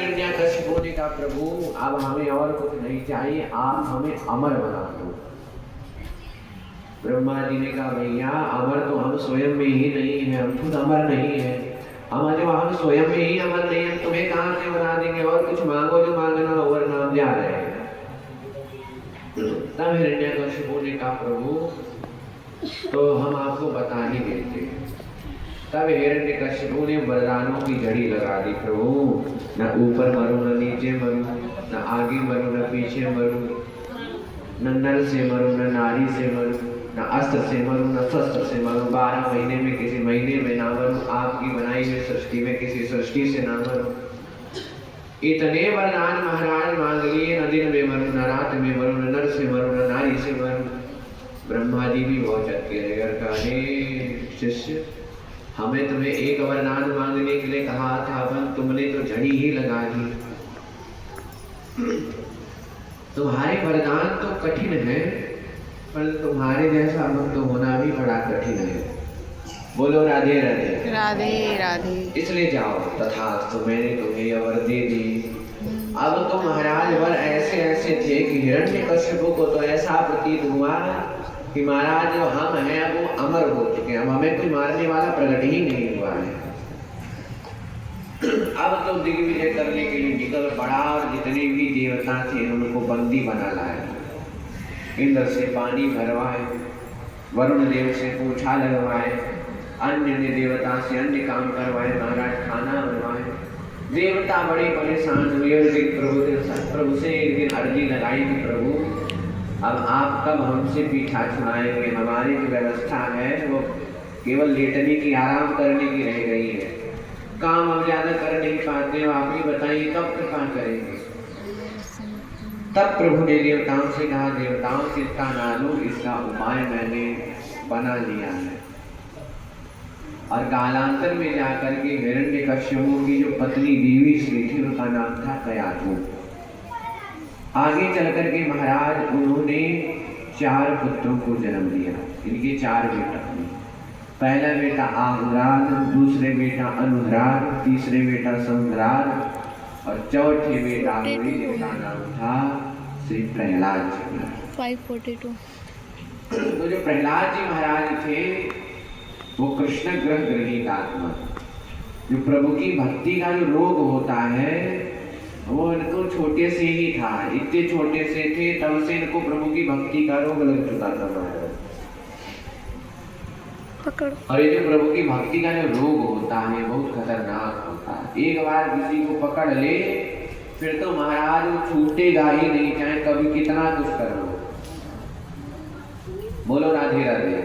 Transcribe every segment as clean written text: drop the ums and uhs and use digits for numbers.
हिरण्यकशिपु ने कहा, प्रभु अब हमें और कुछ नहीं चाहिए, आप हमें अमर बना दो। ब्रह्मा जी ने कहा, भैया अमर तो हम स्वयं में ही नहीं है, हम खुद अमर नहीं है। हम स्वयं में ही अमर नहीं है, तुम्हें कहाँ से बना देंगे, और कुछ मांगो जो मांगना और नाम जा रहे हैं। तब हिरण्यकशिपु ने कहा, प्रभु तो हम आपको बता ही देते हैं। तब हिरण्यकशिपु ने वरदानों की झड़ी लगा दी, प्रभु न ऊपर मरूं न नीचे मरूं, न आगे मरूं न पीछे मरूं, न नर से मरूं न नारी से मरूं, न अस्त्र से मरूं न शस्त्र से मरूं, 12 महीने में किसी महीने में ना मरूं, आपकी बनाई हुई सृष्टि में किसी सृष्टि से ना मरूं। इतने वरदान महाराज मांग लिए, न दिन में मरूं न रात में मरूं, न नर से मरूं न नारी से मरूं। ब्रह्मा जी भी बहुत चक्के रहे, कहा, शिष्य हमें तुम्हें एक वरदान मांगने के लिए कहा था, अपन तुमने तो झड़ी ही लगा दी। तुम्हारे वरदान तो कठिन है, पर तुम्हारे जैसा भक्त होना भी बड़ा कठिन है। बोलो राधे राधे। राधे राधे। इसलिए जाओ, तथास्तु मैंने तुम्हें यह वर दे दी। अब तो महाराज वर ऐसे ऐसे थे कि हिरण्यकशिपु को तो ऐसा प्रतीत हुआ कि महाराज जो हम हैं वो अमर हो चुके हैं, अब हमें कोई मारने वाला प्रकट ही नहीं हुआ है। अब तो दिग्विजय करने के लिए निकल पड़ा और जितने भी देवता थे उनको बंदी बना लाए। इंद्र से पानी भरवाए, वरुण देव से पूछा लगवाए, अन्य देवता से अन्य काम करवाए, महाराज खाना बनवाए। देवता बड़े परेशान हुए और प्रभु से एक दिन अर्जी लगाई कि प्रभु अब आप कब हमसे पीछा छुड़ाएंगे, हमारी जो व्यवस्था है वो केवल लेटने की आराम करने की रह गई है, काम हम ज्यादा कर नहीं पाते, आप ही बताइए कब कृपा करेंगे। तब प्रभु ने देवताओं से कहा, देवताओं चिंता ना लो, इसका उपाय मैंने बना लिया है। और कालांतर में जाकर के हिरण्यकशिपु की जो पत्नी देवी श्री थी उनका नाम था कयाधु। आगे चल करके महाराज उन्होंने 4 पुत्रों को जन्म दिया। इनके 4 बेटा थे। पहला बेटा आहुराग, दूसरे बेटा अनुराग, तीसरे बेटा संग्राग और चौथे बेटा हुई जिनका नाम था श्री प्रहलाद जी। 542। तो जो प्रहलाद जी महाराज थे वो कृष्ण ग्रह ग्रहित आत्मा, जो प्रभु की भक्ति का जो रोग होता है वो इनको छोटे से ही था। इतने छोटे से थे तब से इनको प्रभु की भक्ति का रोग लग चुका था महाराज। और ये जो प्रभु की भक्ति का जो रोग होता है बहुत खतरनाक होता है। एक बार किसी को पकड़ ले फिर तो महाराज वो छूटेगा ही नहीं, चाहे कभी कितना कुछ कर लो। बोलो राधे राधे।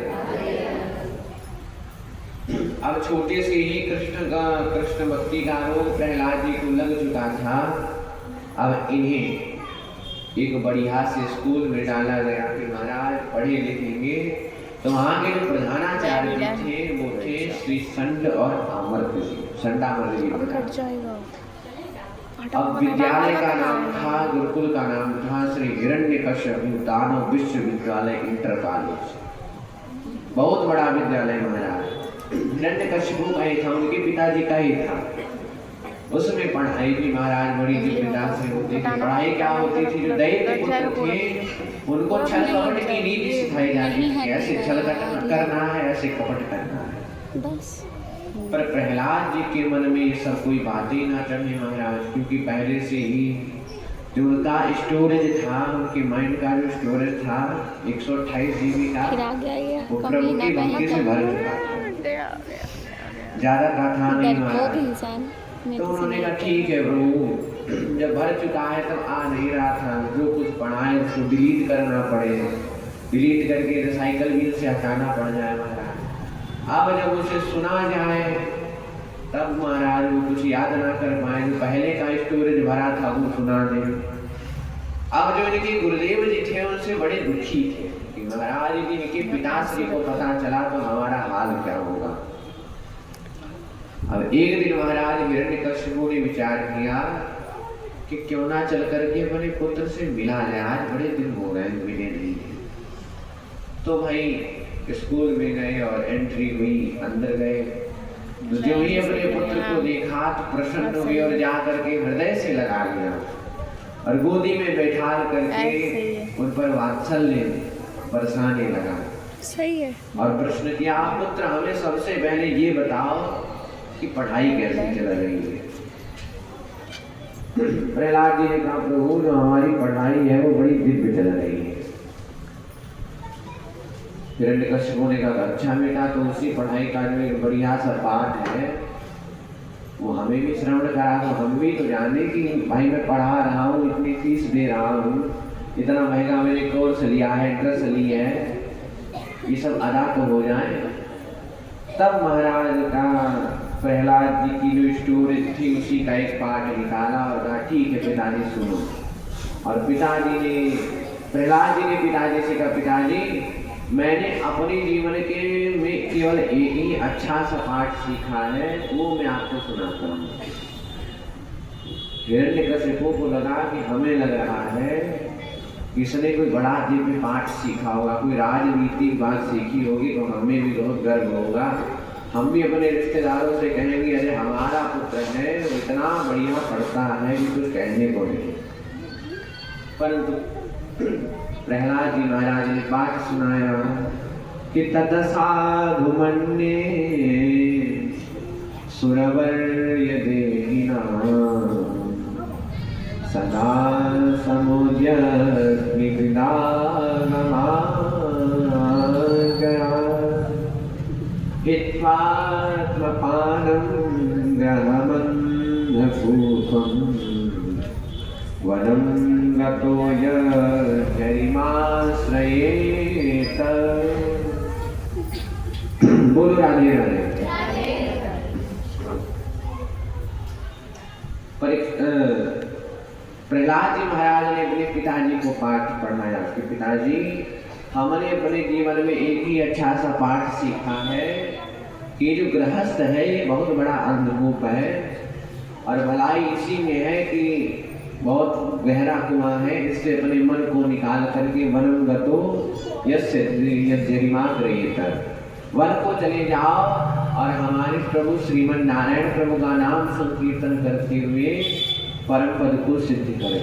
अब छोटे से ही कृष्ण भक्ति का रोग प्रहलाद जी को लग चुका था। अब इन्हें एक बढ़िया से स्कूल में डाला गया कि महाराज पढ़े लिखेंगे। तो वहाँ के जो प्रधानाचार्य थे वो थे श्री संड और अमृत जी, संडामर्त जी। अब विद्यालय का नाम था, गुरुकुल का नाम था श्री हिरण्यकशिपु दानव विश्वविद्यालय इंटर कॉलेज। बहुत बड़ा विद्यालय महाराज। हिरण्यकशिपु का ही था, उनके पिताजी का ही था। उसमें पढ़ाई भी महाराज बड़ी दिव्यता से होती थी। पढ़ाई क्या होती थी, जो दैत्य पुत्र थे उनको छल कपट की नीति सिखाई जाती थी, ऐसे छल करना है, ऐसे कपट करना है। पर प्रहलाद जी के मन में ये सब कोई बात ही ना चढ़े महाराज, क्योंकि पहले से ही जो उनका स्टोरेज था, उनके माइंड का जो स्टोरेज था 128 GB का, वो प्रभु की भक्ति से भर चुका था, ज्यादा था नहीं महाराज। तो उन्होंने कहा ठीक है प्रभु, जब भर चुका है तब आ नहीं रहा था, जो कुछ पढ़ाए उसको डिलीट करना पड़े, डिलीट करके रिसाइकल बिन से हटाना पड़ जाए महाराज। अब जब उसे सुना जाए तब महाराज वो कुछ याद ना कर पाए, जो पहले का स्टोरेज भरा था वो सुना दे। अब जो इनके गुरुदेव जी थे उनसे बड़े दुखी थे कि महाराज जी इनके पिताश्री को पता चला तो हमारा हाल क्या होगा। अब एक दिन महाराज हिरण्यकशिपु ने विचार किया कि क्यों ना चल करके अपने पुत्र से मिला जाए, आज बड़े दिन हो गए मिले नहीं। तो भाई स्कूल में गए और एंट्री हुई, अंदर गए तो जो ही अपने पुत्र को देखा तो प्रसन्न हुए और जा करके हृदय से लगा लिया और गोदी में बैठा करके उन पर वात्सल्य बरसाने लगा। सही है। और प्रश्न किया, पुत्र हमें सबसे पहले ये बताओ कि पढ़ाई कैसे चल रही है। प्रहलाद जी ने कहा, प्रभु जो हमारी पढ़ाई है वो बड़ी दिव्य चल रही है। हिरण्यकश्यप ने कहा, अच्छा बेटा, तो उसी पढ़ाई का जो एक बढ़िया सा पाठ है वो हमें भी श्रवण करा दो, हम भी तो जाने कि भाई मैं पढ़ा रहा हूँ, इतनी फीस दे रहा हूँ, इतना महंगा मैंने कोर्स लिया है, ड्रेस ली है, ये सब अदा तो हो जाए। तब महाराज का प्रहलाद जी की जो स्टोरी थी उसी का एक पाठ निकाला और कहा, ठीक है पिताजी सुनो। और पिताजी ने, प्रहलाद जी ने पिताजी से कहा, पिताजी मैंने अपने जीवन के में केवल एक ही अच्छा सा पाठ सीखा है, वो मैं आपको सुनाता हूँ। हिरण्यकश्यप को लगा कि हमें लग रहा है इसने कोई बड़ा दिव्य पाठ सीखा होगा, कोई राजनीति बात सीखी होगी, तो हमें भी बहुत गर्व होगा, हम भी अपने रिश्तेदारों से कहेंगे अरे हमारा पुत्र है वो इतना बढ़िया पढ़ता है कि कुछ कहने को नहीं। परंतु प्रहलाद जी महाराज ने पाठ सुनाया कि ततसाधु मन्ये सुरवर्य देहिना सदा समुद्य निगृदा हित्वात्मपानं ग्रहमन्नपूतं वनं गतो यरिमाश्रयेत। बोलो राधे राधे। प्रहलाद जी महाराज ने अपने पिताजी को पाठ पढ़ाया कि पिताजी हमने अपने जीवन में एक ही अच्छा सा पाठ सीखा है कि जो गृहस्थ है ये बहुत बड़ा अंधरूप है और भलाई इसी में है कि बहुत गहरा कुआं है, इससे अपने मन को निकाल करके वनम गतो वन को चले जाओ और हमारे प्रभु श्रीमन नारायण प्रभु का नाम संकीर्तन करते हुए परम पद को सिद्ध करो।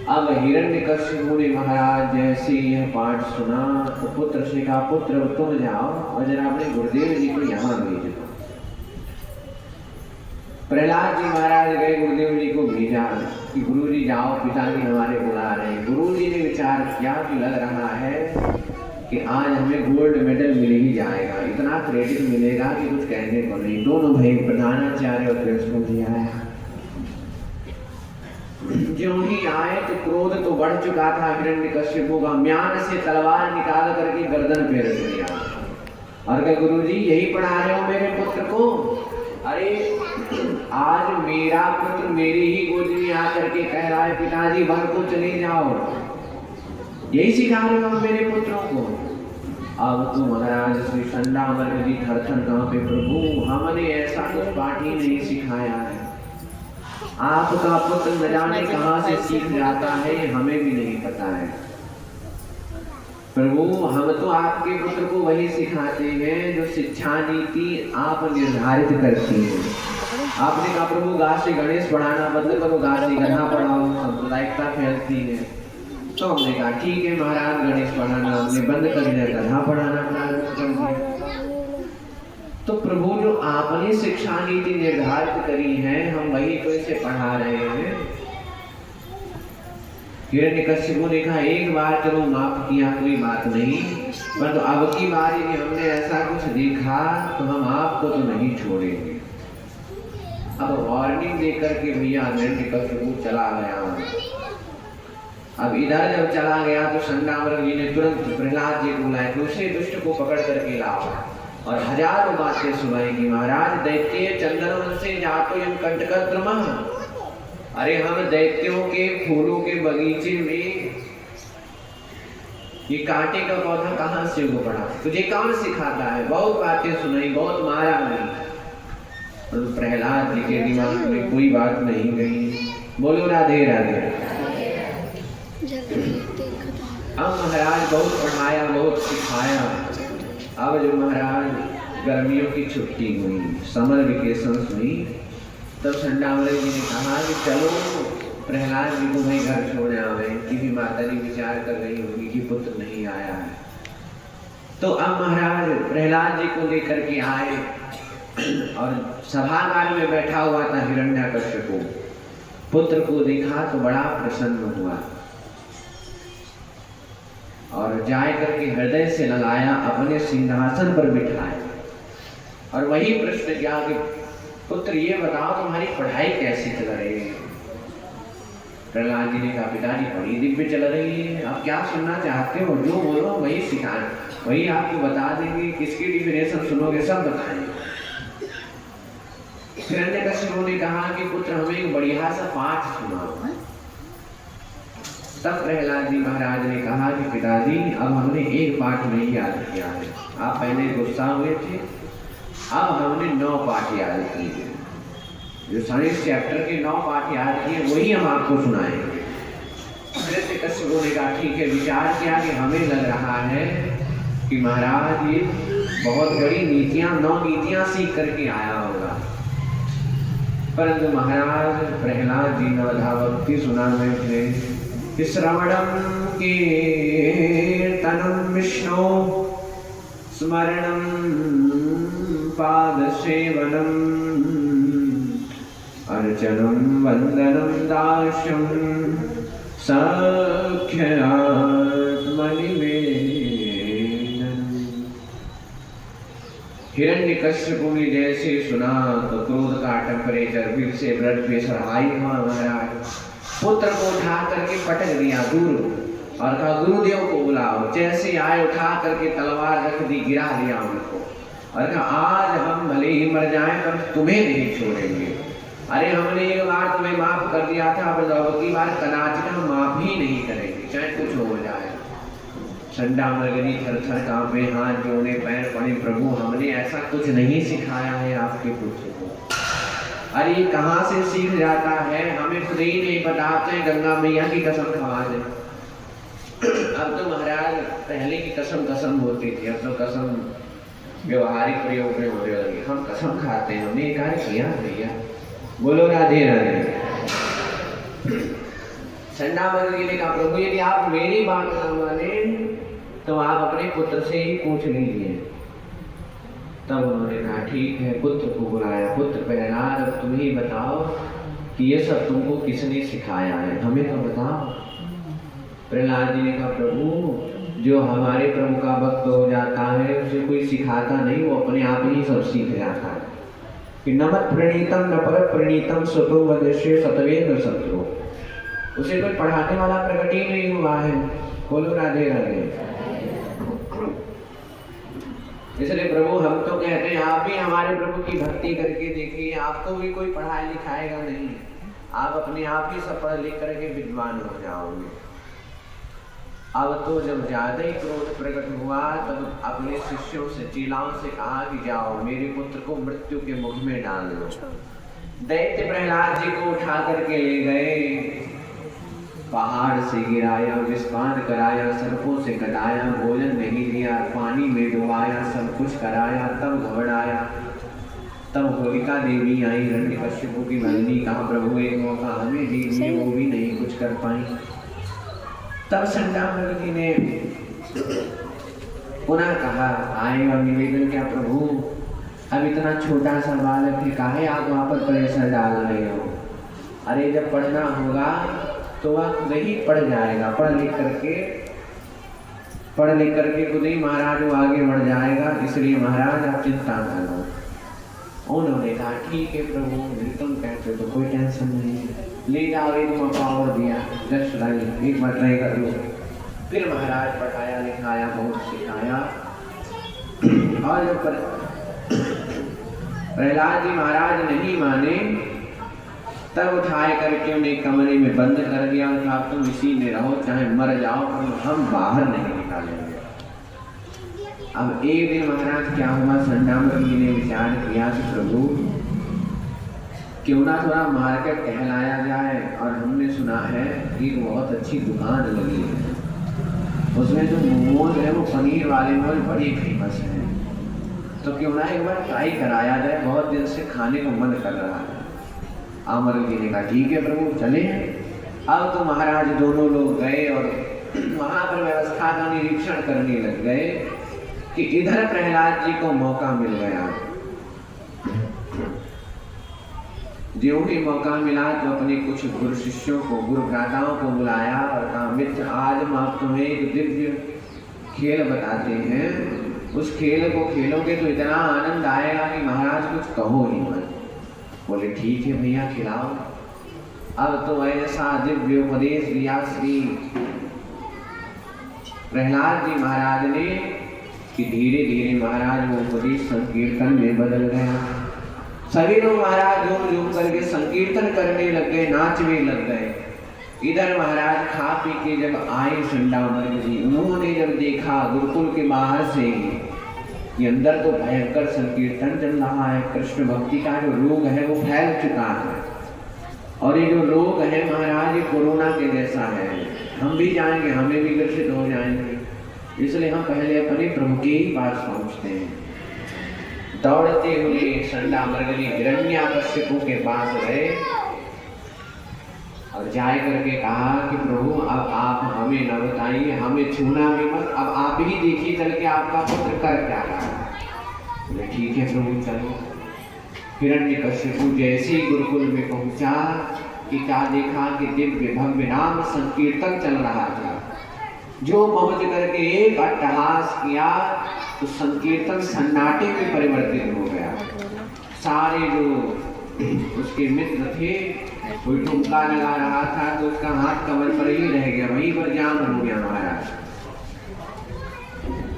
अब हिरण्यकश्यप ने महाराज जैसे यह पाठ सुना तो पुत्र से कहा, पुत्र तुम जाओ और जरा अपने गुरुदेव जी को यहाँ भेज दो। प्रहलाद जी महाराज गए, गुरुदेव जी को भेजा कि गुरु जी जाओ, पिताजी हमारे बुला रहे हैं। गुरु जी ने विचार किया कि लग रहा है कि आज हमें गोल्ड मेडल मिल ही जाएगा, इतना क्रेडिट मिलेगा कि कुछ कहने को नहीं। दोनों भाई प्रधानाचार्य और प्रिंसिपल जी आए। जो ही आए तो क्रोध तो बढ़ चुका था हिरण्यकश्यप का, म्यान से तलवार निकाल करके गर्दन पे रख दिया और कहा, गुरु जी यही पढ़ा रहे हो मेरे पुत्र को? अरे आज मेरा पुत्र मेरी ही गोदी में आकर के कह रहा है पिताजी वन को चले जाओ, यही सिखा रहे हो मेरे पुत्रों को? अब तो महाराज श्री संडामर्ग जी थर-थर कांपे, प्रभु हमने ऐसा कुछ पाठ ही नहीं सिखाया है, आपका पुत्र न जाने कहां से सीख जाता है हमें भी नहीं पता है। प्रभु हम तो आपके पुत्र को वही सिखाते हैं जो शिक्षा नीति आप निर्धारित करती हैं। आपने कहा प्रभु गा से गणेश पढ़ाना बंद करो, गा से गधा पढ़ाओ, सांप्रदायिकता फैलती है। तो हमने कहा ठीक है महाराज, गणेश पढ़ाना हमने बंद कर दिया, गधा पढ़ाना प्रारंभ कर दिया। तो प्रभु जो आपने शिक्षा नीति निर्धारित करी है हम वही तो इसे पढ़ा रहे हैं। हिरण्यकश्यप ने कहा एक बार चलो माफ किया कोई बात नहीं, पर तो अब की बार यदि हमने ऐसा कुछ देखा तो हम आपको तो नहीं छोड़ेंगे। अब वार्निंग देकर के भैया हिरण्यकश्यप चला गया। अब इधर जब चला गया तो संडामर्ग जी ने तुरंत प्रहलाद जी को बुलाया, दूसरे दुष्ट को पकड़ करके लाओ और हजारों बातें सुनाई कि महाराज दैत्य चंदन से जातो यम कंटकद्रमः, अरे हम दैत्यों के फूलों के बगीचे में ये कांटे का पौधा कहाँ से उग पड़ा, तुझे कौन सिखाता है? बहुत बातें सुनाई, बहुत मारा नहीं, और प्रहलाद जी के दिमाग में कोई बात नहीं गई। बोलो राधे राधे। अब महाराज बहुत पढ़ाया बहुत सिखाया। अब जो महाराज गर्मियों की छुट्टी हुई, समर वेकेशन हुई, तब संडामरी जी ने कहा कि चलो प्रहलाद जी को भाई घर छोड़ आवे, कि माता जी विचार कर रही होगी कि पुत्र नहीं आया है। तो अब महाराज प्रहलाद जी को लेकर के आए और सभागार में बैठा हुआ था हिरण्यकश्यप, पुत्र को देखा तो बड़ा प्रसन्न हुआ और जाए करके हृदय से लगाया, अपने सिंहासन पर बिठाया और वही प्रश्न किया कि पुत्र ये बताओ तुम्हारी पढ़ाई कैसी चल रही है। प्रहलाद जी ने कहा पिताजी बड़ी दिव्य चल रही है, आप क्या सुनना चाहते हो, जो बोलो वही सिखाएं, वही आपको बता देंगे, किसकी डिफिनेशन सुनोगे सब बताएंगे। हिरण्यकश्यप ने कहा कि पुत्र हमें एक बढ़िया सा पाठ सुनाओ। तब प्रहलाद जी महाराज ने कहा कि पिताजी अब हमने एक पाठ नहीं याद किया है, आप पहले गुस्सा हुए थे, अब हमने 9 पाठ याद किए, जो साइंस चैप्टर के 9 पाठ याद किए वही हम आपको सुनाएंगे। हिरण्यकश्यप ने कहा ठीक है। विचार किया कि हमें लग रहा है कि महाराज ये बहुत बड़ी नीतियां 9 नीतियां सीख करके आया होगा, परंतु महाराज प्रहलाद जी नवधा भक्ति सुना बैठे कि श्रवणम कीर्तनम विष्णु स्मरणम पाद सेवनम अर्चनम वंदनम दास्यम सख्यात्मनिवेदनम। हिरण्यकश्यप ने जैसे सुना तो क्रोध का टेम्परेचर फिर से ब्लड प्रेशर हाई हुआ। महाराज पुत्र को उठा करके पटक दिया दूर और कहा गुरुदेव को बुलाओ। जैसे आए उठा करके तलवार रख दी, गिरा दिया उनको और कहा आज हम भले ही मर जाएं पर तुम्हें नहीं छोड़ेंगे। अरे हमने एक बार तुम्हें माफ कर दिया था, अब अबकी बार कदाचित हम माफ ही नहीं करेंगे, चाहे कुछ हो जाए। संडामर्गनी थर-थर कांपे, हाथ जोड़े, पैर पड़े, प्रभु हमने ऐसा कुछ नहीं सिखाया है आपके पुत्र को। अरे ये कहाँ से सीख जाता है, हमें खुद ही नहीं बताते, गंगा मैया की कसम खा दे। अब तो महाराज पहले की कसम कसम होती थी, अब तो कसम व्यवहारिक प्रयोग में होने लगी। हम कसम खाते हैं, हमने कार्य किया भैया, बोलो राधे राधे। संडामर्गी ने कहा प्रभु यदि आप मेरी बात ना माने तो आप अपने पुत्र से ही पूछ लीजिए। तब उन्होंने कहा ठीक है, पुत्र को बुलाया। पुत्र प्रहलाद अब तुम ही बताओ कि ये सब तुमको किसने सिखाया है, हमें तो बताओ। प्रहलाद जी ने कहा प्रभु जो हमारे प्रभु का भक्त हो जाता है उसे कोई सिखाता नहीं, वो अपने आप ही सब सीख जाता है। कि नमत प्रणीतम न पर प्रणीतम स्वतो वदश्य सतवेन्द्र शत्रु, उसे कोई पढ़ाने वाला प्रकट ही नहीं हुआ है। बोलो राधे राधे। इसलिए प्रभु हम तो कहते हैं आप भी हमारे प्रभु की भक्ति करके देखिए, आपको भी कोई पढ़ाई लिखाएगा नहीं, आप अपने आप ही सब पढ़ लिख करके विद्वान हो जाओगे। अब तो जब ज्यादा ही क्रोध प्रकट हुआ तब अपने शिष्यों से चेलाओं से कहा कि जाओ मेरे पुत्र को मृत्यु के मुख में डाल दो। दैत्य प्रहलाद जी को उठा करके ले गए, पहाड़ से गिराया, विस्फान कराया, सर्पों से कटाया, भोजन नहीं दिया, पानी में डुबाया, सब कुछ कराया, तब घबराया। तब होलिका देवी आई, हिरण्यकश्यप की भगिनी, कहा प्रभु एक मौका हमें दीजिए, वो भी नहीं कुछ कर पाई। तब संडामर्गी ने पुनः कहा आएगा निवेदन क्या प्रभु, अब इतना छोटा सा बालक है, काहे आप वहाँ पर प्रेशर डाल रहे हो। अरे जब पढ़ना होगा तो वह खुद ही पढ़ जाएगा, पढ़ लिख करके खुद ही महाराज वो आगे बढ़ जाएगा, इसलिए महाराज आप चिंता न लो। उन्होंने कहा ठीक है प्रभु, तुम कहते तो कोई टेंशन नहीं, ले जाओ, एक मौका और दिया, जस्ट ट्राई, एक बार ट्राई कर लो। फिर महाराज पढ़ाया लिखाया, बहुत सिखाया। और जब प्रहलाद जी महाराज नहीं माने तब उठाए करके उन्हें कमरे में बंद कर दिया और कहा तुम इसी में रहो, चाहे मर जाओ, हम बाहर नहीं निकालेंगे। अब एक दिन महाराज क्या हुआ, संडामर्गी ने विचार किया कि प्रभु क्यों ना थोड़ा मार्केट टहलाया जाए, और हमने सुना है कि बहुत अच्छी दुकान लगी है, उसमें जो मोमोज है वो पनीर वाले मोमोज बड़ी फेमस है, तो क्यों ना एक बार ट्राई कराया जाए, बहुत दिन से खाने को मन कर रहा है। अमर जी ने कहा ठीक है प्रभु चले। अब तो महाराज दोनों लोग गए और वहां पर व्यवस्था का निरीक्षण करने लग गए कि इधर प्रहलाद जी को मौका मिल गया। जो ही मौका मिला तो अपने कुछ गुरु शिष्यों को, गुरु भ्राताओं को बुलाया और कहा मित्र आज हम आप तुम्हें एक दिव्य खेल बताते हैं, उस खेल को खेलोगे तो इतना आनंद आएगा कि महाराज कुछ कहो ही मत। बोले ठीक है भैया खिलाओ। अब तो ऐसा दिव्य उपदेश दिया श्री प्रहलाद जी महाराज ने कि धीरे धीरे महाराज वो उपदेश संकीर्तन में बदल गया। सभी लोग महाराज झूम झूम करके संकीर्तन करने लग गए, नाचने लग गए। इधर महाराज खा पी के जब आए चंडामर्ग जी, उन्होंने जब देखा गुरुकुल के बाहर से ये अंदर तो भयंकर संकीर्तन चल रहा है, कृष्ण भक्ति का जो रोग है वो फैल चुका है। और ये जो रोग है महाराज ये कोरोना के जैसा है, हम भी जाएंगे, हमें भी ग्रसित हो जाएंगे। इसलिए हम पहले अपने प्रभु के ही पास पहुंचते हैं। दौड़ते हुए चंडामर्ग जी हिरण्याकश्यपु के पास गए और जाए करके कहा कि प्रभु अब आप हमें न बताइए, हमें छूना भी मत, अब आप ही देखिए चल के आपका पुत्र कर क्या रहा है। बोले ठीक है प्रभु चलो। हिरण्यकश्यपु जैसे ही गुरुकुल में पहुंचा कि क्या देखा कि दिव्य भव्य नाम संकीर्तन चल रहा था। जो पहुंच करके एक अट्टहास किया तो संकीर्तन सन्नाटे में परिवर्तित हो गया। सारे जो उसके मित्र थे कोई ठुमका लगा रहा था तो उसका हाथ कमर पर ही रह गया, वहीं पर जाम हो गया महाराज।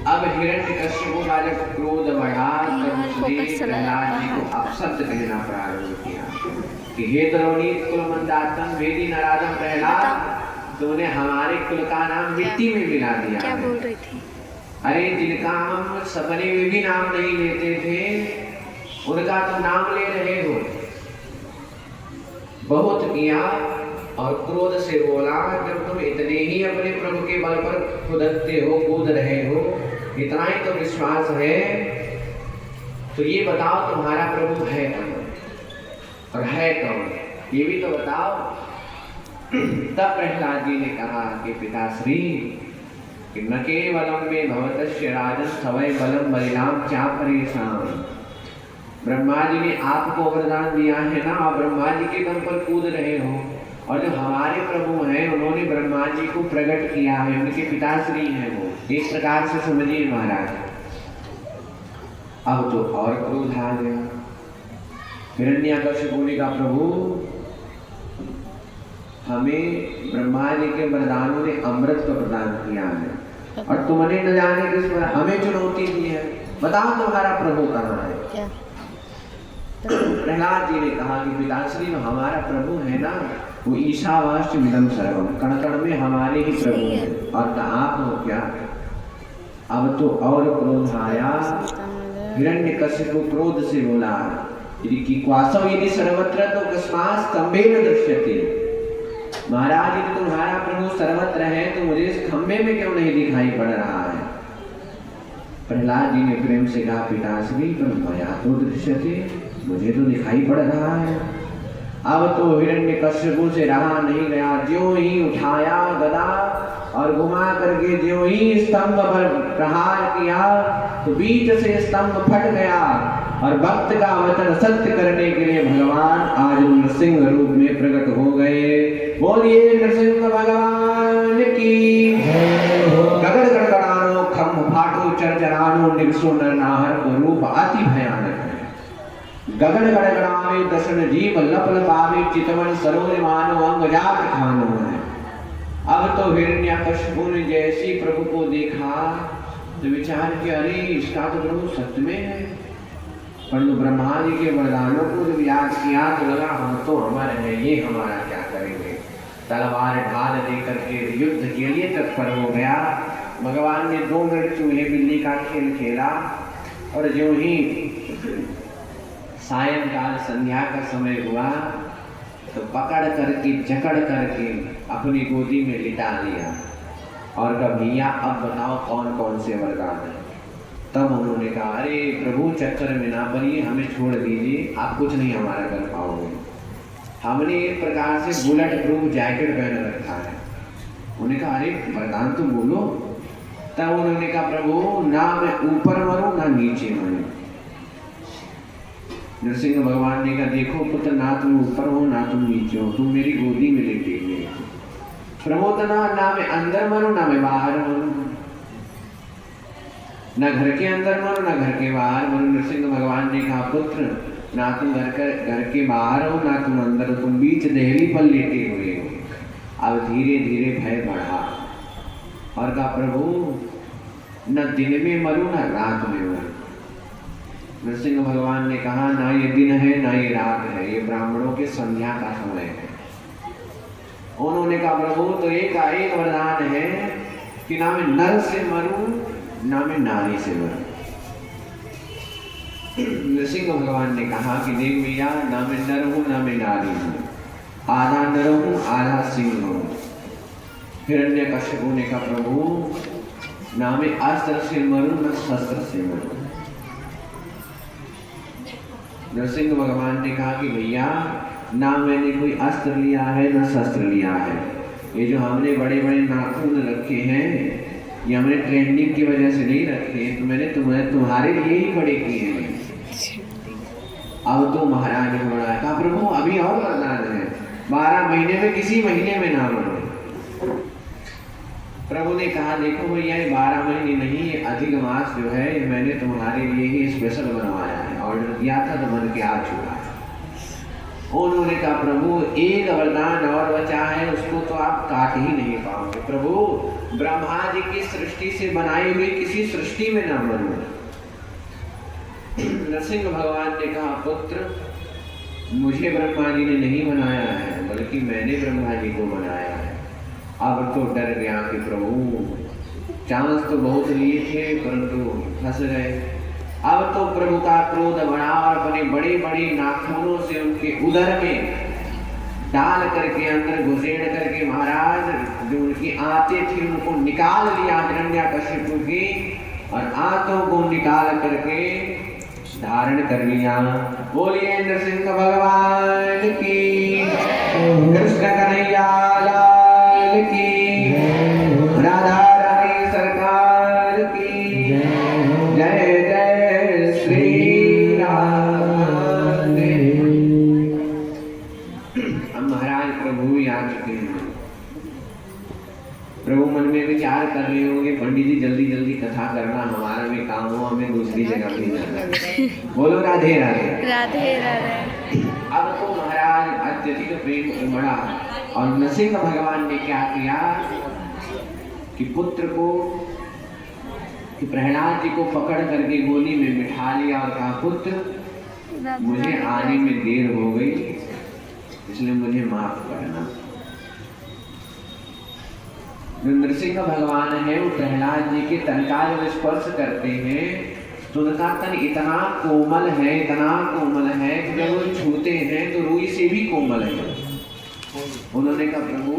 अब हिरण्यकश्यपु का जब क्रोध बढ़ा तब उसने प्रहलाद जी को अपशब्द कहना प्रारंभ किया कि हे द्रोणीत कुल मंदातम वेदी नरादम प्रहलाद, तुमने हमारे कुल का नाम मिट्टी में मिला दिया। क्या बोल रही थी? अरे जिनका हम सपने में भी नाम नहीं लेते थे उनका तो नाम ले रहे हो। बहुत किया और क्रोध से बोला जब तुम इतने ही अपने प्रभु के बल पर खुदकते हो, कूद रहे हो, इतना ही तो विश्वास है, तो ये बताओ तुम्हारा प्रभु है कौन और है कौन, ये भी तो बताओ। तब प्रहलाद जी ने कहा कि पिताश्री कि न केवलम में भवतस्य राजन सवै बलम बलिनाम चा परेशान। ब्रह्मा जी ने आपको वरदान दिया है ना, आप ब्रह्मा जी के दम पर कूद रहे हो, और जो हमारे प्रभु हैं उन्होंने ब्रह्मा जी को प्रकट किया है, उनके पिताश्री हैं वो, एक प्रकार से समझिए महाराज। अब तो और क्रोध आ गया। हिरण्याकश्यपु ने कहा प्रभु हमें ब्रह्मा जी के वरदानों ने अमृत को प्रदान किया है और तुमने न जाने किस पर हमें चुनौती दी है, बताओ तुम्हारा प्रभु कहाँ है। क्या? प्रहलाद जी ने कहा कि पिताश्री में हमारा प्रभु है ना, वो ईशावास्य मिदम सर्वम, कण कण में हमारे ही प्रभु है, और आप हो क्या। अब तो और क्रोध आया। हिरण्यकश्यपु क्रोध से बोला यदि कि क्वासव यदि सर्वत्र तो कस्मात् स्तंभे न दृश्यते। महाराज यदि तुम्हारा प्रभु सर्वत्र है तो मुझे इस खंबे में क्यों नहीं दिखाई पड़ रहा है। प्रहलाद जी ने प्रेम से कहा पिताश्री पर मया तो दृश्यते, मुझे तो दिखाई पड़ रहा है। अब तो हिरण्यकश्यपु से रहा नहीं गया, ज्यों ही उठाया गदा और घुमा करके ज्यों ही स्तंभ पर प्रहार किया तो बीच से स्तंभ फट गया और भक्त का वचन सत्य करने के लिए भगवान आज नृसिंह रूप में प्रकट हो गए। बोलिए नृसिंह भगवान की गगन गड़गड़ानो खम फाटो चरचरानो निगसो नरनाहर को रूप अति भयानक है। गगन गड़गड़ावे दशन जीव लप लपावे चितवन सरोज मानो अंग जात खानो है। अब तो हिरण्याकश्यपु ने जैसे प्रभु को देखा तो विचार किया अरे इसका तो प्रभु सत्य में है, परंतु ब्रह्मा जी के वरदानों को जब याद किया तो लगा हम तो अमर है, ये हमारा क्या करेंगे। तलवार ढाल देकर के युद्ध के लिए तत्पर हो गया। भगवान ने 2 मिनट चूहे बिल्ली का खेल खेला और जो ही सायंकाल संध्या का समय हुआ तो पकड़ करके जकड़ करके अपनी गोदी में लिटा लिया और कहा भैया अब बताओ कौन कौन से वरदान है। तब उन्होंने कहा, अरे प्रभु चक्कर में ना पड़िए, हमें छोड़ दीजिए, आप कुछ नहीं हमारा कर पाओगे। हमने एक प्रकार से बुलेट प्रूफ जैकेट पहन रखा है। उन्होंने कहा, अरे वरदान तो बोलो। तब उन्होंने कहा, प्रभु ना मैं ऊपर मरूं ना नीचे मरूं। नरसिंह भगवान ने कहा, देखो पुत्र, ना तुम ऊपर हो ना तुम नीचे हो, तुम मेरी गोदी में लेटे हुए हो। प्रभु तो ना मैं अंदर मरूं ना मैं बाहर मरूं, ना घर के अंदर मरो ना घर के बाहर मरो। नरसिंह भगवान ने कहा, पुत्र ना तुम घर के बाहर हो ना तुम अंदर हो, तुम बीच देहली पर लेटे हुए हो। अब धीरे धीरे भय बढ़ा और कहा, प्रभु न दिन में मरूं ना रात में मरूं। नरसिंह भगवान ने कहा, ना ये दिन है ना ये रात है, ये ब्राह्मणों के संध्या का समय है। उन्होंने कहा, प्रभु तो एक वरदान है कि ना मैं नर से मरूं ना मैं नारी से मरूं। नरसिंह भगवान ने कहा कि देख भैया, ना मैं नर हूं ना मैं नारी हूं, आधा नर हूं आधा सिंह हूं। हिरण्यकश्यप ने कहा, प्रभु ना मैं अस्त्र से मरूं ना शस्त्र से मरूं। नरसिंह भगवान ने कहा कि भैया, ना मैंने कोई अस्त्र लिया है ना शस्त्र लिया है, ये जो हमने बड़े बड़े नाखून रखे हैं ये हमने ट्रेंडिंग की वजह से नहीं रखे हैं, तो मैंने तुम्हारे लिए ही बड़े किए हैं। अब तो महाराज ने बढ़ाया, कहा, प्रभु अभी और वरदान है, 12 महीने में किसी महीने में ना मरो। प्रभु ने कहा, देखो भैया, ये 12 महीने नहीं, ये अधिक मास जो है ये मैंने तुम्हारे लिए ही स्पेशल बनवाया है, ऑर्डर किया था तो बन के आ चुका है। उन्होंने कहा, प्रभु एक वरदान और बचा है, उसको तो आप काट ही नहीं पाओगे। प्रभु ब्रह्मा जी की सृष्टि से बनाई हुई किसी सृष्टि में ना मरूं। नरसिंह भगवान ने कहा, पुत्र मुझे ब्रह्मा जी ने नहीं बनाया है, बल्कि मैंने ब्रह्मा जी को बनाया है। अब तो डर गया कि प्रभु चांस तो बहुत लिए थे परंतु फंस गए। अब तो प्रभु का क्रोध बढ़ा और अपने बड़े बड़े नाखूनों से उनके उदर में डाल करके अंदर घुसेड़ करके महाराज जो उनकी आंतें थी उनको निकाल लिया हिरण्यकश्यप की, और आंतों को निकाल करके धारण कर लिया। बोलिए नरसिंह भगवान की, कृष्ण कन्हैया लाल की, राधा रानी सरकार की जय जय श्री राम। अब महाराज प्रभु भी आ चुके हैं। प्रभु मन में विचार कर रहे होंगे, पंडित जी जल्दी जल्दी कथा करना, हमारा भी काम हो, हमें दूसरी जगह भी जाना है। बोलो राधे राधे राधे राधे। अब तो महाराज अत्यधिक प्रेम उमड़ा और नरसिंह भगवान ने क्या किया कि पुत्र को, कि प्रहलाद जी को पकड़ करके गोदी में बिठा लिया और कहा, पुत्र मुझे आने में देर हो गई, इसलिए मुझे माफ करना। जो नरसिंह भगवान है वो प्रहलाद जी के तन का जब स्पर्श करते हैं तो उनका तन इतना कोमल है, इतना कोमल है कि जब वो छूते हैं तो रुई से भी कोमल है। उन्होंने कहा, प्रभु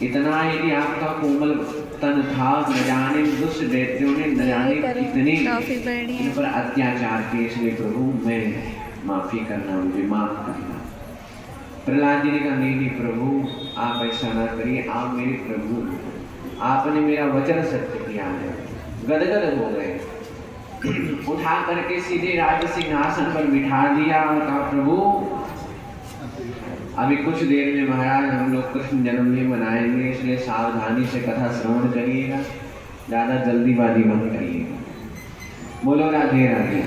इतना यदि आपका कोमल तन था, न जाने दुष्ट दैत्यों ने न जाने कितने इन पर अत्याचार किए, इसलिए प्रभु मैं माफी करना, मुझे माफ करना। प्रहलाद जी ने कहा, नहीं प्रभु आप ऐसा ना करिए, आप मेरे प्रभु, आपने मेरा वचन सत्य किया है। गदगद हो गए, उठा करके सीधे राज सिंहासन पर बिठा दिया और कहा, प्रभु अभी कुछ देर में महाराज हम लोग कृष्ण जन्म भी मनाएंगे, इसलिए सावधानी से कथा श्रवण करिएगा, ज्यादा जल्दीबाजी मत करिएगा। बोलो राधे राधे।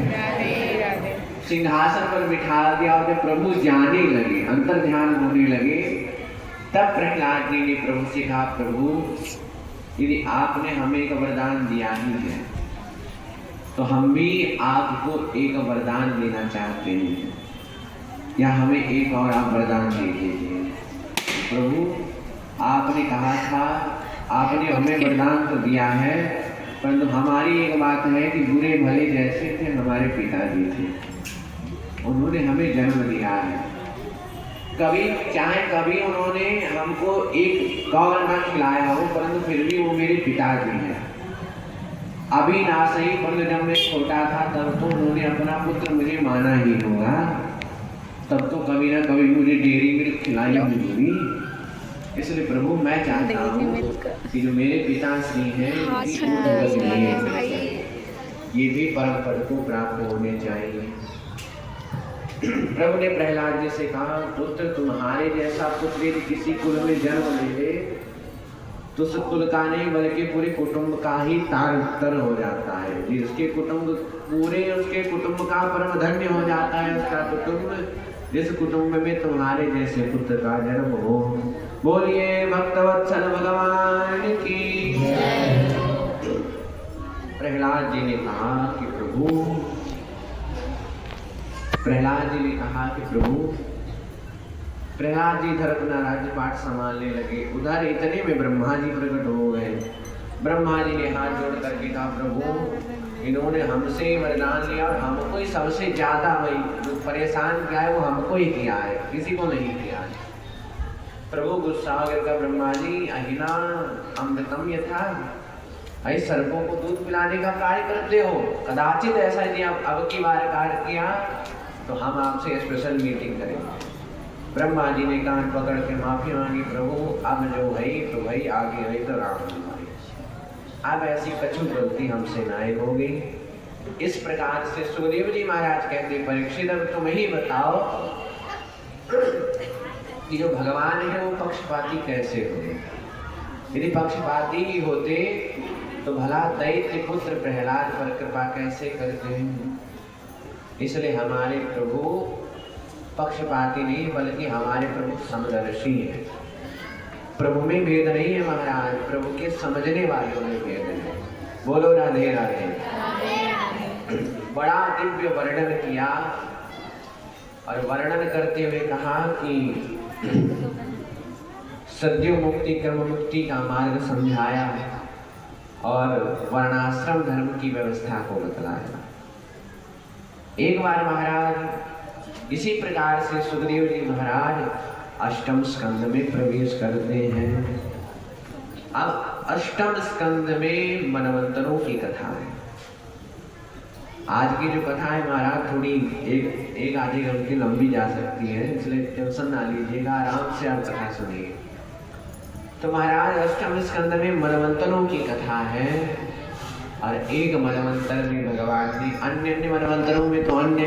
सिंहासन पर बिठा दिया और जब प्रभु जाने लगे, अंतर ध्यान होने लगे, तब प्रहलाद जी ने प्रभु से कहा, प्रभु यदि आपने हमें एक वरदान दिया ही है तो हम भी आपको एक वरदान देना चाहते हैं, या हमें एक और आप वरदान दे दीजिए। प्रभु आपने कहा था, आपने हमें वरदान तो दिया है, परंतु हमारी एक बात है कि बुरे भले जैसे थे हमारे पिताजी थे, उन्होंने हमें जन्म दिया है, कभी चाहे कभी उन्होंने हमको एक कौर ना खिलाया हो, परंतु फिर भी वो मेरे पिताजी हैं। अभी नासई पुत्र जब मैं छोटा था तब तो उन्होंने अपना पुत्र मुझे माना ही होगा, तब तो कभी ना कभी मुझे डेयरी मिल्क खिलाई होगी। इसलिए प्रभु मैं चाहता हूँ कि जो मेरे पिताश्री हैं ये भी परम पद को प्राप्त होने चाहिए। प्रभु ने प्रहलाद जी से कहा, पुत्र तुम्हारे जैसा पुत्र यदि किसी कुल में जन्म ले तो उस कुल का नहीं बल्कि पूरे कुटुंब का ही तार तर हो जाता है। जिसके कुटुंब पूरे उसके कुटुंब का परम धन्य हो जाता है उसका कुटुंब, जिस कुटुंब में तुम्हारे जैसे पुत्र का जन्म हो। बोलिए भक्तवत्सल भगवान की। प्रहलाद जी ने कहा कि प्रभु प्रहलाद जी इधर अपना राज्यपाठ संभालने लगे, उधर इतने में ब्रह्मा जी प्रकट हो गए। ब्रह्मा जी ने हाथ जोड़ करके कहा, प्रभु इन्होंने हमसे वरदान लिया और हमको ही सबसे ज्यादा जो परेशान किया है वो हमको ही किया है, किसी को नहीं किया है। प्रभु गुस्सा करके ब्रह्मा जी, अहिना अमृतम यथा, ऐ सर्पों को दूध पिलाने का कार्य करते हो, कदाचित ऐसा यदि आप अब की बार कार्य किया तो हम आपसे स्पेशल मीटिंग करेंगे। ब्रह्मा जी ने कान पकड़ के माफी मांगी, प्रभु अब जो है तो भाई, आगे है तो राम हमारे, अब ऐसी कछु गलती हमसे नाई होगी। इस प्रकार से सुखदेव जी महाराज कहते, परीक्षित अब तुम ही बताओ कि जो भगवान है वो पक्षपाती कैसे हुए। यदि पक्षपाती ही होते तो भला दैत्य पुत्र प्रहलाद पर कृपा कैसे करते हैं। इसलिए हमारे प्रभु पक्षपाती नहीं बल्कि हमारे प्रभु समदर्शी हैं। प्रभु में भेद नहीं है महाराज, प्रभु के समझने वालों में भेद है। बोलो राधे राधे। बड़ा दिव्य वर्णन किया और वर्णन करते हुए कहा कि सद्यो मुक्ति कर्म मुक्ति का मार्ग समझाया और वर्णाश्रम धर्म की व्यवस्था को बतलाया। एक बार महाराज इसी प्रकार से सुखदेव जी महाराज अष्टम स्कंद में प्रवेश करते हैं। अब अष्टम स्कंद में मनवंतरों की कथा है। आज की जो कथा है महाराज थोड़ी एक आधे घंटे लंबी जा सकती है, इसलिए टेंशन ना लीजिएगा, आराम से आप कथा सुनिए। तो महाराज अष्टम स्कंद में मनवंतरों की कथा है और एक मनवंतर में भगवान ने अन्य मनवंतरों में तो अन्य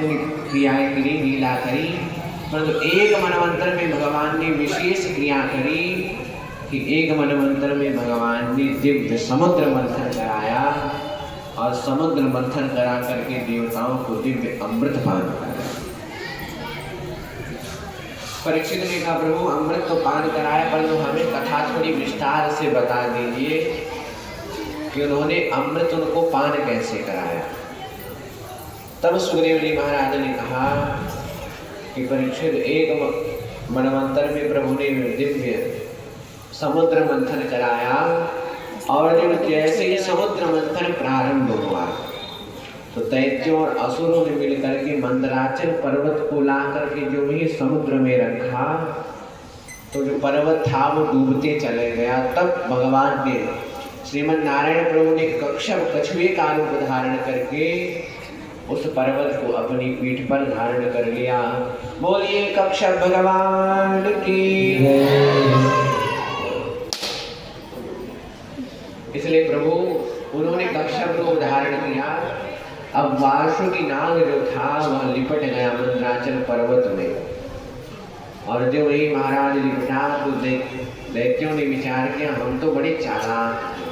क्रियाएं करी, लीला करी, परंतु एक मनवंतर में भगवान ने विशेष क्रिया करी कि एक मनवंतर में भगवान ने दिव्य समुद्र मंथन कराया और समुद्र मंथन करा करके देवताओं को दिव्य अमृत पान कराया। परीक्षित ने कहा, प्रभु अमृत तो पान कराया परंतु हमें कथा थोड़ी विस्तार से बता दीजिए कि उन्होंने अमृत उनको पान कैसे कराया। तब सुखदेव जी महाराज ने कहा कि परीक्षित एक मनवंतर में प्रभु ने दिव्य समुद्र मंथन कराया और जब जैसे ही समुद्र मंथन प्रारंभ हुआ तो दैत्यों और असुरों ने मिलकर के मंदराचल पर्वत को ला करके जो ही समुद्र में रखा तो जो पर्वत था वो डूबते चले गया। तब भगवान ने श्रीमद नारायण प्रभु ने कक्षप कछुए का रूप धारण करके उस पर्वत को अपनी पीठ पर धारण कर लिया। बोलिए कक्षप भगवान की। इसलिए प्रभु उन्होंने कक्षप को धारण किया। अब वासुकी नाग जो था वह लिपट गया मंदराचल पर्वत में और जो वही महाराज लिपटा तो दैत्यों ने विचार किया हम तो बड़े चालाक हैं,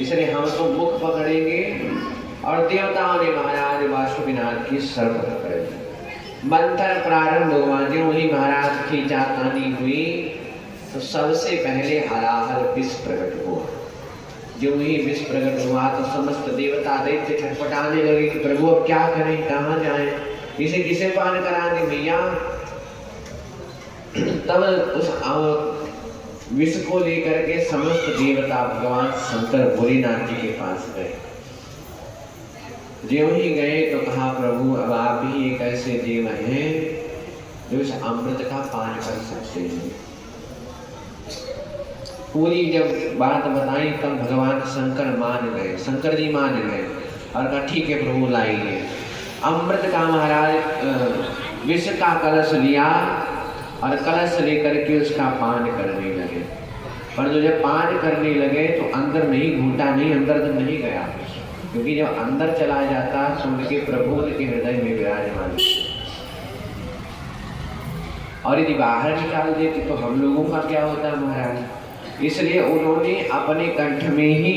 इसलिए हम तो मुख पकड़ेंगे और देवताओं ने महाराज वासुकीनाथ की सर पकड़ ली। मंथन प्रारंभ हुआ, जो वही महाराज की चातानी हुई तो सबसे पहले हलाहल विष प्रकट हुआ। जो ही विष प्रकट हुआ तो समस्त देवता दैत्य छटपटाने लगे कि प्रभु अब क्या करें, कहाँ जाएं, इसे किसे पान करा दे भैया। तब उस विष को लेकर के समस्त देवता भगवान शंकर भोलेनाथ जी के पास गए। जो ही गए तो कहा प्रभु अब आप ही एक ऐसे देव हैं जो इस अमृत का पान कर सकते हैं। पूरी जब बात बताई तब भगवान शंकर मान गए, शंकर जी मान गए और कहा ठीक है प्रभु लाइए। अमृत का महाराज विष का कलश लिया और कलश लेकर के उसका पान करने लगे। पर जो जब पान करने लगे तो अंदर नहीं घूटा, नहीं अंदर तक नहीं गया, क्योंकि जब अंदर चला जाता तो उनके प्रभु के हृदय में विराजमान। और यदि बाहर निकाल देते तो हम लोगों का क्या होता महाराज। इसलिए उन्होंने अपने कंठ में ही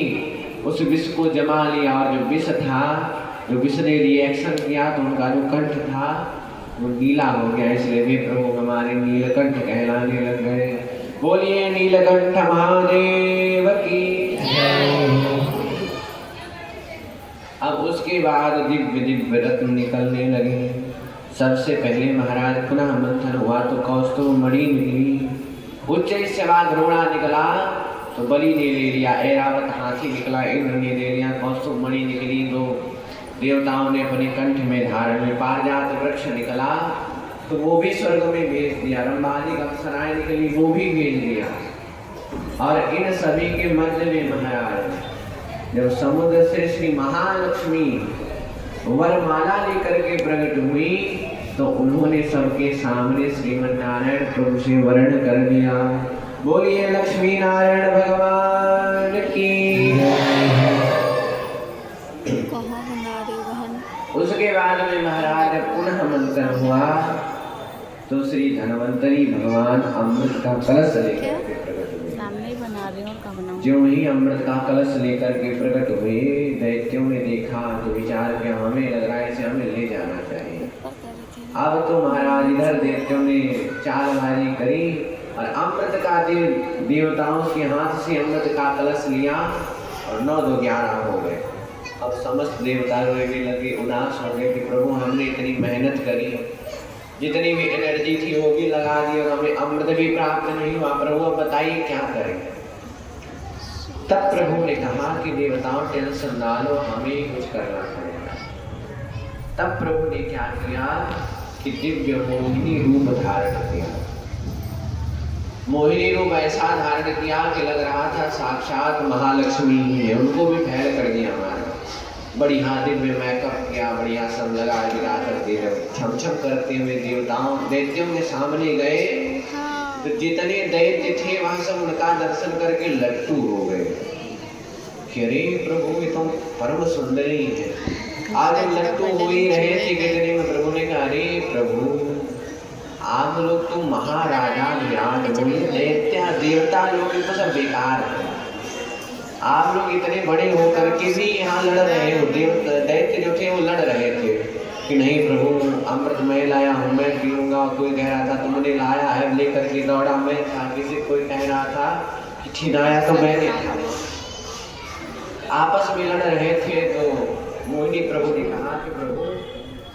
उस विष को जमा लिया और जो विष था, जो विष ने रिएक्शन किया तो उनका जो कंठ था वो नीला हो गया। इसलिए वे प्रभु हमारे नीलकंठ कहलाने लग गए। बोलिए नीलकंठ महादेव की। अब उसके बाद दिव्य दिव्य रत्न निकलने लगे। सबसे पहले महाराज पुनः मंथन हुआ तो कौस्तुभ मणि निकली, उच्च सेवाद्रोणा निकला तो बलि ने ले लिया, ऐरावत हाथी निकला, इंद्र ने ले लिया, कौस्तुभ मणि निकली तो देवताओं ने अपने कंठ में धारण में, पारिजात वृक्ष निकला तो वो भी स्वर्ग में भेज दिया, रंभादिक अप्सराएं निकली वो भी भेज दिया। और इन सभी के मध्य में महाराज जब समुद्र से श्री महालक्ष्मी वरमाला लेकर के प्रकट हुई तो उन्होंने सबके सामने श्रीमन नारायण प्रभु से वर्ण कर दिया। बोलिए लक्ष्मी नारायण भगवान की। उसके बाद में महाराज पुनः मंथन हुआ तो श्री धनवंतरी भगवान अमृत का कलश लेकर के प्रकट हुए। सामने बना रही हूं, कब बनाऊं? जो ही अमृत का कलश लेकर के प्रकट हुए, दैत्यों ने देखा तो विचार किया हमें लग रहा है इसे हमें ले जाना चाहिए। अब तो महाराज इधर दैत्यों ने चालबाजी करी और अमृत का देवताओं के हाथ से अमृत का कलश लिया और 9 2 11 हो गए। अब समस्त देवता रोने लगे, उदास हो गए कि प्रभु हमने इतनी मेहनत करी, जितनी भी एनर्जी थी वो भी लगा दी और हमें अमृत भी प्राप्त नहीं हुआ। प्रभु अब बताइए क्या करें। तब प्रभु ने कहा कि देवताओं टेंशन ना लो, हमें कुछ करना पड़ेगा। तब प्रभु ने क्या किया कि दिव्य मोहिनी रूप धारण किया। मोहिनी रूप ऐसा धारण किया कि लग रहा था साक्षात महालक्ष्मी ही है। उनको भी फैल कर दिया हमारा, बढ़िया दिव्य मेकअप किया, बढ़िया सब लगा लगा करके जब छम छम करते हुए देवताओं दैत्यों के सामने गए तो जितने दैत्य थे वहां सब उनका दर्शन करके लट्टू हो गए कि अरे प्रभु ये तो परम सुंदरी है। आज लट्टू हो ही रहे थे कितने में प्रभु ने कहा अरे प्रभु आप लोग तो महाराजा विराट दैत्य देवता लोग तो सब बेकार है। आप लोग इतने बड़े होकर के भी यहाँ लड़ रहे हो। दैत्य जो थे वो लड़ रहे थे कि नहीं प्रभु अमृत मैं लाया हूँ, मैं पीऊंगा। कोई कह रहा था तुमने लाया है, लेकर के दौड़ा मैं था। किसी कोई कह रहा था कि छिनाया तो मैंने था। आपस में लड़ रहे थे तो मोहिनी प्रभु ने कहा कि प्रभु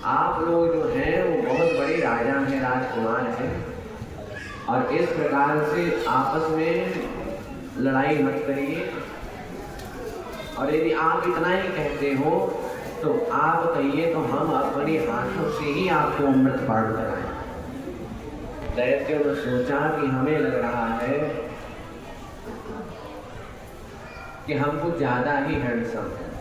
आप लोग जो हैं वो बहुत बड़े राजा हैं, राजकुमार हैं, और इस प्रकार से आपस में लड़ाई मत करिए। और यदि आप इतना ही कहते हो तो आप कहिए तो हम अपने हाथों से ही आपको अमृत पान कराएं। दैत्यों ने सोचा कि हमें लग रहा है कि हम कुछ ज्यादा ही हैंडसम हैं,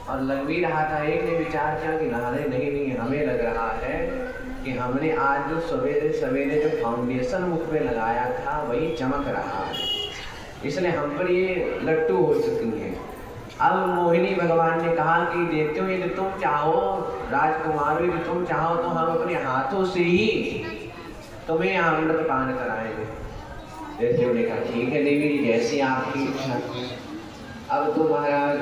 और लग भी रहा था। एक ने विचार किया कि नहीं हमें लग रहा है कि हमने आज जो सवेरे सवेरे जो फाउंडेशन मुख पे लगाया था वही चमक रहा है, इसलिए हम पर ये लट्टू हो चुकी है। अब मोहिनी भगवान ने कहा कि दैत्यों यदि तुम चाहो, राजकुमार यदि तुम चाहो तो हम अपने हाथों से ही तुम्हें अमृत पान कराएंगे। दैत्यों ने कहा ठीक है देवी जी जैसी आपकी इच्छा। अब तो महाराज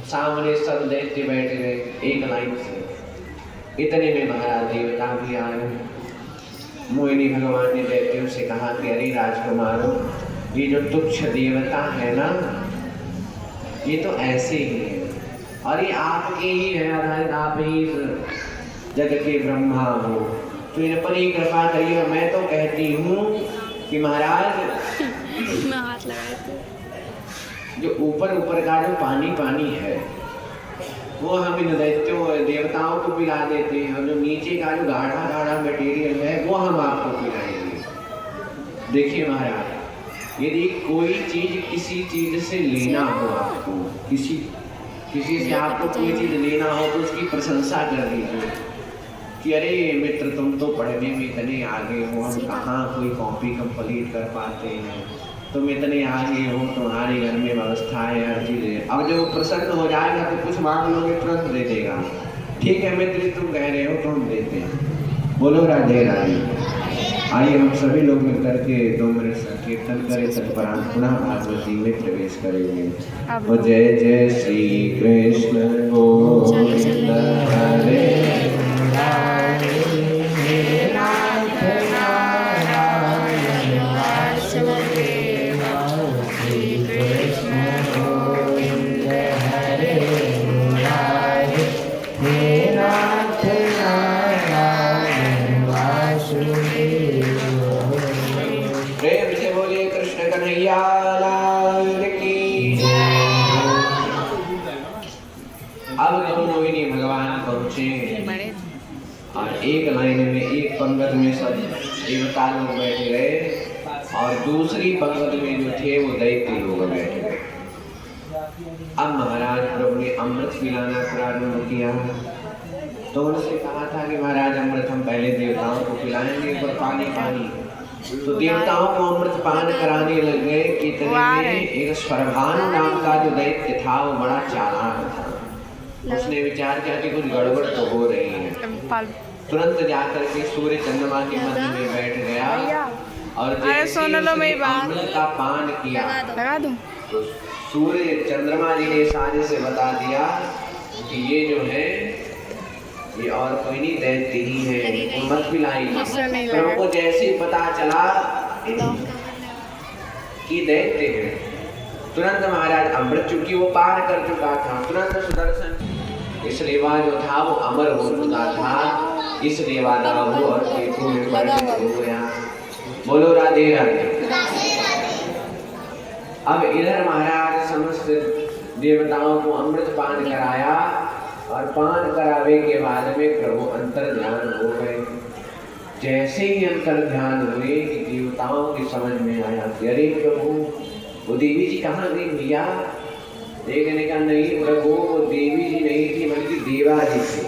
सामने सब दैत्य बैठ गए एक लाइन से। इतने में महाराज देवता भी आए। मोहिनी भगवान ने दैत्यों से कहा कि अरे राजकुमारों ये जो तुच्छ देवता है ना ये तो ऐसे ही है, और ये आपके ही है, आधारित आप ही जग के ब्रह्मा हो, तो इन पर ही कृपा करिए। मैं तो कहती हूँ कि महाराज मैं हाथ लगाए थे जो ऊपर ऊपर का जो पानी पानी है वो हम इन दैत्यों देवताओं को पिला देते हैं, और जो नीचे का जो गाढ़ा गाढ़ा मटेरियल है वो हम आपको पिलाएंगे। देखिए महाराज, यदि कोई चीज किसी चीज से लेना हो आपको, किसी से आपको कोई चीज लेना हो तो उसकी प्रशंसा कर दीजिए कि अरे मित्र तुम तो पढ़ने में इतने आगे हो, हम कहाँ कोई कॉपी कंप्लीट कर पाते हैं, तुम इतने आगे हो, तुम्हारे घर में व्यवस्था है, हर चीज है। अब जब वो प्रसन्न हो जाएगा तो कुछ मांग लोगे तुरंत दे देगा। ठीक है मित्र तुम कह रहे हो तो हम देते हैं। बोलो राधे राधे। आइए हम सभी लोग मिलकर के 2 मिनट संकीर्तन करें, तत्परांत पुनः भागवती में प्रवेश करेंगे। और जय जय श्री कृष्ण गोविंद हरे और एक लाइन में एक पंगत में सब देवता लोग बैठे गए और दूसरी पंगत में जो थे वो दैत्य लोग बैठे गए। अब महाराज प्रभु ने अमृत पिलाना प्रारंभ किया तो उनसे कहा था कि महाराज अमृत हम पहले देवताओं को पिलाएंगे पर पानी पानी। तो देवताओं को अमृत पान कराने लग गए। कितने में एक स्वरभानु नाम का जो दैत्य था वो बड़ा चालाक था। उसने विचार किया कि कुछ गड़बड़ तो हो रही है। तुरंत जाकर के सूर्य चंद्रमा के मध्य में बैठ गया और जैसे अमृत का पान किया तो सूर्य चंद्रमा जी ने साजे से बता दिया कि ये जो है ये और कोई नहीं दैत्य ही है, मत पिलाइए। प्रभु को जैसे ही पता चला कि दैत्य है तुरंत महाराज अमृत चूंकि वो पार कर चुका था तुरंत सुदर्शन इसलिए वह जो था वो अमर हो चुका था, इसलिए वादा हो और केतु में परिणत हो गया। बोलो राधे राधे। अब इधर महाराज समस्त देवताओं को अमृत पान कराया और पान करावे के बाद में प्रभु अंतर ध्यान हो गए। जैसे ही अंतर ध्यान हुए कि देवताओं की समझ में आया कि अरे प्रभु वो देवी जी कहाँ गई भैया। देखने का नहीं प्रभु वो देवी जी नहीं थी बल्कि देवा जी थी।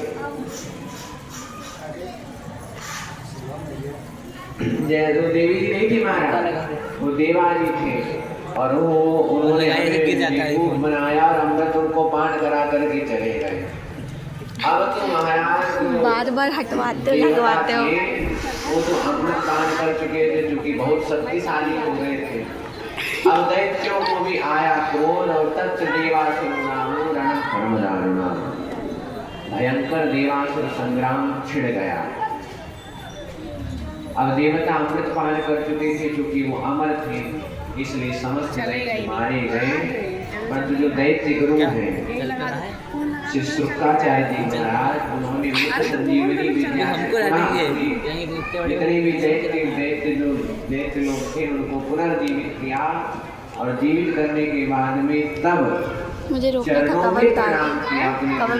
जो देवी जी नहीं थी महाराज वो देवा जी थे और वो उन्होंने भूख बनाया और अमृत उनको पान करा करके चले गए। अब तो महाराज बार बार हटवाते लगवाते हो। वो तो अमृत पान कर चुके थे क्योंकि बहुत शक्तिशाली हो गए थे। अब दैत्यों को भी आया क्रोध और तत् देवासुर भयंकर देवासुर संग्राम छिड़ गया। अब देवता अमृत पान कर चुके थे क्योंकि वो अमर थे इसलिए समस्त दैत्य मारे गए। परंतु जो दैत्य गुरु हैं श्री शुक्राचार्य जी महाराज उन्होंने संजीवनी विद्या जितने भी दैत्य लोग थे उनको पुनर्जीवित किया और जीवित करने के बाद में तब मुझे रोकना था कवर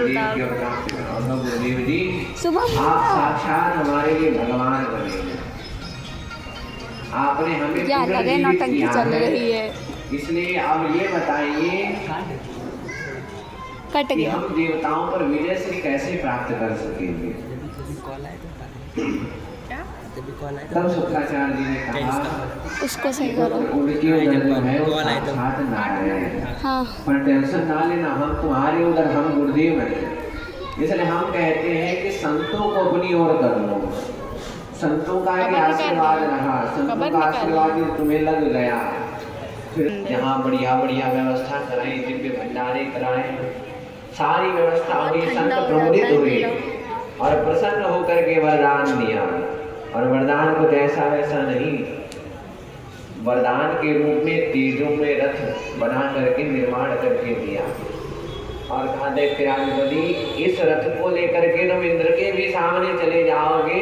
गुरुदेव जी आप साक्षात हमारे लिए भगवान बने। आपने हमें क्या लगे नौटंकी चल रही है। इसलिए अब ये बताइए कट गया हम देवताओं पर विजय श्री कैसे प्राप्त कर सकेंगे। तब शुक्राचार्य जी ने कहा उसको सही करो उनके उधर जो है वो साक्षात नारायण है। हाँ पर टेंशन ना लेना हम तुम्हारे उधर हम गुरुदेव हैं। इसलिए हम कहते हैं कि संतों को अपनी ओर कर लो। संतों का भी आशीर्वाद रहा, संतों का आशीर्वाद तुम्हें लग गया। फिर यहाँ बढ़िया बढ़िया व्यवस्था कराई, दिव्य भंडारे कराए, सारी व्यवस्था हुई। संत प्रमुदित हुए और प्रसन्न होकर के वरदान दिया। और वरदान कुछ ऐसा वैसा नहीं, वरदान के रूप में तेजों में रथ बना करके निर्माण करके दिया और कहा दैत्याधिपति इस रथ को लेकर के तुम इंद्र के भी सामने चले जाओगे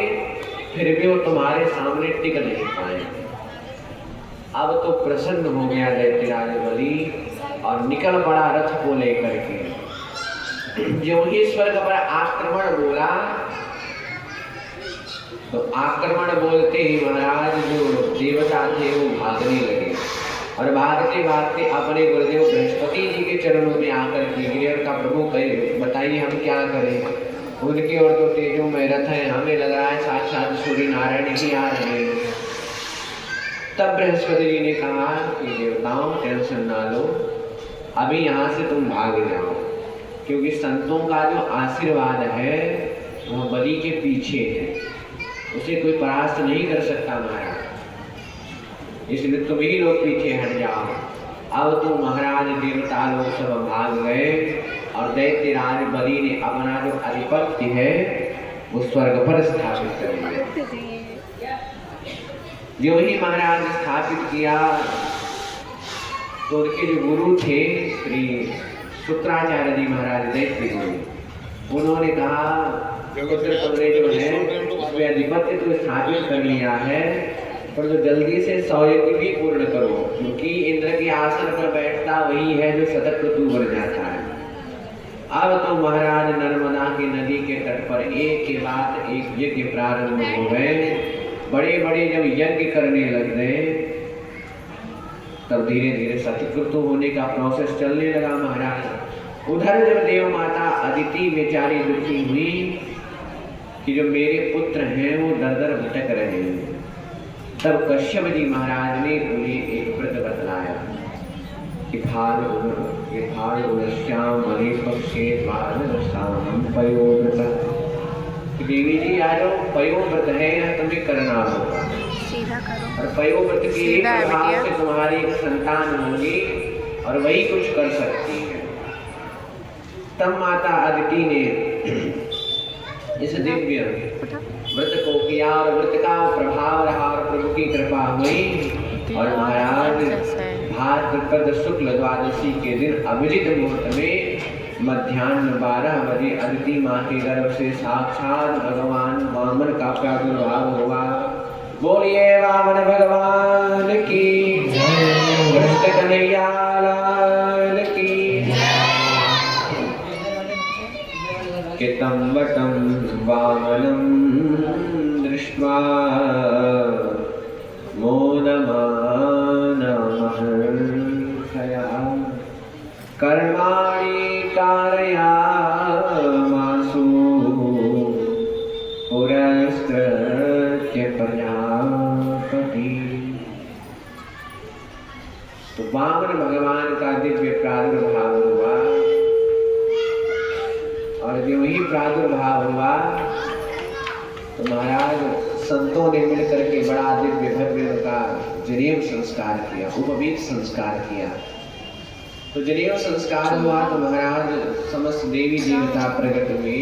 फिर भी वो तुम्हारे सामने टिक नहीं पाएंगे। अब तो प्रसन्न हो गया दैत्याधिपति और निकल पड़ा रथ को लेकर के। जो ही स्वर्ग पर आक्रमण बोला तो आक्रमण बोलते ही महाराज जो देवता थे वो भागने लगे और भागते भागते अपने गुरुदेव बृहस्पति जी के चरणों में आकर के गिरे और कहा प्रभु बताइए हम क्या करें। उनकी ओर तो तेजो में रथ है, हमें लग रहा है साक्षात सूर्य नारायण ही आ रहे हैं। तब बृहस्पति जी ने कहा कि देवताओं टेंशन ना लो, अभी यहाँ से तुम भाग जाओ, क्योंकि संतों का जो आशीर्वाद है वह बलि के पीछे है, उसे कोई परास्त नहीं कर सकता महाराज, इसलिए तुम ही लोग पीछे हट जाओ। अब तो महाराज देवता लोग सब भाग गए और दैत्यराज बलि ने अपना जो आधिपत्य है वो स्वर्ग पर स्थापित कर दिया। जो ही महाराज स्थापित किया तो उनके जो गुरु थे श्री शुक्राचार्य जी महाराज दैत्य गुरु, उन्होंने कहा पुत्र तुमने जो है उसमें आधिपत्य तो स्थापित कर लिया है, पर जो जल्दी से 100 यज्ञ भी पूर्ण करो, क्योंकि इंद्र के आसन पर बैठता वही है जो सतत ऋतु बन जाता है। अब तो महाराज नर्मदा की नदी के तट पर एक के बाद एक यज्ञ प्रारंभ हो गए। बड़े बड़े जब यज्ञ करने लग गए तब धीरे धीरे सतकृतु होने का प्रोसेस चलने लगा महाराज। उधर जब देव माता अदिति बेचारी दुखी हुई कि जो मेरे पुत्र हैं वो दर दर भटक रहे हैं, तब कश्यप जी महाराज ने उन्हें एक व्रत बतलाया कि देवी जी आज पयोव्रत है यह तुम्हें करना होगा, और पयोव्रत के प्रभाव से तुम्हारी एक संतान होगी और वही कुछ कर सकती है। तब माता अदिति ने इस दिव्य व्रत को किया और व्रत का प्रभाव रहा और प्रभु की कृपा हुई और महाराज भाद्रपद शुक्ल द्वादशी के दिन अभिजित मुहूर्त में मध्याह्न 12 बजे अदिति माँ के गर्भ से साक्षात भगवान वामन का प्रादुर्भाव हुआ। बोलिए वामन भगवान की कृष्ण कन्हैया लाल की। कितं वटं वामनं दृष्ट्वा मोदमानमहर्षया कर्माणि कारयामासु पुरस्कृत्य प्रजापति। तो वामन भगवान का दिव्य प्रादुर्भाव हुआ और जो ही प्रादुर्भाव हुआ तो महाराज संतों ने मिलकर के बड़ा दिव्य भव्य का जनेऊ संस्कार किया, उपवीत संस्कार किया। तो जनेऊ संस्कार हुआ तो महाराज समस्त देवी देवता प्रकट हुए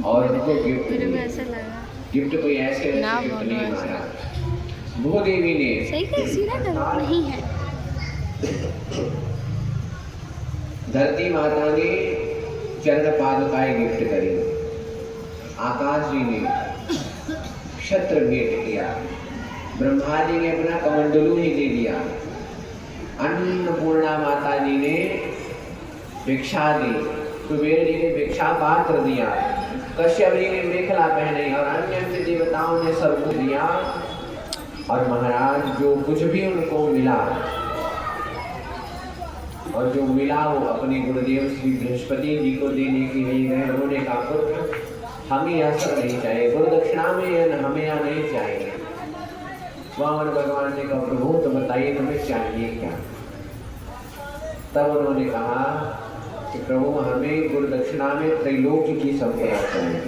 और उनको गिफ्ट कोई ऐसे गिफ्ट नहीं महाराज। भूदेवी ने नहीं है, धरती माता ने चरण पादुकाएं गिफ्ट करी, आकाश जी ने क्षत्र भेंट किया, ब्रह्मा जी ने अपना कमंडलू ही दे दिया, अन्नपूर्णा माता जी ने भिक्षा दी, कुबेर जी ने भिक्षा पात्र दिया, कश्यप जी ने मेखला पहने और अन्य देवताओं ने सब कुछ दिया। और महाराज जो कुछ भी उनको मिला और जो मिला वो अपने गुरुदेव श्री बृहस्पति जी को देने के लिए गए। उन्होंने कहा पुत्र हमें यह सब नहीं चाहिए, गुरु दक्षिणा में हमें यह नहीं चाहिए। वामन भगवान ने कहा प्रभु तो बताइए हमें चाहिए क्या। तब उन्होंने कहा कि प्रभु हमें गुरु दक्षिणा में त्रैलोक्य की संपदा चाहिए।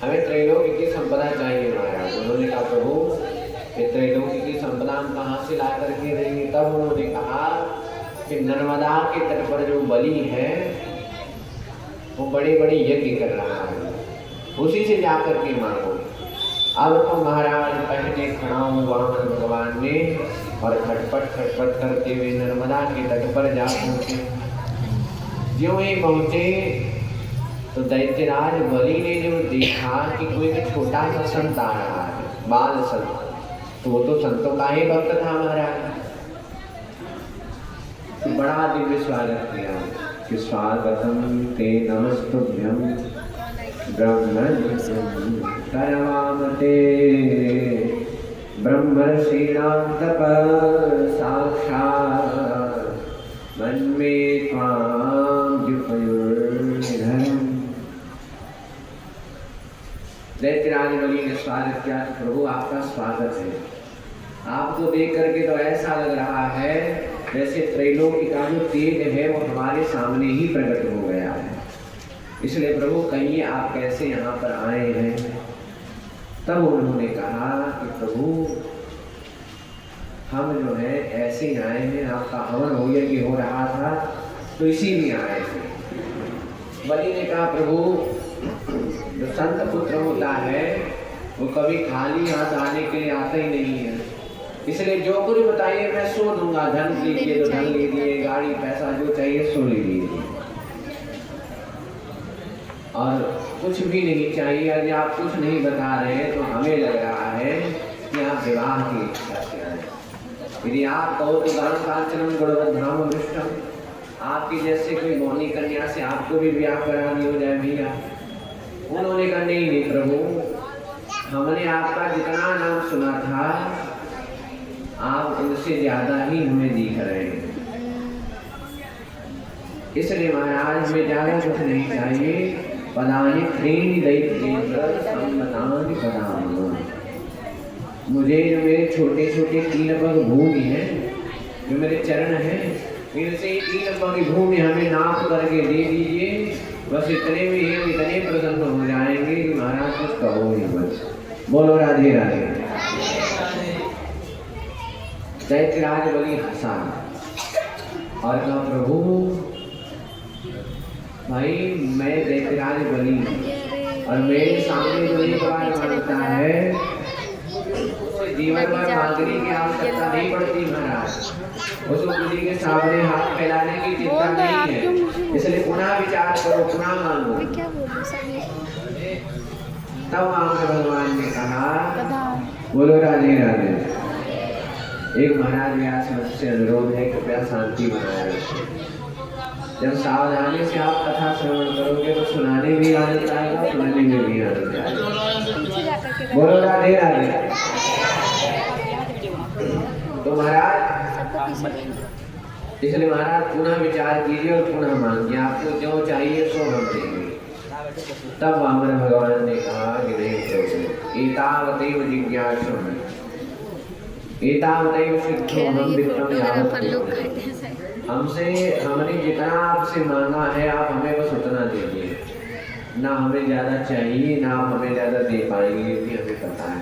हमें त्रैलोक्य की संपदा चाहिए महाराज। उन्होंने कहा प्रभु ये त्रैलोक्य की संपदा हम कहाँ से ला करके देंगे। तब उन्होंने कहा कि नर्मदा के तट पर जो बलि है वो बड़े बड़े यज्ञ कर रहा है, उसी से जाकर के मांगो। अब तो महाराज पहले खड़ा हुआ वामन भगवान ने और खटपट करते हुए नर्मदा के तट पर जा पहुंचे। ज्यों ही पहुंचे तो दैत्यराज बलि ने जो देखा कि कोई भी छोटा सा संत आ रहा है, बाल संत, तो वो तो संतों का ही भक्त था महाराज। तो बड़ा दिव्य स्वागत किया कि स्वागतम ते नमस्तुभ्यं करवामते ब्रह्मर्षीणां तप साक्षात् मन्मे त्वां युपयुर्धरम्। दैत्यराज बलि ने स्वागत किया। प्रभु आपका स्वागत है। आपको देख करके तो ऐसा लग रहा है जैसे त्रैलोकी का जो तेज है वो हमारे सामने ही प्रकट हो गया है। इसलिए प्रभु कहिए आप कैसे यहाँ पर आए हैं। तब उन्होंने कहा कि प्रभु हम जो है ऐसे ही आए हैं, आपका हवन हो रहा था तो इसीलिए आए थे। बलि ने कहा प्रभु जो संत पुत्र होता है वो कभी खाली हाथ आने के लिए आता ही नहीं है, इसलिए जो कुछ बताइए मैं सो दूंगा। धन लीजिए तो धन लीजिए, गाड़ी पैसा जो चाहिए सो लीजिए, और कुछ भी नहीं चाहिए। यदि आप कुछ नहीं बता रहे हैं तो हमें लग रहा है कि आप विवाह की इच्छा से आए। यदि आप कहो तो दान कांचनम गुणवद्धाम विष्टम, आपकी जैसे कोई मौनी कन्या से आपको भी ब्याह करा दी हो जाए भैया। उन्होंने कहा नहीं प्रभु, हमने आपका जितना नाम सुना था आप उनसे ज्यादा ही हमें दिख रहे हैं, इसलिए महाराज हमें ज्यादा कुछ नहीं चाहिए। पदानि त्रीणि दैत्येन्द्र सम्मतानि पदानि, मुझे जो मेरे छोटे छोटे 3 पग भूमि है, जो मेरे चरण हैं, इनसे 3 पग भूमि हमें नाप करके दे दीजिए। बस इतने में ही इतने प्रसन्न हो जाएंगे कि महाराज कुछ कहो ही बस। बोलो राधे राधे। दैत्यराज बलि हंसा और कहा प्रभु भाई मैं दैत्यराज बलि और मेरे सामने जो एक बार मांगता है उसे जीवन भर मांगने की आवश्यकता नहीं पड़ती महाराज। उसको किसी के सामने हाथ फैलाने की चिंता नहीं है, इसलिए पुनः विचार करो, पुनः मांगो। तब वामन भगवान ने कहा बोलो राधे राधे। एक महाराज व्यास मुझसे अनुरोध है कृपया शांति बनाए रखें। जब सावधानी से आप कथा श्रवण करोगे तो सुनाने भी आनंद आएगा, सुनने में भी आनंद आएगा। बोलो राधे राधे। तो महाराज इसलिए महाराज पुनः विचार कीजिए और पुनः मांगिए, आपको जो चाहिए सो हम देंगे। तब वामन भगवान ने कहा कि नहीं प्रभु, एतावतैव जिज्ञासुम एतावतैव सिद्धो हम वित्तम यावत्। हमने जितना आपसे मांगा है आप हमें बस उतना दीजिए, ना हमें ज्यादा चाहिए ना आप हमें ज्यादा दे पाएंगे, ये भी हमें पता है।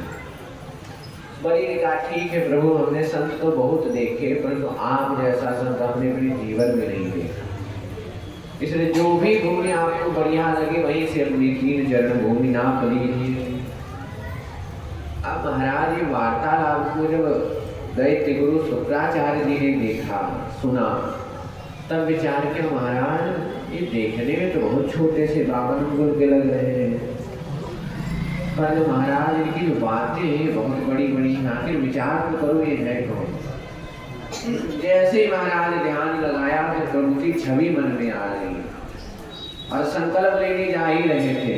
बलि ने कहा ठीक है प्रभु, हमने संत तो बहुत देखे परंतु आप जैसा संत अपने अपने जीवन में नहीं देखा, इसलिए जो भी भूमि आपको बढ़िया लगे वहीं से अपनी 3 चरण भूमि नाप लीजिए। अब महाराज ये वार्तालाप को जब दैत्य गुरु शुक्राचार्य जी ने देखा सुना तब विचार किया महाराज ये देखने में तो बहुत छोटे से 52 अंगुल के लग रहे हैं, पर महाराज इनकी जो बातें हैं बहुत बड़ी बड़ी, आखिर विचार तो करो ये है कौन। जैसे ही महाराज ध्यान लगाया तो प्रभु की छवि मन में आ गई और संकल्प लेने जा ही रहे थे,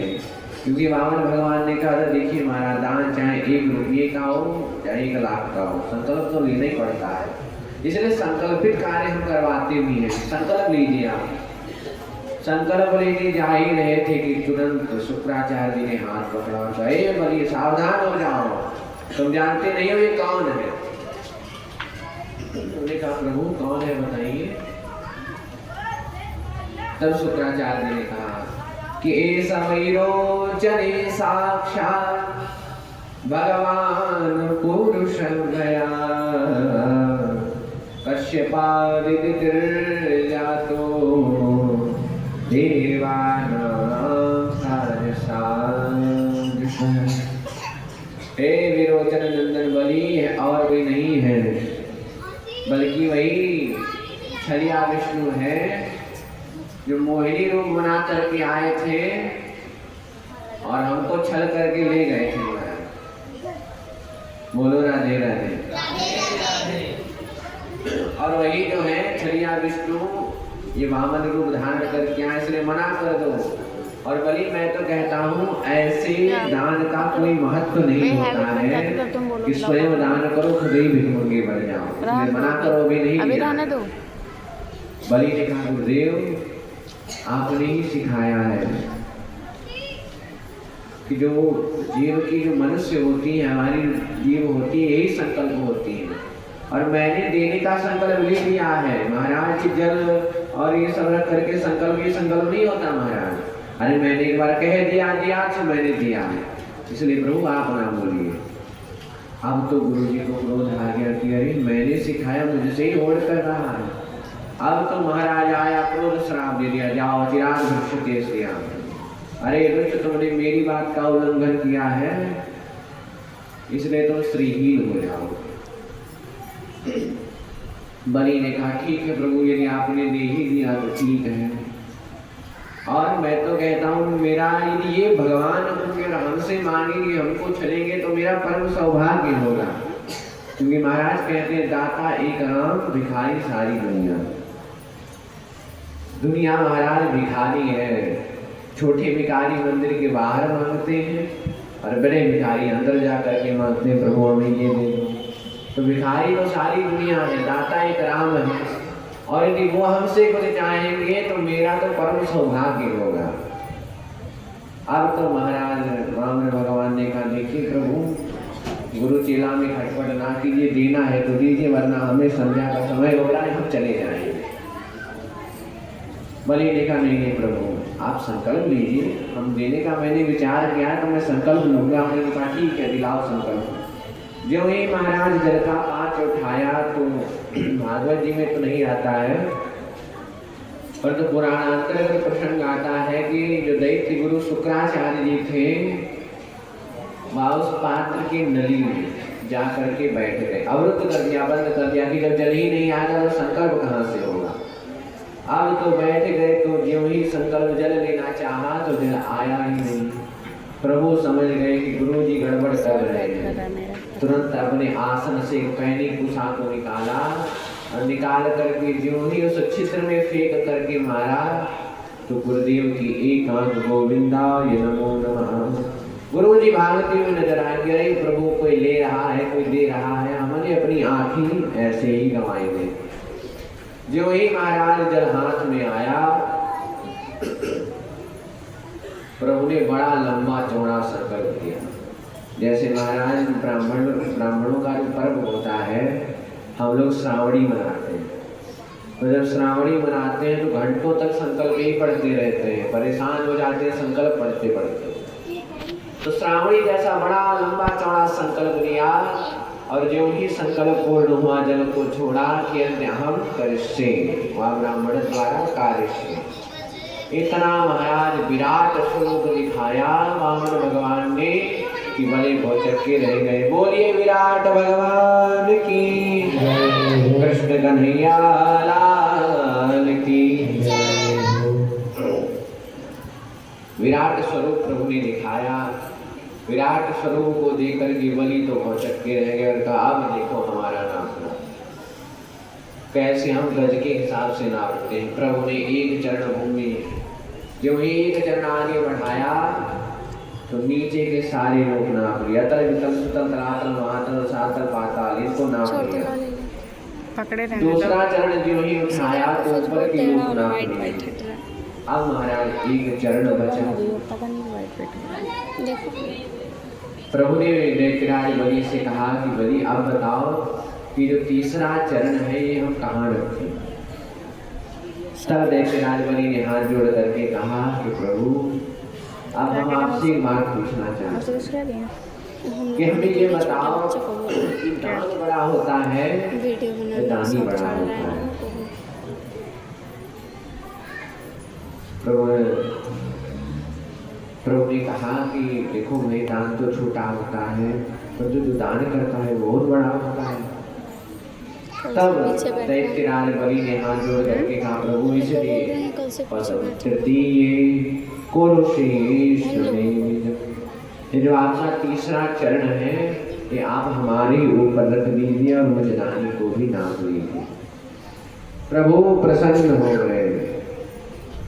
क्योंकि वामन भगवान ने कहा था देखिए महाराज दान चाहे 1 रुपये का हो चाहे 1 लाख का हो, संकल्प तो लेना ही पड़ता है, इसलिए संकल्पित कार्य हम करवाते भी हैं। संकल्प लीजिए आप। संकल्प लेने जा ही रहे थे कि तुरंत शुक्राचार्य जी ने हाथ पकड़ा और कहा बलि सावधान हो जाओ, तुम जानते नहीं हो ये कौन है। उन्होंने कहा प्रभु कौन है बताइए। तब शुक्राचार्य जी ने कहा कि ऐसा विरोचने साक्षात भगवान पुरुष गया कश्यपादितिर्जातो हे विरोचन नंदन बलि है और कोई नहीं है बल्कि वही छलिया विष्णु है जो मोहिनी रूप बना करके आए थे और हमको छल करके ले गए थे। बोलो राधे राधे। और वही जो है छलिया विष्णु ये वामन रूप धारण करके आए, इसलिए मना कर दो और बलि मैं तो कहता हूँ ऐसे दान का कोई महत्व नहीं होता है कि स्वयं दान करो खुद ही भिखमंगे बन जाओ, इसलिए मना करो भी नहीं अभी किया। रहने दो। बलि ने कहा गुरुदेव आपने ही सिखाया है कि जो जीव की जो मनुष्य होती है, हमारी जीव होती है, यही संकल्प होती है और मैंने देने का संकल्प ले लिया है महाराज की जल और ये सब रख करके संकल्प, ये संकल्प नहीं होता महाराज। अरे मैंने एक बार कह दिया तो मैंने दिया है, इसलिए प्रभु आप ना बोलिए। अब तो गुरु जी को क्रोध आ गया कि अरे मैंने सिखाया, मुझसे ही होड़ कर रहा है। अब तो महाराज आया, क्रोध श्राप दे दिया, जाओ चिराग भक्षते श्रिया। अरे दुष्ट तुमने मेरी बात का उल्लंघन किया है, इसलिए तुम श्रीहीन हो जाओ। बलि ने कहा ठीक है प्रभु, यदि आपने दे ही दिया तो ठीक है। और मैं तो कहता हूँ मेरा यदि ये भगवान अगर हमसे मांगेंगे, हमको चलेंगे तो मेरा परम सौभाग्य होगा, क्योंकि महाराज कहते हैं दाता एक राम भिखारी सारी दुनिया। दुनिया महाराज भिखारी है। छोटे भिखारी मंदिर के बाहर मांगते हैं और बड़े भिखारी अंदर जा करके मांगते हैं प्रभु हमें ये दे दो। तो भिखारी तो सारी दुनिया है, दाता एक राम है। और यदि वो हमसे कुछ चाहेंगे तो मेरा तो परम सौभाग्य होगा। अब तो महाराज राम भगवान ने कहा देखिए प्रभु, गुरु चेला में खटपट ना कीजिए, देना है तो दीजिए, वरना हमें संध्या का समय हो रहा है, हम चले जाएंगे। बलि ने कहा नहीं प्रभु आप संकल्प लीजिए, हम देने का मैंने विचार किया है तो मैं संकल्प लूंगा। हमने कहा ठीक है दिलाओ संकल्प। जो ही महाराज जल का पात्र उठाया तो भागवत जी में तो नहीं आता है, पर तो पुराणांतर में प्रसंग आता है कि जो दैत्य गुरु शुक्राचार्य जी थे वह उस पात्र की नली में जा करके बैठ गए, अवरुद्ध कर दिया, बंद कर दिया कि जब जल ही नहीं आएगा तो संकल्प कहाँ से होगा। अब तो बैठ गए तो जो ही संकल्प जल लेना चाहा तो जल आया ही नहीं। प्रभु समझ गए कि गुरु जी गड़बड़ कर रहे हैं, तुरंत अपने आसन से पैनी कुशा को निकाला और निकाल करके जो ही उस छिद्र में फेंक करके मारा तो गुरुदेव की एक आंख गोविंदा ये नमो नमः। गुरु जी भागते हुए नजर आए कि अरे प्रभु कोई ले रहा है, कोई दे रहा है, हमने अपनी आँख ही ऐसे ही गंवाएंगे। जो ही महाराज जल हाथ में आया प्रभु ने बड़ा लंबा चौड़ा संकल्प किया। जैसे महाराज ब्राह्मणों का जो पर्व होता है, हम लोग श्रावणी मनाते हैं, तो जब श्रावणी मनाते हैं तो घंटों तक संकल्प ही पढ़ते रहते हैं, परेशान हो जाते हैं संकल्प पढ़ते पढ़ते। तो श्रावणी जैसा बड़ा लंबा चौड़ा संकल्प लिया और जो ही संकल्प पूर्ण हुआ जल को छोड़ा कि हम करिष्ये, वह ब्राह्मण द्वारा कार्यष्ये। इतना महाराज विराट स्वरूप दिखाया वामन भगवान ने कि बड़े भौचक्के रह गए। बोलिए विराट भगवान की, कृष्ण कन्हैया लाल की। विराट स्वरूप प्रभु ने दिखाया। विराट स्वरूप को देखकर के बलि तो भौचक्के रह गए और कहा अब देखो हमारा नापना कैसे हम गज के हिसाब से नापते हैं। प्रभु ने एक चरण भूमि जो ही एक चरण आगे बढ़ाया तो नीचे के सारे लोग नाप लिया, तल वितल सुतल तलातल महातल सातल पाताल, इसको नाप लिया। पकड़े दूसरा चरण जो ही उठाया तो ऊपर के लोग नाप लिया। अब महाराज एक चरण बचा। प्रभु ने दैत्यराज बलि से कहा कि बलि अब बताओ कि जो तीसरा चरण है ये हम कहाँ रखें। तब दैत्यराज बलि ने हाथ जोड़ करके कहा कि प्रभु अब हम आपसे एक बात पूछना चाहते हैं कि हमें ये बताओ कि दान बड़ा होता है या दानी बड़ा होता है। प्रभु ने कहा कि देखो भाई दान तो छोटा होता है पर जो दान करता है बहुत बड़ा होता है। तब दैत्यराज बलि ने हाथ जोड़ करके कहा प्रभु इसलिए तृतीय ये जो आपका तीसरा चरण है ये आप हमारे ऊपर रख दीजिए और मुझ दानी को भी नाप लीजिए। प्रभु प्रसन्न हो गए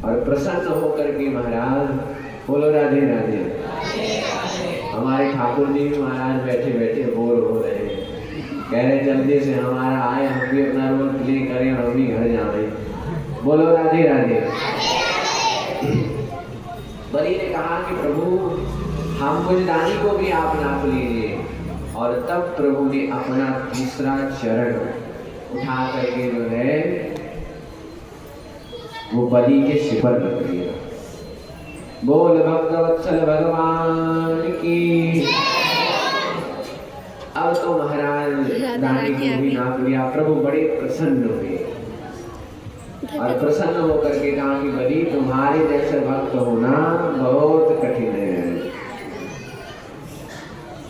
और प्रसन्न होकर के महाराज बोलो राधे राधे। हमारे ठाकुर जी भी महाराज बैठे बैठे बोर हो रहे हैं, कह रहे जल्दी से हमारा आए, हम भी अपना रोल प्ले करें और हम भी घर जाएं। बोलो राधे राधे। बलि ने कहा कि प्रभु हम कुंजदानी को भी आप नाप लीजिए, और तब प्रभु ने अपना तीसरा चरण उठा करके जो है वो बलि के सिर पर रख दिया। बोल भक्तवत्सल भगवान की। अब तो महाराज रानी को भी नाप लिया। प्रभु बड़े प्रसन्न हुए और प्रसन्न होकर के कहा कि बलि तुम्हारे जैसे भक्त होना बहुत कठिन है,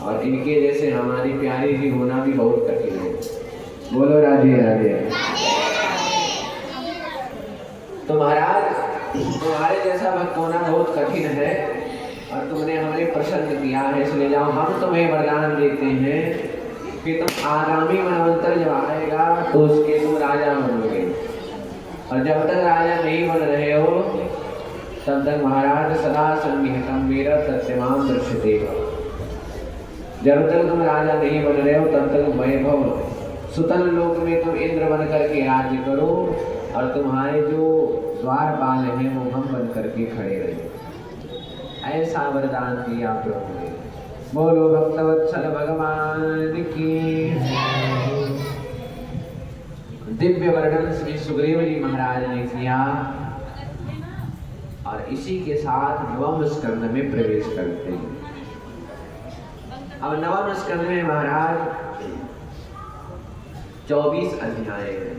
और इनके जैसे हमारी प्यारी जी होना भी बहुत कठिन है। बोलो राधे राधे। तो महाराज तुम्हारे जैसा भक्त होना बहुत कठिन है, और तुमने हमें प्रसन्न किया है, इसलिए जाओ हम तुम्हें वरदान देते हैं कि तुम आगामी मनवंतर जब आएगा तो उसके तुम राजा बनोगे, और जब तक राजा नहीं बन रहे हो तब तक महाराज सदा सन्निहितम मेरा सत्यमाम दृश्यते। जब तक तुम राजा नहीं बन रहे हो तब तक वैभव सुतन लोक में तुम इंद्र बन करके राज्य करो, और तुम्हारे जो द्वारपाल हैं वो हम बन करके खड़े रहे। ऐसा वरदान दिया प्रभु ने। बोलो भक्तवत्सल भगवान की। दिव्य वर्णन श्री सुग्रीव जी महाराज ने किया, और इसी के साथ नवम स्कंद में प्रवेश करते हैं। अब नवम स्कंद में महाराज 24 अध्याय हैं,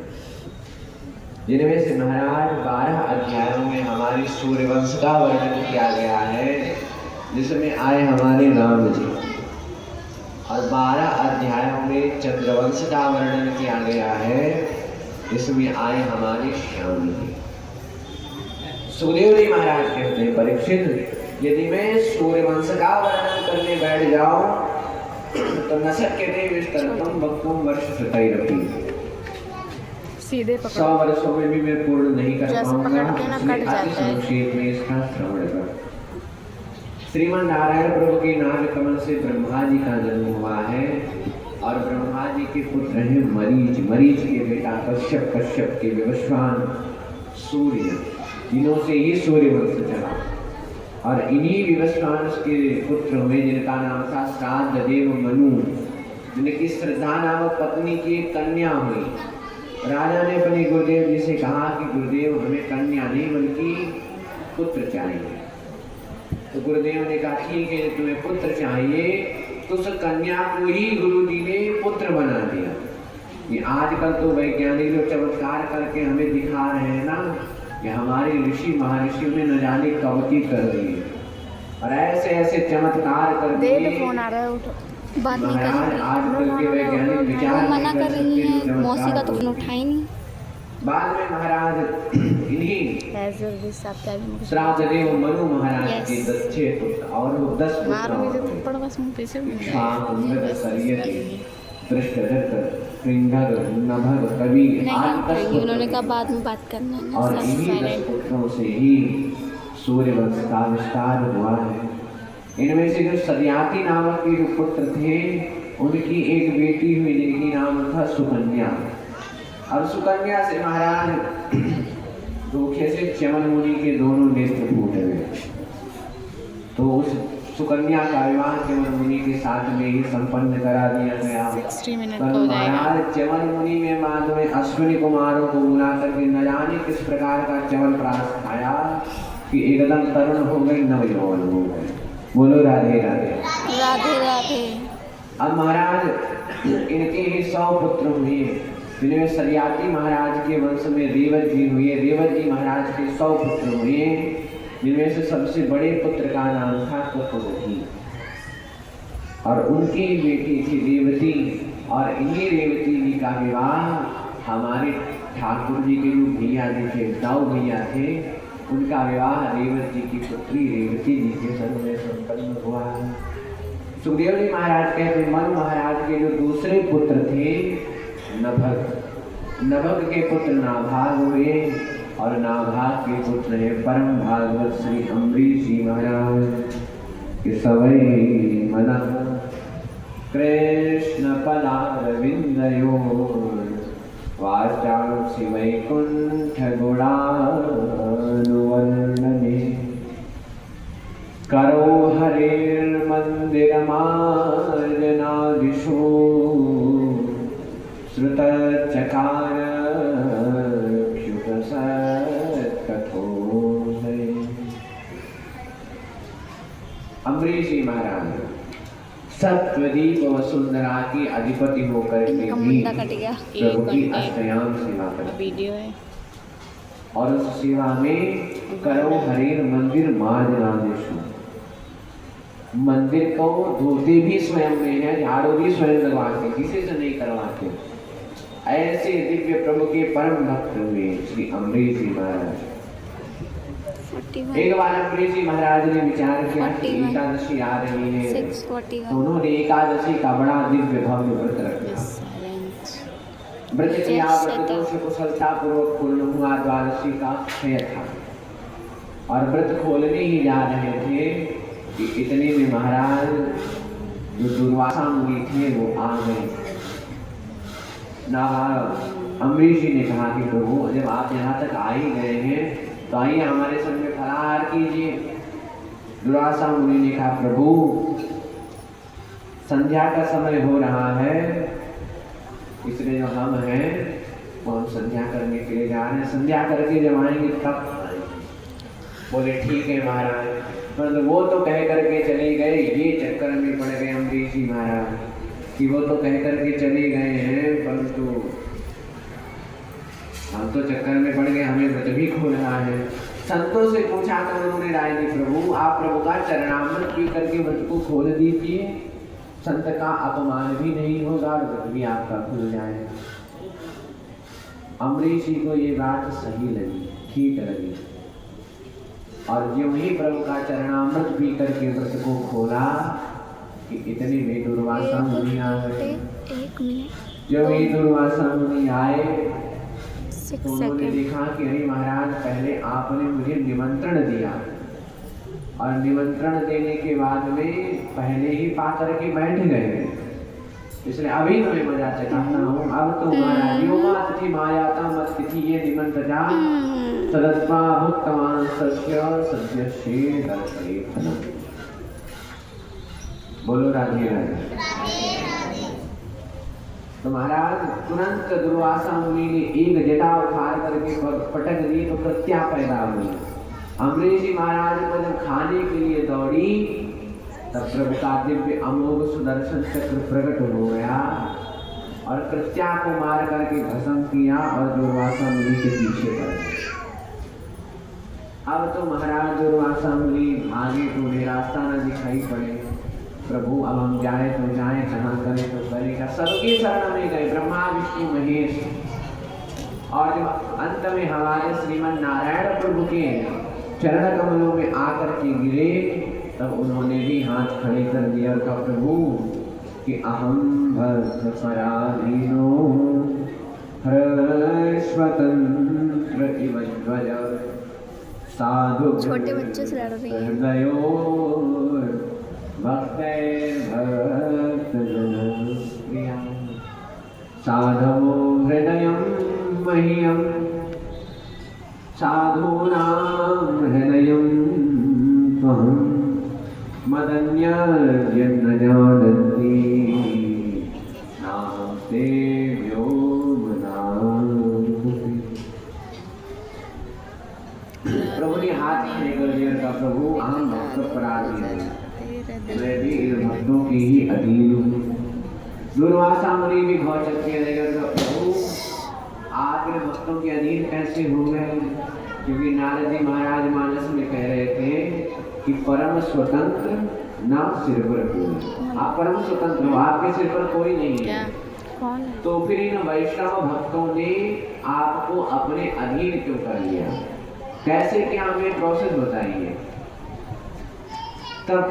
जिनमें से महाराज 12 अध्यायों में हमारी सूर्यवंश का वर्णन किया गया है, जिसमें आए हमारे राम जी, और 12 अध्यायों में चंद्रवंश का वर्णन किया गया है, जिसमें आए हमारे श्याम जी। सुग्रीव जी महाराज कहते हैं परीक्षित, यदि मैं सूर्यवंश का वर्णन करने बैठ जाऊं तो न शक्यते विस्तरतम वक्तुम वर्ष शतैरपि। सीधे 100 वर्षों में भी मैं पूर्ण नहीं कर पाऊंगा, अति संक्षेप में इसका श्रवण कर। श्रीमन नारायण प्रभु के नाग कमल से ब्रह्मा जी का जन्म हुआ है, और ब्रह्मा जी के पुत्र हैं मरीच, मरीच के बेटा कश्यप, कश्यप के विवस्वान सूर्य, जिन्हों से ही सूर्यवंश चला, और इन्हीं विवस्वान के पुत्र हुए जिनका नाम था श्राद्ध देव मनु, जिनकी श्रद्धा नामक पत्नी की एक कन्या हुई। राजा ने अपने गुरुदेव जी से कहा कि गुरुदेव हमें कन्या नहीं बल्कि पुत्र चाहिए। तो गुरुदेव ने कहा ठीक है, तुम्हें पुत्र चाहिए तो उस कन्या को ही गुरु जी ने पुत्र बना दिया। ये आजकल तो वैज्ञानिक जो चमत्कार करके हमें दिखा रहे हैं ना, कि हमारे ऋषि महर्षियों ने न जाने कब की कर दी है, और ऐसे ऐसे चमत्कार कर दिए। फोन आ रहा है, उठो, बात नहीं महाराज आजकल के वैज्ञानिक विचार मना कर रही है, मौसी का तो फोन उठा ही नहीं। बाद में महाराज इन्हीं श्राद्ध देव मनु महाराज के 10 पुत्र और 10 उन्होंने कहा बाद में बात करना है, और इन्हीं 10 पुत्रों से ही सूर्यवंश का विस्तार हुआ है। इनमें से जो सत्याती नामक के जो पुत्र थे, उनकी एक बेटी हुई जिनकी नाम था सुकन्या, और सुकन्या से महाराज धोखे से च्यवन मुनि के दोनों नेत्र फूट गए। तो उस सुकन्या का विवाह च्यवन मुनि के साथ में ही संपन्न करा दिया गया। 60 मिनट पर महाराज च्यवन मुनि में बाद में अश्विनी कुमारों को बुला करके न जाने किस प्रकार का च्यवन प्रास खाया कि एकदम तरुण हो गए, नवयौवन हो गए। बोलो राधे राधे। राधे राधे। अब महाराज इनके ही 100 पुत्र हुए, जिनमें सरियाती महाराज के वंश में रेवत जी हुए। रेवत जी महाराज के 100 पुत्र हुए, जिनमें से सबसे बड़े पुत्र का नाम था कुकुमती, और उनकी बेटी थी रेवती। और इन्हीं रेवती जी का विवाह हमारे ठाकुर जी के जो भैया जी थे, 9 भैया थे, उनका विवाह रेवत जी की पुत्री रेवती जी के संग में संपन्न हुआ। सुखदेव जी महाराज कहते मनु महाराज के जो दूसरे पुत्र थे नभग, नभग के पुत्र नाभाग हुए, और नाभा के पुत्र है परम भागवत श्री अम्बरीश जी महाराज के सवै मन कृष्ण पदारविंदयो वाचांसि वैकुंठ गुणानुवर्णने करो हरिर्मन्दिरमार्जनादिषु श्रुतचकार अम्बरीश जी महाराज सत्वदीप वसुंधरा की अधिपति होकर के भी प्रभु की अष्टयाम सेवा करते वीडियो है और उस सेवा में करो हरेर मंदिर मार्जनादेशु मंदिर को धोते भी स्वयं में है, झाड़ू भी स्वयं लगवाते, किसी से नहीं करवाते। ऐसे दिव्य प्रभु के परम भक्त हुए श्री अम्बरीश जी महाराज। एक बार अम्बरीश जी महाराज ने विचार किया कि एकादशी आ रही है, तो उन्होंने एकादशी का बड़ा दिव्य भव्य व्रत रखा। व्रत किया, व्रत से कुशलता पूर्वक पूर्ण हुआ। द्वादशी का क्षय था और व्रत खोलने ही जा रहे थे कि इतने में महाराज जो दुर्वासा मुनि थे वो आ गए। अम्बरीश जी ने कहा कि प्रभु जब आप यहाँ तक आ ही गए हैं तो आइए हमारे संग में फलाहार कीजिए। दुर्वासा मुनि ने कहा प्रभु संध्या का समय हो रहा है, इसलिए जो हम हैं वो हम संध्या करने के लिए जा रहे हैं, संध्या करके जब आएंगे तब आएंगे। बोले ठीक है महाराज, परंतु वो तो कह करके चले गए, ये चक्कर में पड़ गए अम्बरीश जी महाराज कि वो तो कह करके चले गए हैं परंतु हम तो चक्कर में पड़ गए, हमें व्रत भी खोलना है। संतों से पूछा तो उन्होंने राय दी प्रभु आप प्रभु का चरणामृत पी करके व्रत को खोल दीजिए, संत का अपमान भी नहीं होगा, व्रत भी आपका खुल जाएगा। अम्बरीश जी को ये बात सही लगी, ठीक लगी और ज्यों ही प्रभु का चरणामृत पी करके व्रत को खोला कि इतने में दुर्वासा मुनि आ गए। जब ये दुर्वासा मुनि आए तो उन्होंने देखा कि अरे महाराज पहले आपने मुझे निमंत्रण दिया और निमंत्रण देने के बाद में पहले ही पा करके बैठ गए, इसलिए अभी तो मैं मजा चखाता हूँ। अब तो महाराज यो मात थी मायाता मत तिथि ये निमंत्रणा सदस्वा भुक्तवान सस्य सद्य शेर दर्शे। बोलो राधे राधे। तो महाराज तुरंत दुर्वासा मुनि ने एक जटा उखाड़ करके पटक दी तो प्रत्या पैदा हुई। अम्बरीश जी महाराज को जब खाने के लिए दौड़ी तब प्रभु का दिव्य अमोघ सुदर्शन चक्र प्रकट हो गया और प्रत्या को मार करके भस्म किया और दुर्वासा मुनि के पीछे पड़ गए। अब तो महाराज दुर्वासा मुनि भागे तो रास्ता न दिखाई पड़े। प्रभु अब हम जाए तो जाए, कहाँ करें तो करेगा। सबके शरण में गए, ब्रह्मा विष्णु महेश। और जब अंत में हमारे श्रीमन नारायण प्रभु के चरण कमलों में आकर के गिरे तब उन्होंने भी हाथ खड़े कर दिया और कहा प्रभु कि अहम भक्त पराधीनो हर्षवतंत्र इव ध्वज साधु छोटे बच्चों से लड़ रही है। साधवो हृदयं मह्यं साधूनां हृदयं त्वं मदन्यं न जानन्ति नाहं तेभ्यो मनामि। प्रभु ने हाथ खड़े कर दिया का प्रभु अहम भक्त पराधीन, मैं भी इन भक्तों की ही अधीन हूँ। दुर्वासा मुनि भी बहुत चक्के रहेगा प्रभु आप इन भक्तों के अधीन कैसे हो गए, क्योंकि नारद जी महाराज मानस में कह रहे थे कि परम स्वतंत्र ना सिर पर कोई। आप परम स्वतंत्र हो, आपके सिर पर कोई नहीं है। तो फिर इन वैष्णव भक्तों ने आपको अपने अधीन क्यों कर लिया, कैसे क्या हमें प्रोसेस बताइए। तब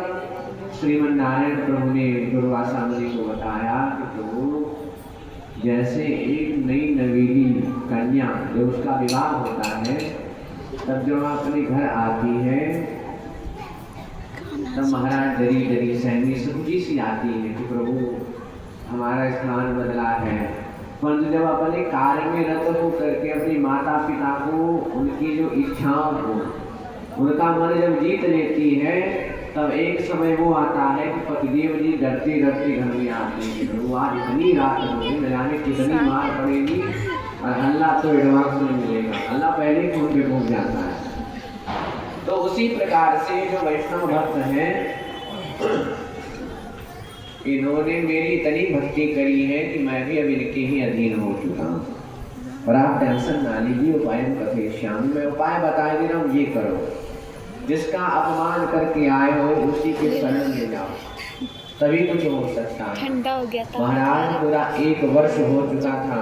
श्रीमन नारायण प्रभु ने दुर्वासा मुनि को बताया कि प्रभु जैसे एक नई नवेली कन्या जब उसका विवाह होता है, तब जब अपने घर आती है, तब महाराज डरी डरी सहमी सब्जी सी आती है कि प्रभु हमारा स्थान बदला है। परंतु जब अपने कार्य में रत हो करके अपनी माता पिता को उनकी जो इच्छाओं को उनका मन जब जीत लेती है, तब एक समय वो आता है कि पतिदेव जी डरते डरते घर में आते हैं कि प्रभु आज इतनी रात हो गई, न जाने कितनी मार पड़ेगी और हल्ला तो एडवांस में मिलेगा, हल्ला पहले ही फोन पे पहुंच जाता है। तो उसी प्रकार से जो वैष्णव भक्त हैं, इन्होंने मेरी इतनी भक्ति करी है कि मैं भी अब इनके ही अधीन हो चुका हूँ। और आप टेंशन ना लीजिए, उपाय कथयिष्यामि, मैं उपाय बता दे रहा हूँ, ये करो। जिसका अपमान करके आए हो उसी के शरण में जाओ, तभी कुछ हो सकता है। ठंडा हो गया था महाराज पूरा 1 वर्ष हो चुका था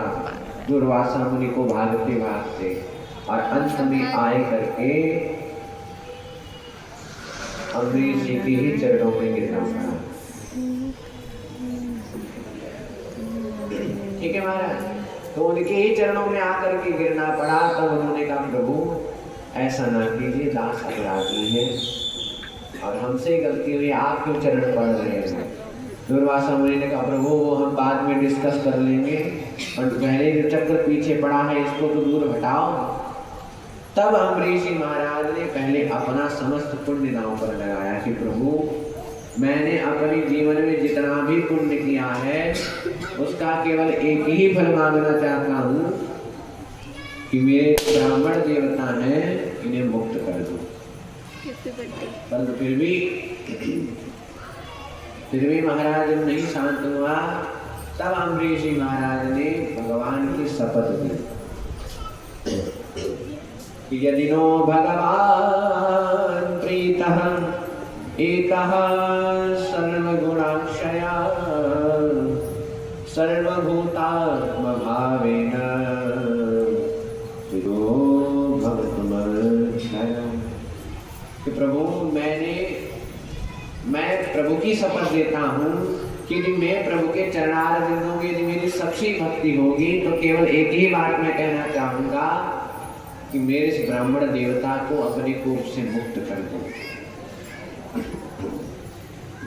दुर्वासा मुनि को भागते भागते, और अंत में आए करके अम्बरीश जी के ही चरणों में गिरना पड़ा। ठीक है महाराज, तो उनके ही चरणों में आकर के गिरना पड़ा। तो उन्होंने कहा प्रभु ऐसा ना कीजिए, दास अपराधी है और हमसे गलती हुई, आप क्यों चरण पड़ रहे हैं। दुर्वासा मुनि ने कहा प्रभु वो हम बाद में डिस्कस कर लेंगे, और पहले जो चक्र पीछे पड़ा है इसको तो दूर हटाओ। तब अम्बरीश जी महाराज ने पहले अपना समस्त पुण्य दांव पर लगाया कि प्रभु मैंने अपने जीवन में जितना भी पुण्य किया है उसका केवल एक ही फल मांगना चाहता हूँ कि मेरे ब्राह्मण देवता हैं, इन्हें मुक्त कर दो। परंतु फिर भी महाराज नहीं शांत हुआ। तब अम्बरीश जी महाराज ने भगवान की शपथ दी कि यदि नो भगवान प्रीतः एकः सर्वगुणाक्षया सर्वभूतात्म भावेन तिरो भवतुमर्षया। कि प्रभु मैं प्रभु की शपथ देता हूँ कि यदि मैं प्रभु के चरणारविंदों में यदि मेरी सच्ची भक्ति होगी तो केवल एक ही बात मैं कहना चाहूँगा कि मेरे इस ब्राह्मण देवता को अपने कोप से मुक्त कर दो।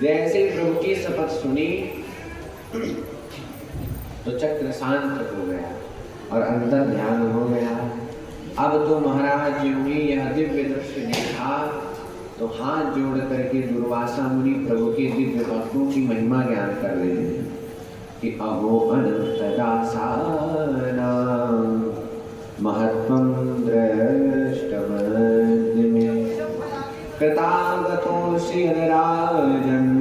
जैसे प्रभु की शपथ सुनी तो चक्र शांत हो गया और अंतर ध्यान हो गया। अब तो महाराज जी ने यह दिव्य दृश्य देखा तो हाथ जोड़ करके दुर्वासा मुनि प्रभु के दिव्य भक्तों की महिमा ज्ञान कर रहे हैं कि अहो अनंत दासाना महत्वं दृष्टवन्मे कृतागतोऽसि राजन्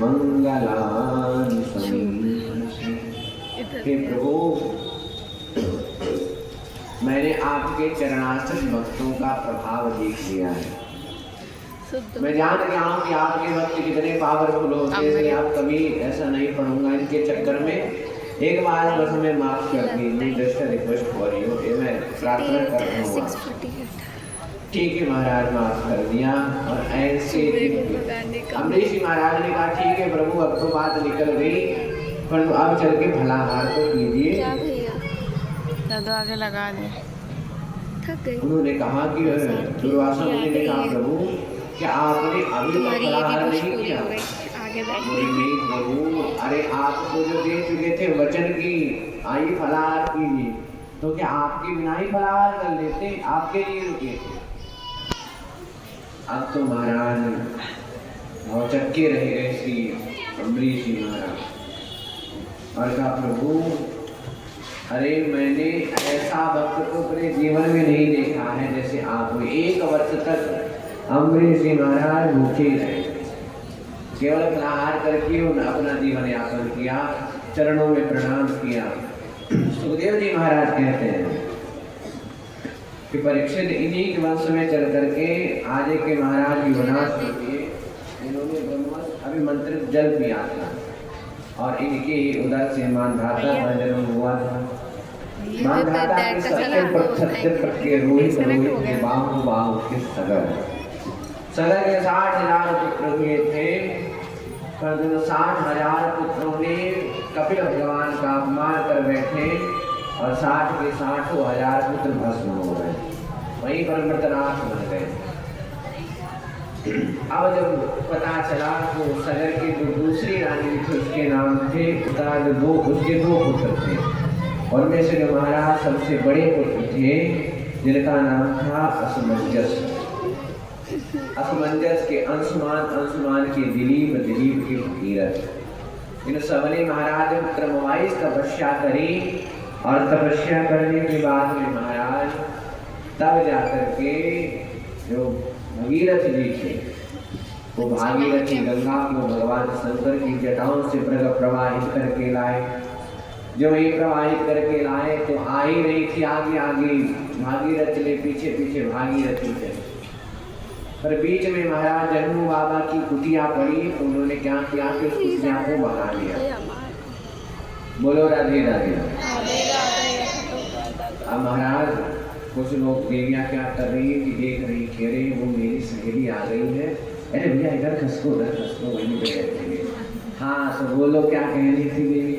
मंगलानि समीक्षे। हे प्रभु मैंने आपके चरणाश्रित भक्तों का प्रभाव देख लिया है। मैं जान गया हूँ कि आपके भक्त कितने पावरफुल होते हैं, इसलिए आप कभी ऐसा नहीं पढ़ूंगा इनके चक्कर में। एक बार बस हमें माफ कर दीजिए, जस्ट रिक्वेस्ट फॉर यू, ये मैं प्रार्थना कर रहा हूँ। ठीक है महाराज, माफ कर दिया। और ऐसे अम्बरीश जी महाराज ने कहा ठीक है प्रभु अब तो बात निकल गई, पर अब चल के फलाहार तो कीजिए। तो आगे लगा दे। थक गई। उन्होंने कहा कि दुर्वासा मुनि ने कहा प्रभु क्या आपने अभी तक फलाहार नहीं किया। आगे नहीं प्रभु, अरे आपको जो दे चुके थे वचन की आइए फलाहार कीजिए, तो क्या आपके बिना ही फलाहार कर लेते, आपके लिए रुके थे। अब तो महाराज भौचक्के रह गए श्री अम्बरीश जी महाराज और कहा प्रभु अरे मैंने ऐसा भक्त को अपने जीवन में नहीं देखा है जैसे आप। 1 वर्ष तक अम्बरीश जी महाराज भूखे रहे, केवल फलाहार करके अपना जीवन यापन किया, चरणों में प्रणाम किया। सुखदेव जी महाराज कहते हैं कि परीक्षित इन्हीं के वंश में चल करके आगे के महाराज युवनाथ के लिए इन्होंने ब्रह्मवश अभिमंत्रित जल पिया था और इनके उदर से मानधाता का जन्म हुआ था। मानधाता के सत्य के रोहित रोहित के बाहु बाहु के सगर के 60,000 पुत्र हुए थे। परंतु 60,000 पुत्रों ने कपिल भगवान का अपमान कर बैठे और 60 के 60,000 पुत्र भस्म हो गए, वहीं पर मृतराज बन गए। अब जब पता चला तो सगर की जो दूसरी रानी थी उसके नाम थे उसके दो पुत्र थे, और में से जो महाराज सबसे बड़े पुत्र थे जिनका नाम था असमंजस। असमंजस के अंशुमान के दिलीप के भगीरथ। इन सबने महाराज क्रमवाइज तपस्या करी, और तपस्या करने के बाद में महाराज तब जाकर के जो भगीरथ जी थे वो भागीरथी गंगा को भगवान शंकर की जटाओं से प्रवाहित करके लाए। जब ये प्रवाहित करके लाए तो आ ही रही थी आगे आगे भागीरथ चले, पीछे पीछे भागीरथी चले, पर बीच में महाराज जन्नू बाबा की कुटिया पड़ी तो उन्होंने क्या किया कि उस कुटिया को बहा लिया। बोलो राधे राधे। अब महाराज कुछ लोग देवियाँ क्या कर रही है कि देख रही कह रही वो मेरी सहेली आ गई है, अरे भैया इधर खसको वहीं पे बैठेंगे। हाँ तो वो लोग क्या कह रही थी देवी,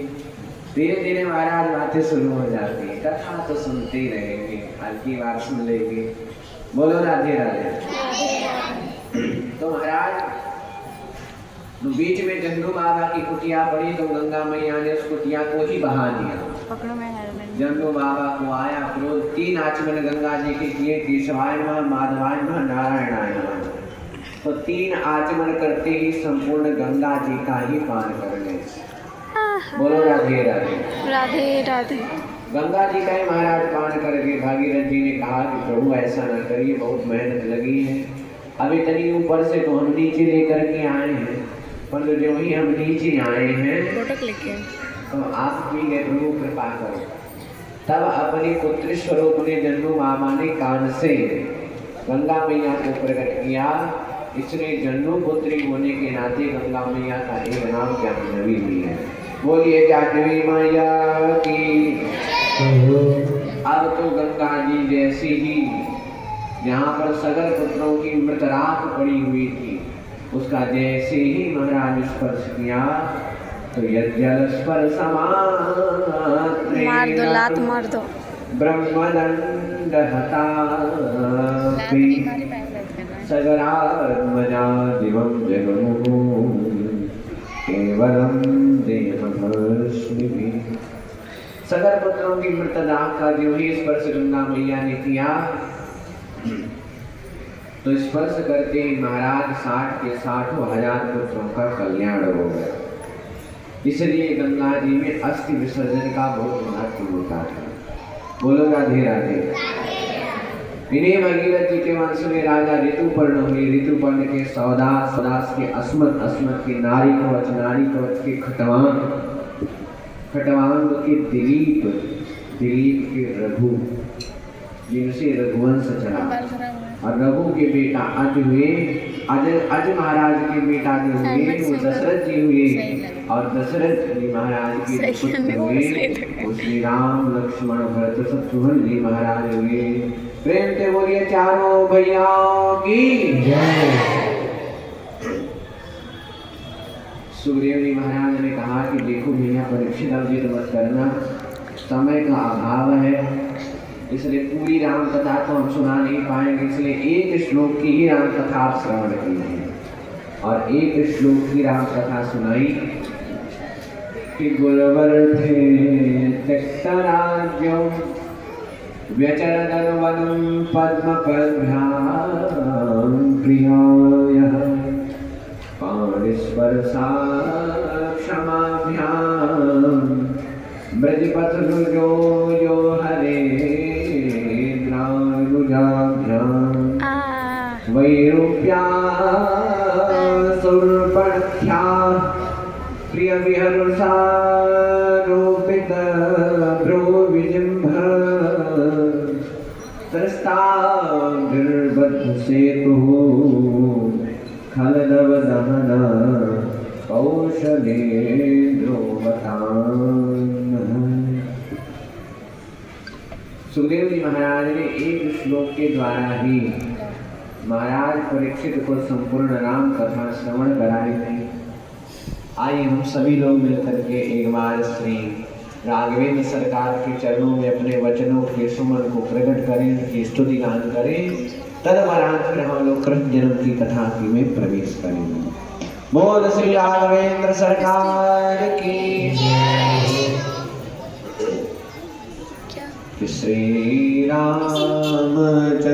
धीरे धीरे महाराज बातें शुरू हो जाती है, कथा तो सुनते ही रहेंगे, हल्की बात सुन लेंगे। बोलो राधे राधे। तो महाराज बीच में जन्नू बाबा की कुटिया पड़ी तो गंगा मैया ने उस कुटिया को ही बहा दिया। जन्नू बाबा को आया क्रोध, 3 आचमन गंगा जी के किए, केशवाय नमः, माधवाय नमः, नारायणाय नमः। तो 3 आचमन करते ही संपूर्ण गंगा जी का ही पान कर ले। बोलो राधे राधे। राधे राधे। गंगा जी का ही महाराज पान करके भागीरथ जी ने कहा कि प्रभु ऐसा न करिए, बहुत मेहनत लगी है, अब इतनी ऊपर से तो हम नीचे लेकर के आए हैं, पर जो ही हम नीचे आए हैं तो आप भी गए प्रभु कृपा करो। तब अपने पुत्र स्वरूप ने जन्नू बाबा ने कान से गंगा मैया को प्रकट किया, इसलिए जन्नू पुत्री होने के नाते गंगा मैया का एक नाम जाह्नवी भी है। बोलिए जाह्नवी मैया की। अब तो गंगा जी जैसी ही जहाँ पर सगर पुत्रों की मृत राख पड़ी हुई थी उसका जैसे ही महाराज स्पर्श किया तो यज्जल स्पर्श मार दो, लात मार दो। ब्रह्मदंड हता सगरात्मजा दिवं जगमुः केवलम देहमस्मि। सगर पुत्रों की मृतदाह का जो ही स्पर्श गंगा मैया ने किया तो स्पर्श करते ही महाराज 60 के 60,000 पुत्रों का कल्याण हो गया। इसलिए गंगा जी में अस्थि विसर्जन का बहुत महत्व होता है। बोलो राधे राधे। इन्हीं भगीरथ जी के वंश में राजा ऋतुपर्ण हुए। ऋतुपर्ण के सौदास के अस्मत के नारी कवच के खटवांग के दिलीप के रघु, जिनसे रघुवंश चला, और रघु के बेटा अज हुए। अज महाराज के बेटा जो हुए वो दशरथ जी हुए, और दशरथ जी महाराज के पुत्र हुए वो श्री राम लक्ष्मण भरत शत्रुघ्न जी महाराज हुए। प्रेम से बोलिए चारों भैया की जय। सुग्रीव जी महाराज ने कहा कि देखो भैया परीक्षित अब जिद मत करना, समय का अभाव है, इसलिए पूरी राम कथा को हम सुना नहीं पाएंगे, इसलिए एक श्लोक की ही राम कथा आप श्रवण की है। और एक श्लोक की राम कथा सुनाई कि गुरवर्थे त्यक्तराज्यं व्यचरदन वनं पद्मपद्भ्यां प्रियायः पाणिस्पर्शा क्षमाभ्यां ब्रजपथरुजो यो हरे वैरूप्या सुरपणख्या प्रिय विहरुषा रोपित भ्रुविजृंभ त्रस्ताभिर्बद्ध सेतुः खलदवदहन कौशलेन्द्रोवतान्। सुखदेव जी महाराज ने एक श्लोक के द्वारा ही महाराज परीक्षित को संपूर्ण राम कथा श्रवण कराई थी। आइए हम सभी लोग मिलकर के एक बार श्री राघवेंद्र सरकार के चरणों में अपने वचनों के सुमन को प्रकट करें, उनकी स्तुति गान करें। तदपरांत फिर हम लोग कृष्ण जन्म की कथा की में प्रवेश करेंगे। बोल श्री राघवेंद्र सरकार की कि श्री रामचंद्र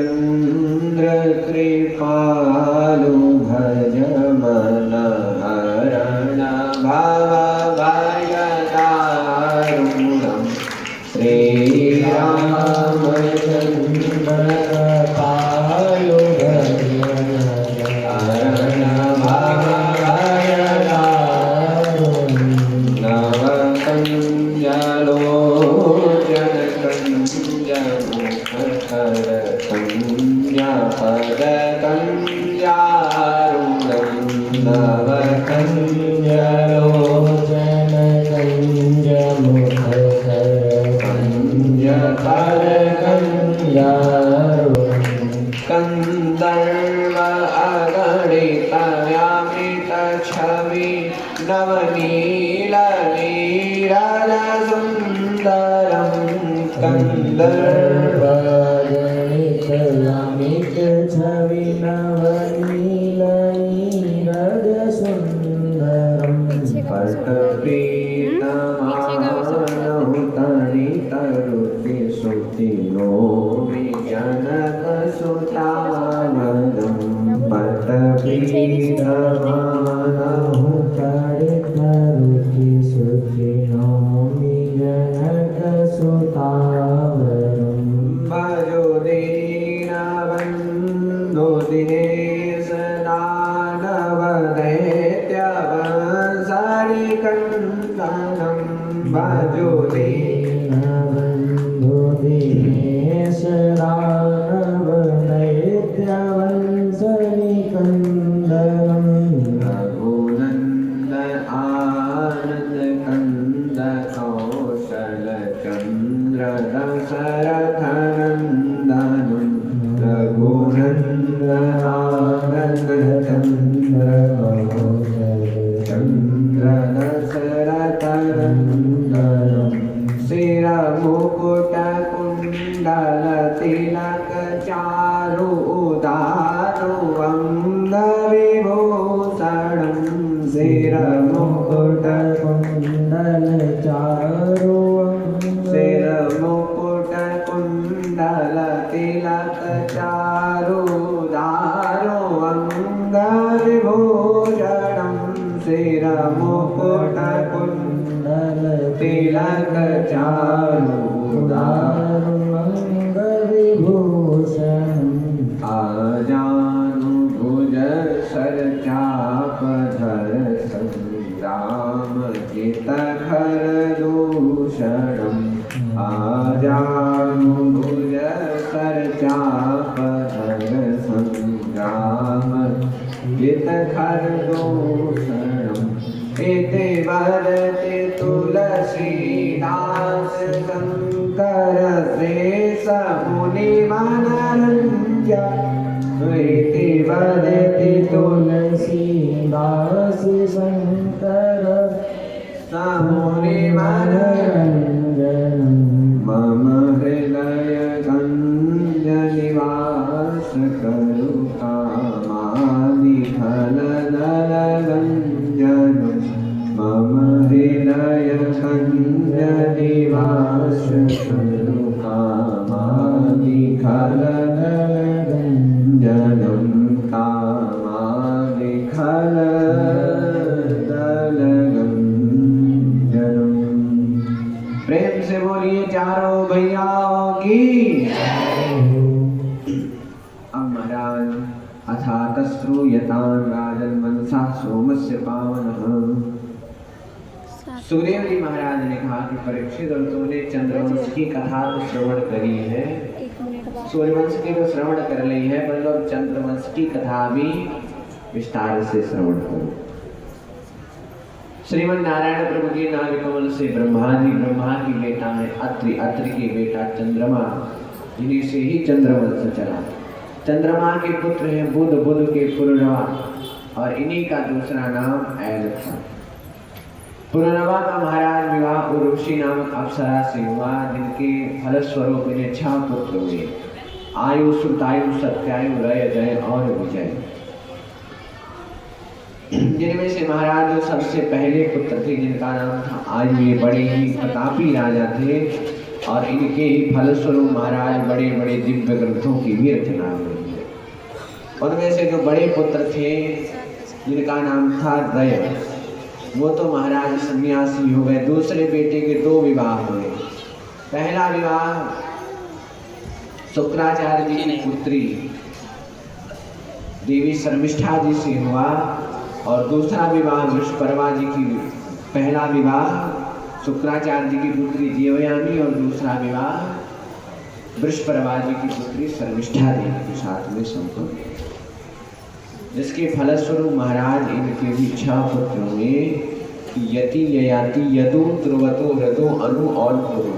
कृपालु भज मन हरण भव भयदारुणम्। श्री रामचंद्र कृपालु भज मन हरण भव भयदारुणम्। नवकंजलोचन कंदर्व अगणित व्यामित छवि नवनील नीरज सुंदरम। कंदर्व अगणित व्यामित छवि नवनील नीरज सुंदरम। पटपीतमानहुतनितरुति सुतिनो जनक सुतावरम। पटपीतमानहुतनितरुति सुतिनो जनक सुतावरम। भजो दीनबन्धो दिनेश दानव दैत्यवंशनिकन्दनं। भजो दीनबन्धो दिनेश दानव दैत्यवंशनिकन्दनं। रघुनंदन आनंद कंद कौशल चंद्र दशरथ नंदनं। रघुनंदन आनंद चंद्र कौशल चंद्र दशरथ नंदनं। शिर मुकुट कुंडल तिलक चारु उदारु अंग विभूषणं। शिर मुकुट कुंडल चारु शिर मुकुट कुंडल तिलक चारु उदारु अंग विभूषणं। शिर मुकुट कुंडल तिलक चारु उदारु अंग विभूषणं। आजानुभुज सर चाप धर संग्राम जित खर दूषणम्। आजानुभुज सर चाप धर संग्राम जित खर दूषणम्। इति वदति तुलसीदास शंकर शेष मुनि मनरंजन। इति वदति तुलसीदास शंकर मुनि मनरंजन। मम हृदय गंज निवास करु कामादि फल दल गंजन। मम हृदय गंज निवास करु कामादि फल दल गंजनम। कामादि फल दल गंजनम। प्रेम से बोलिए चारों भैयाओं की। अब महाराज अथातश्रूयतां राजन मनसा सोमस्य पावनः। सुखदेव जी महाराज ने कहा कि परीक्षित और तुमने चंद्रवंश की कथा तो श्रवण करी है, सूर्यवंश की तो श्रवण कर ली है, परंतु अब चंद्रवंश की कथा भी विस्तार से श्रवण करो। श्रीमन नारायण प्रभु के नाग कमल से ब्रह्मा जी, ब्रह्मा की बेटा है अत्रि, अत्रि की बेटा चंद्रमा, जिन्हीं से ही चंद्रवंश चला। चंद्रमा के पुत्र हैं बुध, बुध के पूर्णवा, और इन्हीं का दूसरा नाम ऐल था। पुनर्नवा का महाराज विवाह उर्वशी नामक अप्सरा से हुआ, जिनके फलस्वरूप इन्हें 6 पुत्र हुए, आयु, श्रुतायु, सत्यायु, रय, जय और विजय। जिनमें से महाराज जो सबसे पहले पुत्र थे, जिनका नाम था आयु, ये बड़े ही प्रतापी राजा थे और इनके ही फलस्वरूप महाराज बड़े बड़े दिव्य ग्रंथों की भी रचना हुई। उनमें से जो बड़े पुत्र थे, जिनका नाम था रय, वो तो महाराज सन्यासी हो गए। दूसरे बेटे के 2 विवाह हुए। पहला विवाह शुक्राचार्य जी की पुत्री देवी शर्मिष्ठा जी से हुआ और दूसरा विवाह वृषपर्वा जी की, पहला विवाह शुक्राचार्य जी की पुत्री देवयानी और दूसरा विवाह वृषपर्वा जी की पुत्री शर्मिष्ठा जी के साथ में संपन्न, जिसके फलस्वरूप महाराज इनके भी 6 पुत्र हुए, यति, ययाति, यदु, ध्रुवतो, रदो, अनु और पुरु।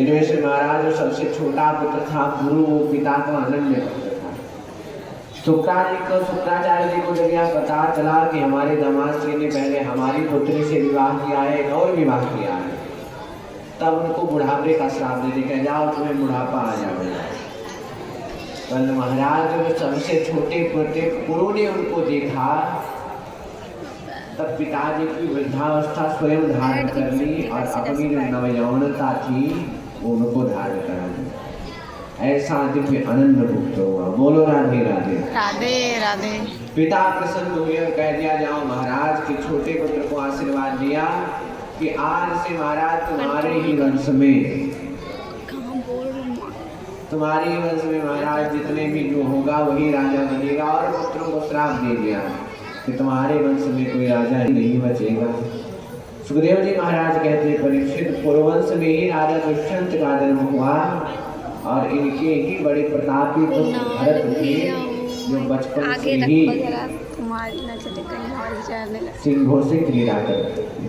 इनमें से महाराज जो सबसे छोटा पुत्र था पुरु, वो पिता का अनन्य पुत्र था। शुक्राचार्य जी को जब यह पता चला कि हमारे दामाद जी ने पहले हमारी पुत्री से विवाह किया है, एक और विवाह किया है, तब उनको बुढ़ापे का श्राप दे दिया, जाओ तुम्हें बुढ़ापा आ जाएगा। पर महाराज जो सबसे छोटे पुत्र पुरु ने उनको देखा, तब पिताजी की वृद्धावस्था स्वयं धारण कर ली और अपनी जो नवयौवनता थी वो उनको धारण करा दी। ऐसा दिव्य आनंद मुक्त हुआ। बोलो राधे राधे। राधे राधे। पिता प्रसन्न हुए और कह दिया, जाओ महाराज के छोटे पुत्र को आशीर्वाद दिया कि आज से महाराज तुम्हारे ही वंश में, तुम्हारे वंश में महाराज जितने भी जो होगा वही राजा बनेगा। और पुत्रों को श्राप दे दिया कि तुम्हारे वंश में कोई राजा ही नहीं बचेगा। सुखदेव जी महाराज कहते, परीक्षित, पूर्ववंश में ही राजा दुष्यंत का जन्म हुआ और इनके ही बड़े प्रतापी पुत्र भरत थे, जो बचपन से ही सिंहों से क्रीड़ा करते थे।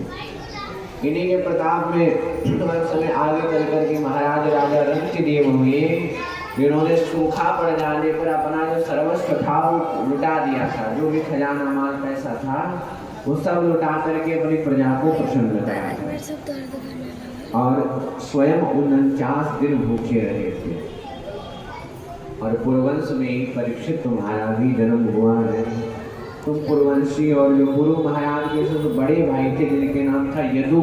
इन्हीं के प्रताप में वंश में आगे चल करके महाराज राजा रंतिदेव हुए, जिन्होंने सूखा पड़ जाने पर अपना जो सर्वस्व था वो लुटा दिया था। जो भी खजाना माल पैसा था वो सब लुटा करके अपनी प्रजा को प्रसन्न कराया और स्वयं 49 दिन भूखे रहे थे। और पूर्ववंश में ही परीक्षित तुम्हारा भी जन्म हुआ है। तुम पूर्ववंशी और जो गुरु महाराज के सब बड़े भाई थे, जिनके नाम था यदु,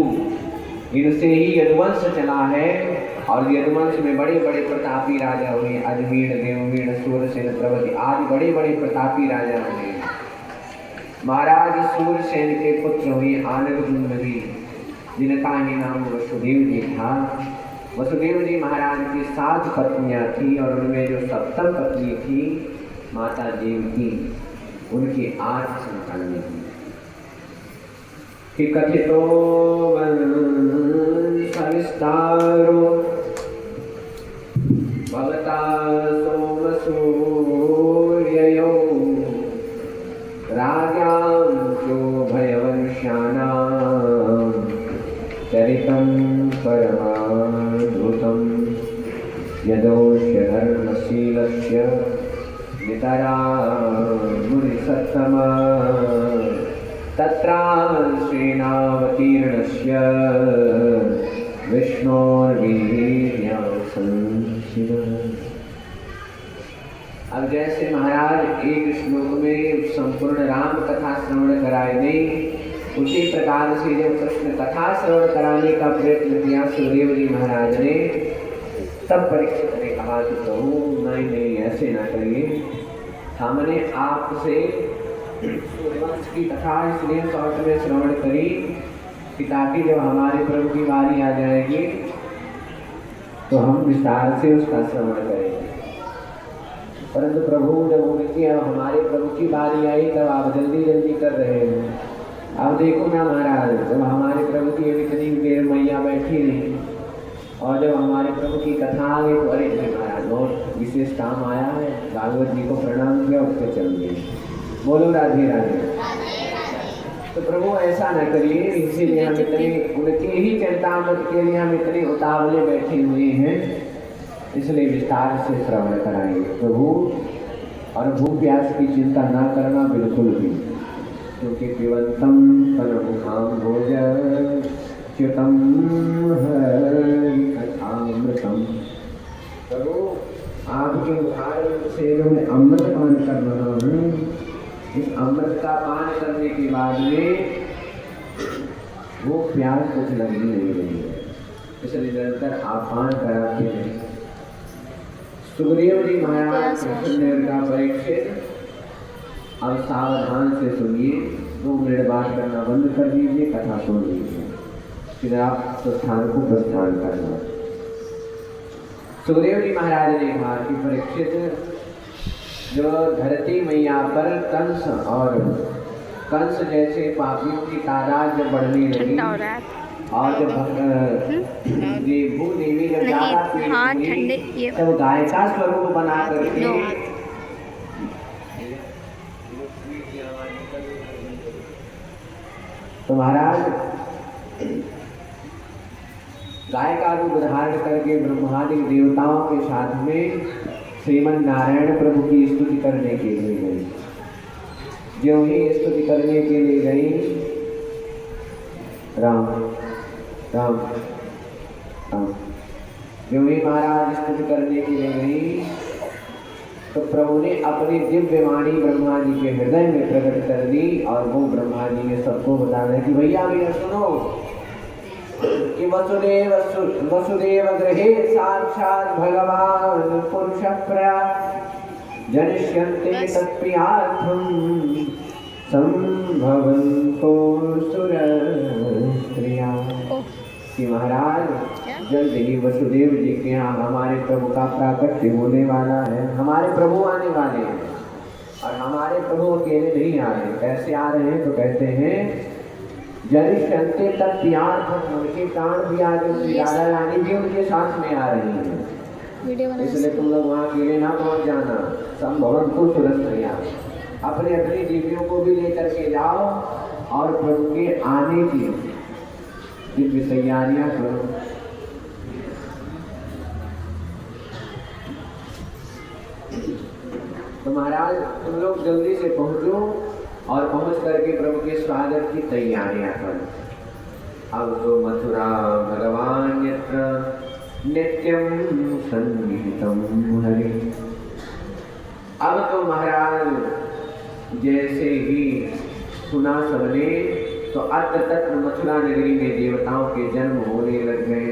इनसे ही यदुवंश चला है। और यदुवंश में बड़े बड़े प्रतापी राजा हुए, अजमेर, देवमेर, सूरसेन प्रभृति आदि बड़े बड़े प्रतापी राजा हुए। महाराज सूरसेन के पुत्र हुए आनंद भी, जिनका ही नाम वसुदेव जी था। वसुदेव जी महाराज की 7 पत्नियां थी और उनमें जो 7वीं पत्नी थी माता देवकी, उनकी 8 संतानें थी। कि कथितो विस्तारो भवता सोम सूर्ययो राजां जो भयवंश्यानां चरितं परमाद्भुतं यदोष्य धर्मशीलस्य नितरा मुनिसत्तमा तत्रांशेनावतीर्णस्य विष्णोर्वीर्यं संशिवः। अब जैसे महाराज एक श्लोक में संपूर्ण राम कथा श्रवण कराई गई, उसी प्रकार से जब कृष्ण कथा श्रवण कराने का प्रयत्न किया सुखदेव जी महाराज ने, तब परीक्षित ने कहा कि प्रभु नहीं ऐसे ना करिए, हमने आपसे सूर्यवंश की कथा इसलिए शॉर्ट में श्रवण करी कि ताकि जब हमारे प्रभु की बारी आ जाएगी तो हम विस्तार से उसका श्रवण करेंगे। परंतु प्रभु जब उनकी अब हमारे प्रभु की बारी आई तब आप जल्दी जल्दी कर रहे हैं। अब देखो ना महाराज, जब हमारे प्रभु की इतनी देर मैया बैठी रही और जब हमारे प्रभु की कथा आ गई तो अरे महाराज बहुत विशेष काम आया है, भागवत जी को प्रणाम किया, उठ के चल गए। बोलो राधे राधे। तो प्रभु ऐसा न करिए, इसीलिए हम इतने उनके ही चरितामृत के लिए हम इतने उतावले बैठे हुए हैं, इसलिए विस्तार से श्रवण कराएंगे प्रभु। और भूख प्यास की चिंता ना करना बिल्कुल भी, क्योंकि पिबंतम फलमुखाम भोजन अच्युतम हरि कथामृतम। प्रभु आपके उदाहरण से जो मैं अमृत पान कर रहा हूँ, इस अमृत का पान करने के बाद में वो प्यास कुछ लगनी नहीं रही है, इसलिए निरंतर आप पान कराते हैं। सुखदेव जी महाराज कृष्णदेव का परीक्षित, अब सावधान से सुनिए, 2 मिनट बात करना बंद कर दीजिए, कथा सुन लीजिए, फिर आप स्थान को प्रस्थान करना। सुखदेव जी महाराज ने कहा कि परीक्षित, जो धरती मैया पर कंस जैसे पापियों की तादाद जब बढ़ने लगी और जब भूदेवी जब ज्यादा तब गाय का स्वरूप बना करके तो महाराज गाय का रूप धारण करके ब्रह्मादि देवताओं के साथ में श्रीमन नारायण प्रभु की स्तुति करने के लिए गई। जो ही स्तुति करने के लिए गई, राम राम राम, जो ही महाराज स्तुति करने के लिए गई तो प्रभु ने अपनी दिव्य वाणी ब्रह्मा जी के हृदय में प्रकट कर दी और वो ब्रह्मा जी ने सबको बता दिया कि भैया भैया सुनो कि वसुदेव गृहे साक्षात भगवान पुरुष प्रयाग जनिष्यन्ते तत्प्रियार्थं संभवन्तो सुरस्त्रियाः। कि महाराज जल्द ही वसुदेव जी के यहाँ हमारे प्रभु का प्राकट्य होने वाला है, हमारे प्रभु आने वाले हैं। और हमारे प्रभु अकेले नहीं आ रहे, कैसे आ रहे हैं तो कहते हैं जनिष्यन्ते तत्प्रियार्थं, उनके प्राण भी आज उनकी राधा रानी भी उनके साथ में आ रही है, इसलिए तुम लोग वहाँ अकेले ना पहुँच जाना। संभवन्तु सुरस्त्रियाः, अपने अपनी देवियों को भी लेकर के जाओ और प्रभु के आने की दिव्य तैयारियां करो। तो महाराज तुम लोग जल्दी से पहुंचो और पहुंच करके प्रभु के स्वागत की तैयारियां करो। अब तो मथुरा भगवान यत्र नित्यम संगीतम हरि। अब तो महाराज जैसे ही सुना सबने तो अत्र तत्र मथुरा नगरी में देवताओं के जन्म होने लग गए।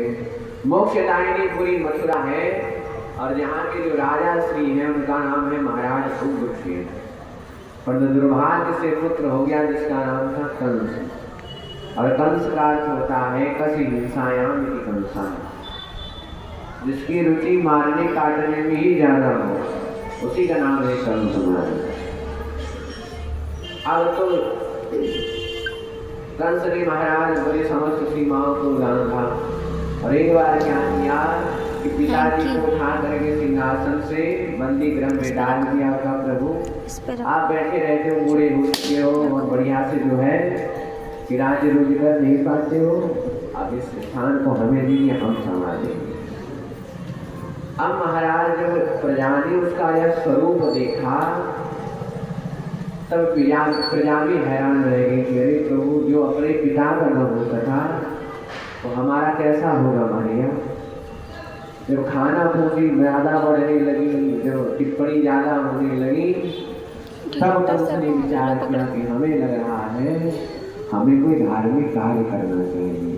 मोक्षदायिनी पूरी मथुरा है और यहाँ के जो राजा श्री हैं उनका नाम है महाराज उग्रसेन। पर दुर्भाग्य से पुत्र हो गया जिसका नाम था कंस, और कंस का अर्थ होता है कसी हिंसायाम इति कंसा, जिसकी रुचि मारने काटने में ही ज्यादा हो, उसी का नाम है कंस। अब तो कंस ने महाराज बड़ी समस्त सीमाओं को बांधा और एक बार क्या किया कि पिताजी को उठा करके सिंहासन से बंदी गृह में डाल दिया था। प्रभु आप बैठे रहते हो, बूढ़े हो चुके हो और बढ़िया से जो है कि राज्य रोजगार नहीं पाते हो, अब इस स्थान को हमें दीजिए, हम संभालेंगे। अब महाराज जब प्रजा ने उसका यह स्वरूप देखा तब प्रजा भी हैरान रहेगी कि अरे प्रभु जो अपने पिता का न हो सका तो हमारा कैसा होगा। मानिया जब खाना पूंजी ज्यादा बढ़ने लगी, जब टिप्पणी ज्यादा होने लगी, तब कंस ने विचार किया कि हमें लग रहा है हमें कोई धार्मिक कार्य करना चाहिए,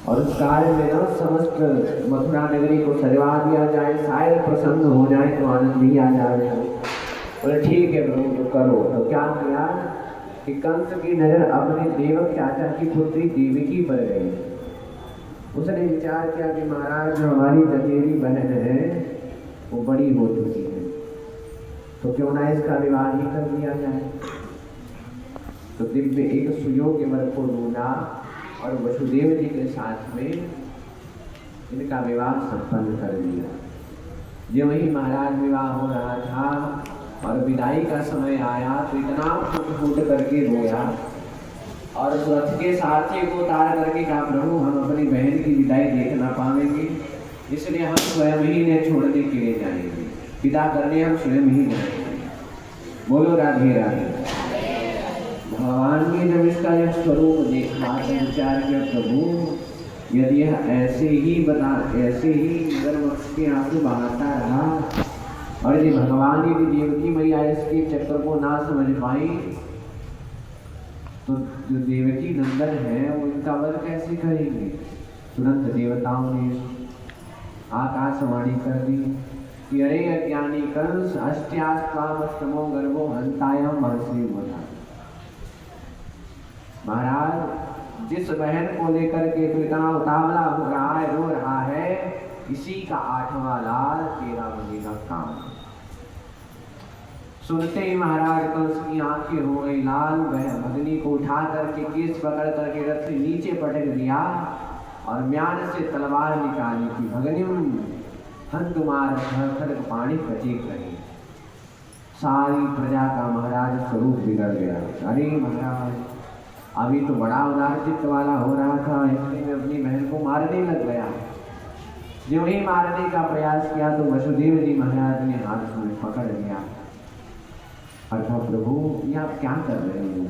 और उस कार्य में न समस्त मथुरा नगरी को सजवा दिया जाए, शायद प्रसन्न हो जाए तो आनंद ही आ जाए। बोले ठीक है प्रभु तो करो। तो क्या किया कि कंस की नजर अपने देवक चाचा की पुत्री देवकी पर गई। उसने विचार किया कि महाराज जो हमारी चचेरी बहन है वो बड़ी हो चुकी है, तो क्यों ना इसका विवाह ही कर दिया जाए। तो दिव्य एक सुयोग्य वर को ढूंढा और वसुदेव जी के साथ में इनका विवाह संपन्न कर दिया। जो वही महाराज विवाह हो रहा था और विदाई का समय आया तो इतना फूट फूट करके रोया और रथ के सारथी को उतार करके कहा प्रभु हम अपनी बहन की विदाई देख ना पाएंगे, इसलिए हम स्वयं ही इन्हें छोड़ने के लिए जाएंगे, विदा करने हम स्वयं ही जाएंगे। बोलो राधे राधे। भगवान ने जब इसका यह स्वरूप देखा तो विचार किया, प्रभु यदि यह ऐसे ही मगरमच्छ के आंसू बहाता रहा और यदि भगवान यदि देवकी मैया इसके चक्र को ना समझ पाई तो जो देवकी नंदन है वो इनका वध कैसे करेंगे। तुरंत देवताओं ने आकाशवाणी कर दी कि अरे अज्ञानी कंस अष्ट्यास्तामष्टमो गर्भो हंतायाम महर्षि बना। महाराज जिस बहन को लेकर के तो इतना उतावला हो रहा है, रो रहा है, इसी का 8वां लाल तेरा बनेगा काम। सुनते ही महाराज कंस की आंखें हो गई लाल। वह भगनी को उठा करके केस पकड़ करके रथ से नीचे पटक दिया और म्यान से तलवार निकाली थी। भगनी हंतुमार खड़ग पानी प्रतीक रही। सारी प्रजा का महाराज स्वरूप बिगड़ गया। अरे महाराज अभी तो बड़ा उदार चित्त वाला हो रहा था, इतने में अपनी बहन को मारने लग गया। जो ही मारने का प्रयास किया तो वसुदेव जी महाराज ने हाथ में पकड़ लिया। अर्थात प्रभु ये आप क्या कर रहे हो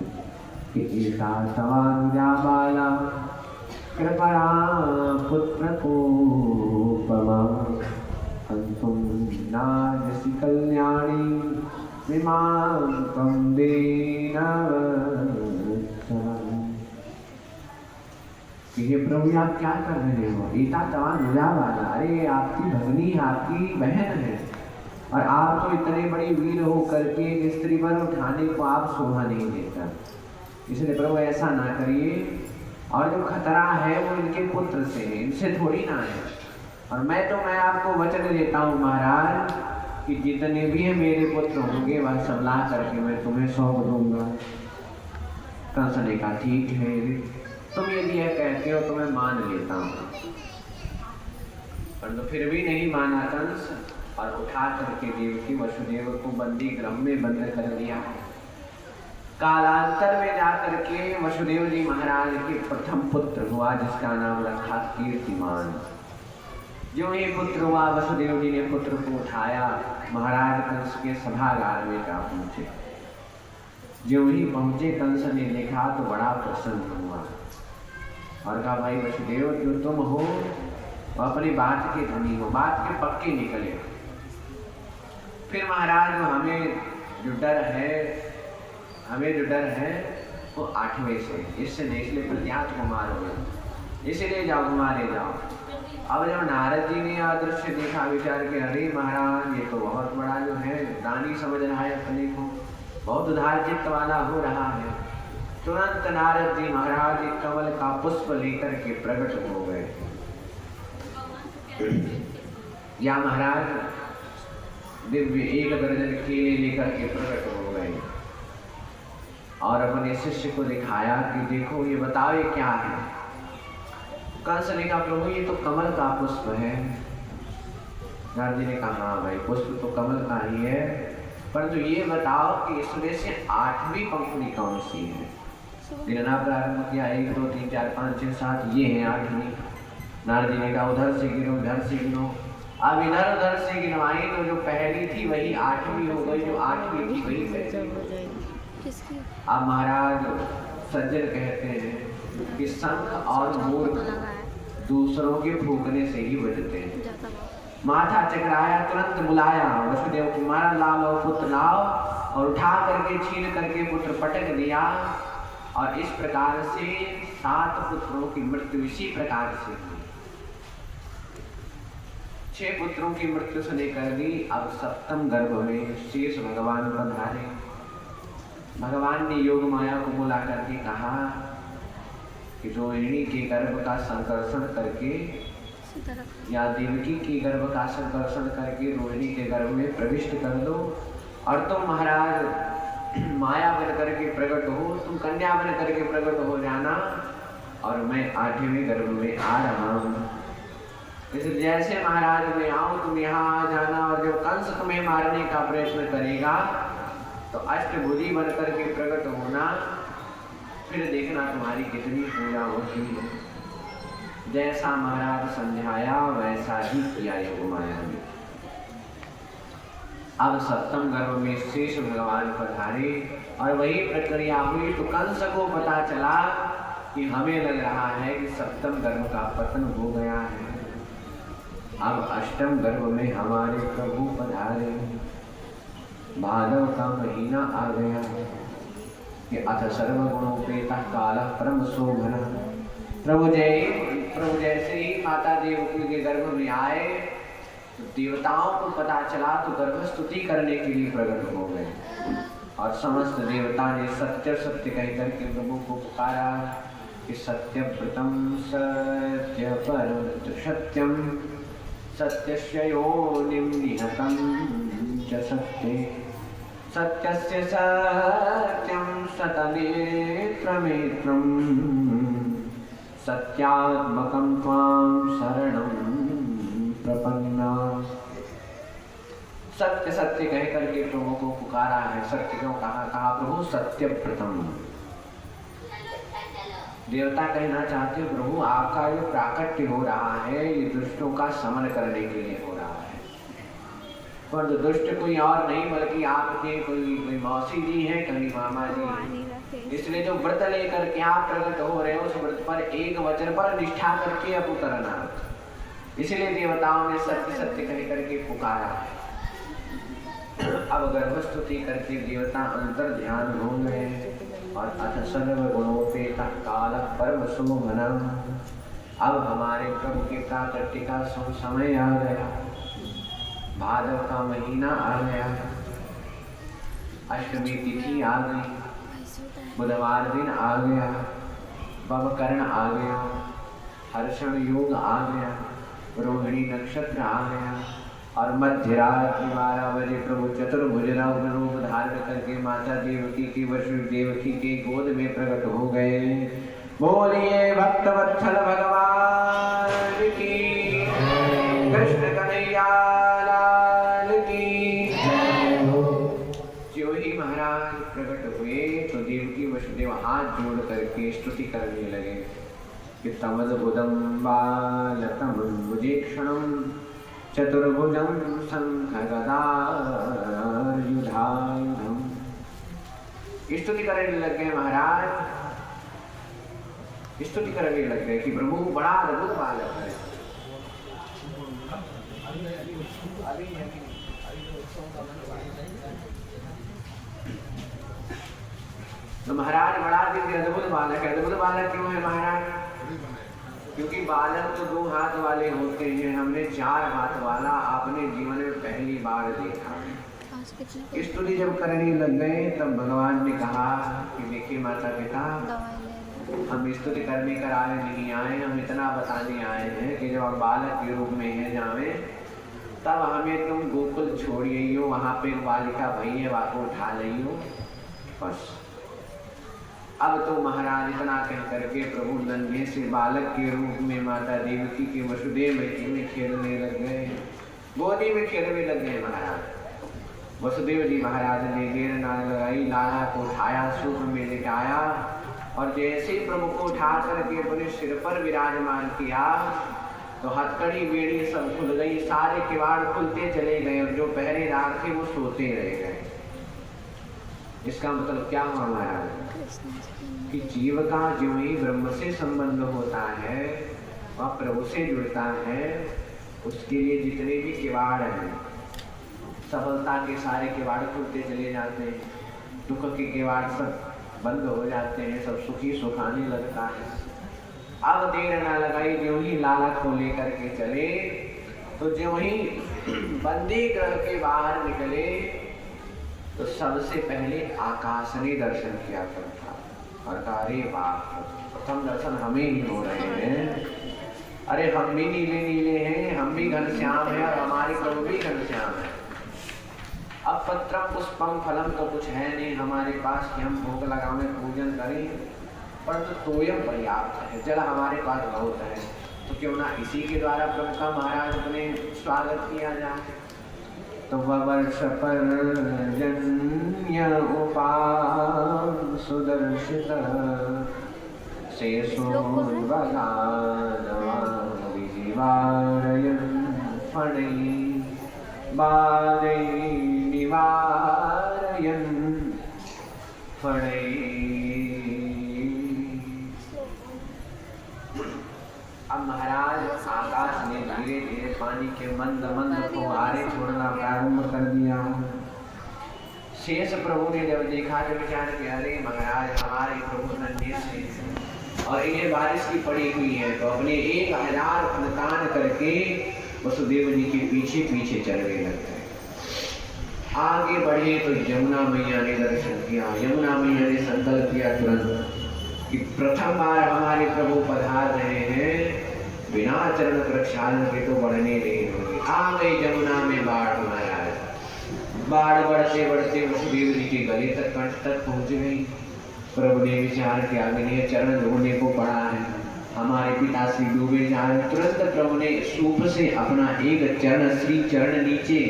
कि एका सवानुजा बाला कृपया पुत्र को पमा अंतुम नाजसि कल्याणी विमान हे प्रभु आप क्या कर रहे हो। एका सवानुजा बाला, अरे आपकी भगनी है, आपकी बहन है और आप तो इतने बड़े वीर हो करके एक स्त्री पर उठाने को आप शोभा नहीं देता। इसलिए प्रभु ऐसा ना करिए। और जो खतरा है वो इनके पुत्र से है, इनसे थोड़ी ना है। और मैं आपको वचन देता हूँ महाराज कि जितने भी है मेरे पुत्र होंगे वह सब ला करके मैं तुम्हें सौंप दूंगा। कंस ने कहा ठीक है, तुम यदि यह कहते हो तो मैं मान लेता हूँ। परंतु फिर भी नहीं माना कंस और उठा करके देवकी वसुदेव को बंदी गृह में बंद कर दिया। कालांतर में जाकर के वसुदेव जी महाराज के प्रथम पुत्र हुआ जिसका नाम रखा कीर्तिमान। जो ही पुत्र हुआ वसुदेव जी ने पुत्र को उठाया, महाराज कंस के सभागार में जा पहुंचे। जो ही पहुंचे कंस ने देखा तो बड़ा प्रसन्न हुआ और कहा भाई वसुदेव जो तुम हो वो अपनी बात के धनी हो, बात के पक्के निकले। फिर महाराज हमें जो डर है वो 8वें से, इससे नहीं, इसलिए प्रत्यात को मारोगे, इसलिए जाओ मारे जाओ। अब जब नारद जी ने अदृश्य देखा विचार के अरे महाराज ये तो बहुत बड़ा जो है दानी समझ रहा है, अपने को बहुत उदार चित्त वाला हो रहा है। तुरंत नारद जी महाराज एक कमल का पुष्प लेकर के प्रकट हो गए। या महाराज दिव्य 1 दर्जन केले लेकर के प्रकट हो गए और अपने शिष्य को दिखाया कि देखो ये बताओ ये क्या है। कंस ने कहा प्रभु ये तो कमल का पुष्प है। नारद जी ने कहा हाँ भाई पुष्प तो कमल का ही है, परंतु ये बताओ कि इसमें से 8वीं पंखुड़ी कौन सी है। गिनना प्रारंभ किया 1 2 3 4 5 6 7 ये है 8वीं। नारद जी ने कहा उधर से गिनो इधर से गिनो। अब इधर उधर से गिनवाई तो जो पहली थी वही 8वीं हो गई, जो 8वीं थी वही पहली। अब महाराज सज्जन कहते हैं कि शंख और मूर्ख दूसरों के फूकने से ही बजते हैं। माथा चकराया, तुरंत बुलाया वसुदेव को, मारा लाओ पुत्र लाओ, और उठा करके छीन करके पुत्र पटक दिया। और इस प्रकार से 7 पुत्रों की मृत्यु इसी प्रकार से हुई। 6 पुत्रों की मृत्यु उसने कर दी। अब 7वें गर्भ में शेष भगवान पधारे। भगवान ने योग माया को बुला करके कहा कि रोहिणी के गर्भ का संकर्षण करके या देवकी के गर्भ का संकर्षण करके रोहिणी के गर्भ में प्रविष्ट कर दो और तुम महाराज माया बन करके प्रकट हो, तुम कन्या बन करके प्रकट हो जाना और मैं 8वें गर्भ में आ रहा हूँ। इसलिए जैसे महाराज मैं आऊँ तुम यहाँ आ जाना और जब कंस तुम्हें मारने का प्रयत्न करेगा तो अष्टभुजी बन करके प्रकट होना, फिर देखना तुम्हारी कितनी पूजा होती है। जैसा महाराज समझाया वैसा ही किया योग माया ने। अब 7वें गर्भ में शेष भगवान पधारे और वही प्रक्रिया हुई तो कंस को पता चला कि हमें लग रहा है कि सप्तम गर्भ का पतन हो गया है, अब अष्टम गर्भ में हमारे प्रभु पधारे। भादव का महीना आ गया कि अथ सर्वगुणोपेता कालः परम शोभन। प्रभु जैसे ही माता देवकी के गर्भ में आए तो देवताओं को पता चला तो गर्भ स्तुति करने के लिए प्रकट हो गए और समस्त देवता ने सत्य सत्य कहकर के प्रभु को पुकारा कि सत्यव्रतम सत्य परम सत्यम सत्यस्य योनिं निहतं च सत्ये सत्यस्य सत्यं सतनेत्रमेत्रं सत्यात्मकं त्वां शरणं प्रपन्ना। सत्य सत्य कह करके प्रभु को पुकारा है। सत्य क्यों कहा प्रभु सत्यव्रतम। देवता कहना चाहते प्रभु आपका जो प्राकट्य हो रहा है ये दुष्टों का समन करने के लिए हो रहा है, पर तो दुष्ट कोई और नहीं बल्कि आपके कोई मौसी जी है, कभी मामा जी। इसलिए जो व्रत लेकर के आप प्रकट हो रहे हो उस व्रत पर एक वचन पर निष्ठा करके अब उतरना, इसलिए देवताओं ने सत्य सत्य कह करके पुकारा है। अब गर्भस्तुति करके देवता अंतर ध्यान हो गए और अथ सर्वगुणोपेता कालः परम शोभनम्। अब हमारे प्रभु के प्राकट्य का शुभ समय आ गया, भादव का महीना आ गया, अष्टमी तिथि आ गई, बुधवार दिन आ गया, भवकर्ण आ गया, हर्षण योग आ गया, रोहिणी नक्षत्र आ गया और मध्य रात्रि 12 बजे प्रभु चतुर्भुज रूप धारण करके माता देवकी की वसुदेव देवकी के गोद में प्रकट हो गए। बोलिए भक्तवत्सल भगवान की, कृष्ण कन्हैया लाल की। जो ही महाराज प्रकट हुए तो देवकी वसुदेव हाथ जोड़ करके स्तुति करने लगे कि तमद्भुतं बालकं भुजेक्षणं चतुर्भुजं शंखगदायुधायुधं। स्तुति करने लग गए महाराज, स्तुति करने लग गए कि प्रभु बड़ा अद्भुत बालक है। तो महाराज बड़ा दिव्य अद्भुत बालक है। अद्भुत बालक क्यों है महाराज? क्योंकि बालक तो 2 हाथ वाले होते हैं, हमने 4 हाथ वाला अपने जीवन में पहली बार देखा। स्तुति जब करने लग गए तब भगवान ने कहा कि देखिए माता पिता, हम स्तुति करने कर आए नहीं आए, हम इतना बताने आए हैं कि जब आप बालक के रूप में है जावे तब हमें तुम गोकुल छोड़िए, वहाँ पे बालिका भई है, वहाँ को उठा लियो बस। अब तो महाराज इतना कह करके प्रभु नन्हे से बालक के रूप में माता देवकी के वसुदेव में खेलने लग गए, गोदी में खेलने लग गए महाराज। वसुदेव जी महाराज ने देर ना लगाई, लाला को उठाया, सूप में लिटाया और जैसे प्रभु को उठा करके अपने सिर पर विराजमान किया तो हथकड़ी बेड़ी सब खुल गई, सारे किवाड़ खुलते चले गए और जो पहरेदार थे वो सोते रह गए। इसका मतलब क्या हुआ महाराज कि जीव का जो ही ब्रह्म से संबंध होता है वह प्रभु से जुड़ता है, उसके लिए जितने भी किवाड़ हैं सफलता के सारे किवाड़ खुलते चले जाते हैं, दुख के किवाड़ सब बंद हो जाते हैं, सब सुखी सुखाने लगता है। अब देर ना लगाई, जो ही लाला को लेकर के चले तो जो ही बंदी ग्रह के बाहर निकले तो सबसे पहले आकाश ने दर्शन किया करता और कहा अरे वाह, प्रथम दर्शन हमें ही हो रहे हैं, अरे हम भी नीले नीले हैं, हम भी घनश्याम हैं और हमारे प्रभु भी घनश्याम है। अब पत्रम पुष्पम फलम तो कुछ है नहीं हमारे पास कि हम भोग लगावे पूजन करें, परंतु तोयम पर्याप्त है, जल हमारे पास बहुत है, तो क्यों ना इसी के द्वारा प्रभु का महाराज अपने स्वागत किया जाए। तो वर्ष पर जन्य उपाम सुदर्शित शेषो विजिवारयन् फणै बाधै निवारयन् अब महाराज आकाश ने धीरे धीरे पानी के मंद मंद फुहारे छोड़ना प्रारंभ कर दिया। शेष प्रभु ने जब देखा तो विचार किया, अरे महाराज हमारे प्रभु नन्हे से और इन्हें बारिश की पड़ी हुई है, तो अपने 1000 संतान करके वसुदेव जी के पीछे पीछे चलने लगते। आगे बढ़े तो यमुना मैया ने दर्शन किया। यमुना मैया ने संकल्प किया तुरंत कि प्रथम बार हमारे प्रभु पधार रहे हैं, बिना चरण प्रक्षालन के तो बढ़ने नहीं होगी। आ गई यमुना में बाढ़। महाराज बाढ़ बढ़ते बढ़ते वसुदेव जी के गले तक कंठ तक पहुंच गई। प्रभु ने विचार किया, इन्हें चरण धोने को पड़ा है, हमारे पिता श्री डूबे जा रहे। तुरंत प्रभु ने सूप से अपना एक चरण श्री चरण नीचे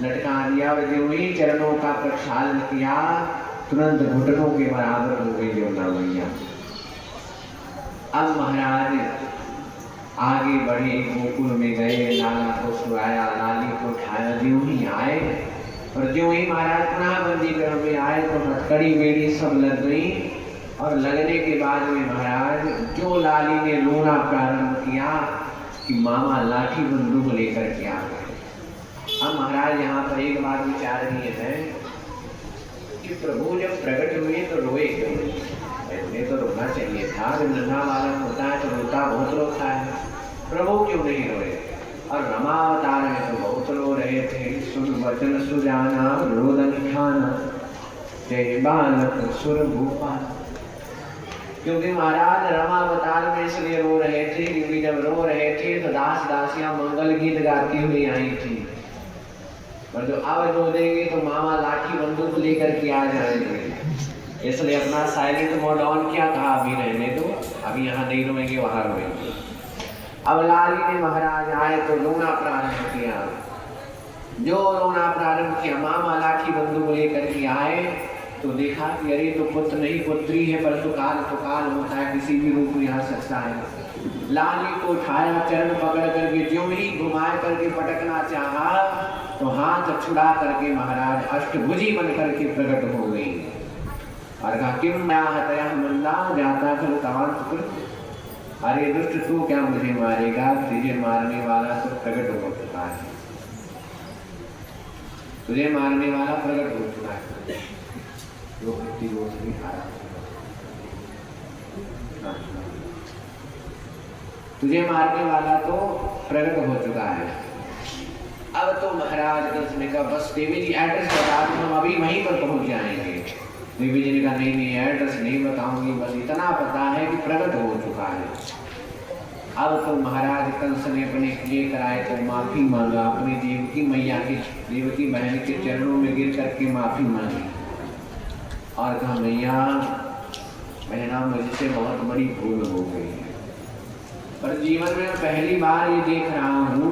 लटका दिया और जो ही चरणों का प्रक्षालन किया, तुरंत घुटनों के बराबर हो गई यमुना मैया। अब महाराज आगे बढ़े, गोकुल में गए, लाला को सुलाया, लाली को उठाया। ज्यों ही आए और ज्यों ही महाराज पुनः बंदी गृह में आए तो हथकड़ी बेड़ी सब लग गई। और लगने के बाद में महाराज जो लाली ने रोना प्रारंभ किया कि मामा लाठी बंदूक लेकर के आ गए। अब महाराज यहाँ पर एक बात विचारणीय है कि प्रभु जब प्रकट हुए तो रोए क्यों? ऐसे तो रोना चाहिए था, जब नन्हा बालक होता है तो रोता बहुत रोता है, प्रभु क्यों नहीं रोए? और रमावतार में तो बहुत रो रहे थे। सुन वचन सुजाना रोदन खाना जय बालक सुर भूपाल। क्योंकि महाराज रमावतार में इसलिए रो रहे थे क्योंकि जब रो रहे थे तो दास दासियां मंगल गीत गाती हुई आई थी, और जो अब रो देंगे तो मामा लाठी बंदूक लेकर के आ जाएंगे। इसलिए अपना साइलेंट मोड ऑन किया, कहा अभी रहने दो, अभी यहाँ नहीं रोएंगे, वहां रोएंगे। अब लाली ने महाराज आए तो रोना प्रारंभ किया। जो रोना प्रारंभ किया, मामा लाठी बंदूक लेकर के आए तो देखा कि अरे तो पुत्र नहीं पुत्री है, पर तो काल होता है, किसी भी रूप में आ सकता है। लाली को उठाया, चरण पकड़ करके ज्यों ही घुमा करके पटकना चाहा तो हाथ छुड़ा करके महाराज अष्टभुजी बन करके प्रकट हो गई और कहा, किम हतया मंदा जाता खल कांत कृत। अरे दुष्ट तू क्या मुझे मारेगा? तुझे मारने वाला तो प्रकट हो चुका है, तुझे मारने वाला प्रकट हो चुका है। जो व्यक्ति रोज भी खाया, तुझे मारने वाला तो प्रकट हो चुका है। अब तो महाराज कंस ने कहा, बस देवी जी एड्रेस बता दो, हम अभी वहीं पर पहुंच जाएंगे। देवी जी ने कहा, नहीं एड्रेस नहीं बताऊंगी, बस इतना पता है कि प्रकट हो चुका है। अब तो महाराज कंस ने अपने लिए कराए तो माफी मांगा, अपनी देवकी मैया की देवकी बहन के चरणों में गिर करके माफी मांगी और कहा, मैया बहना मुझसे बहुत बड़ी भूल हो गई है, पर जीवन में पहली बार ये देख रहा हूँ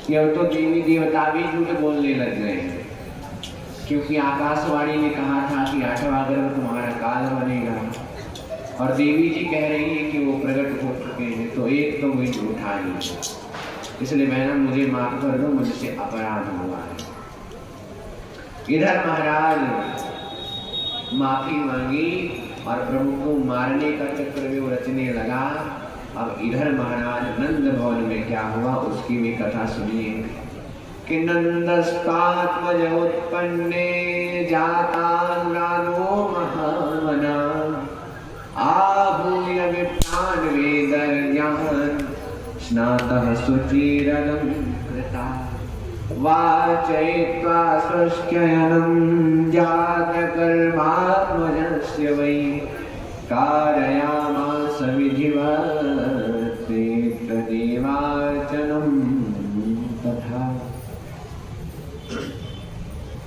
कि अब तो देवी देवता भी झूठ बोलने लग गए हैं। क्योंकि आकाशवाणी ने कहा था कि 8वां गर्भ तुम्हारा काल बनेगा और देवी जी कह रही है कि वो प्रकट हो चुके हैं, तो एक तो वही झूठा ही। इसलिए बहना मुझे माफ कर दो, मुझसे अपराध हुआ है। इधर महाराज माफी मांगी और प्रभु को मारने का चक्रव्यूह रचने लगा। अब इधर महाराज नंद भवन में क्या हुआ उसकी भी कथा सुनिए कि नंदस्तात्मज उत्पन्ने जातानुरागो महामना आहूय विप्रान वेदर्यान् स्नातः सुचिरलं कृता वाचयित्वा स्वस्त्ययनं जातकर्मात्मजस्य वै कारयामास विधिवत् देवार्चनं तथा।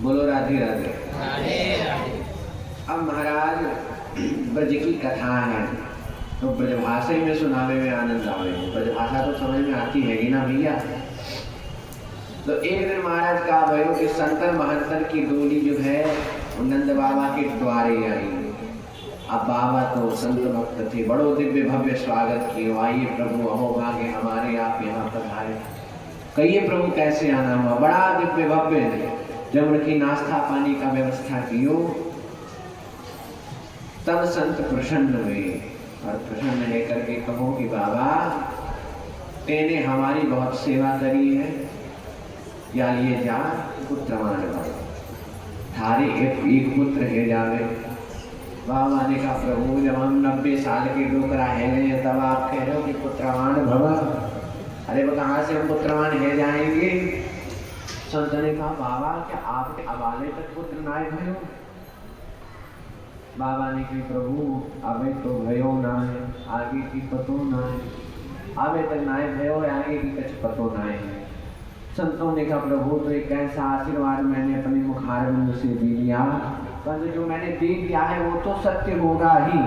बोलो राधे राधे। अब महाराज ब्रज की कथा है तो ब्रजभाषा में सुनावे में आनंद आवे। ब्रजभाषा तो समझ में आती है ना भैया। तो एक दिन महाराज का भयो कि संतर महंतर की डोली जो है नंद बाबा के द्वारे आई। अब बाबा तो संत भक्त थे, बड़ो दिव्य भव्य स्वागत किए। आइए प्रभु अहो भाग्य हमारे, आप यहाँ पर आए। कहिए प्रभु कैसे आना हुआ? बड़ा दिव्य भव्य जब उनकी नाश्ता पानी का व्यवस्था कियो तब संत प्रसन्न हुए और प्रसन्न लेकर के कहो कि बाबा तेने हमारी बहुत सेवा करी है, या लिए जा पुत्रवान भव, थारे एक पुत्र है जावे। बाबा ने कहा प्रभु जब हम 90 साल के डोकरा है गए तब आप कह रहे हो कि पुत्रवान भव, अरे वो कहाँ से हम पुत्रवान है जाएंगे। संत ने कहा बाबा क्या आपके अबाले तक पुत्र नाय भयो। बाबा ने कहा प्रभु अबे तो भयो ना है, आगे की पतो ना है, अबे तक नाय भयो आगे की कुछ पतो ना है। संतों ने कहा प्रभु तो एक ऐसा आशीर्वाद मैंने अपने मुखारबिंद से दे दिया, पर जो मैंने दे दिया है वो तो सत्य होगा ही।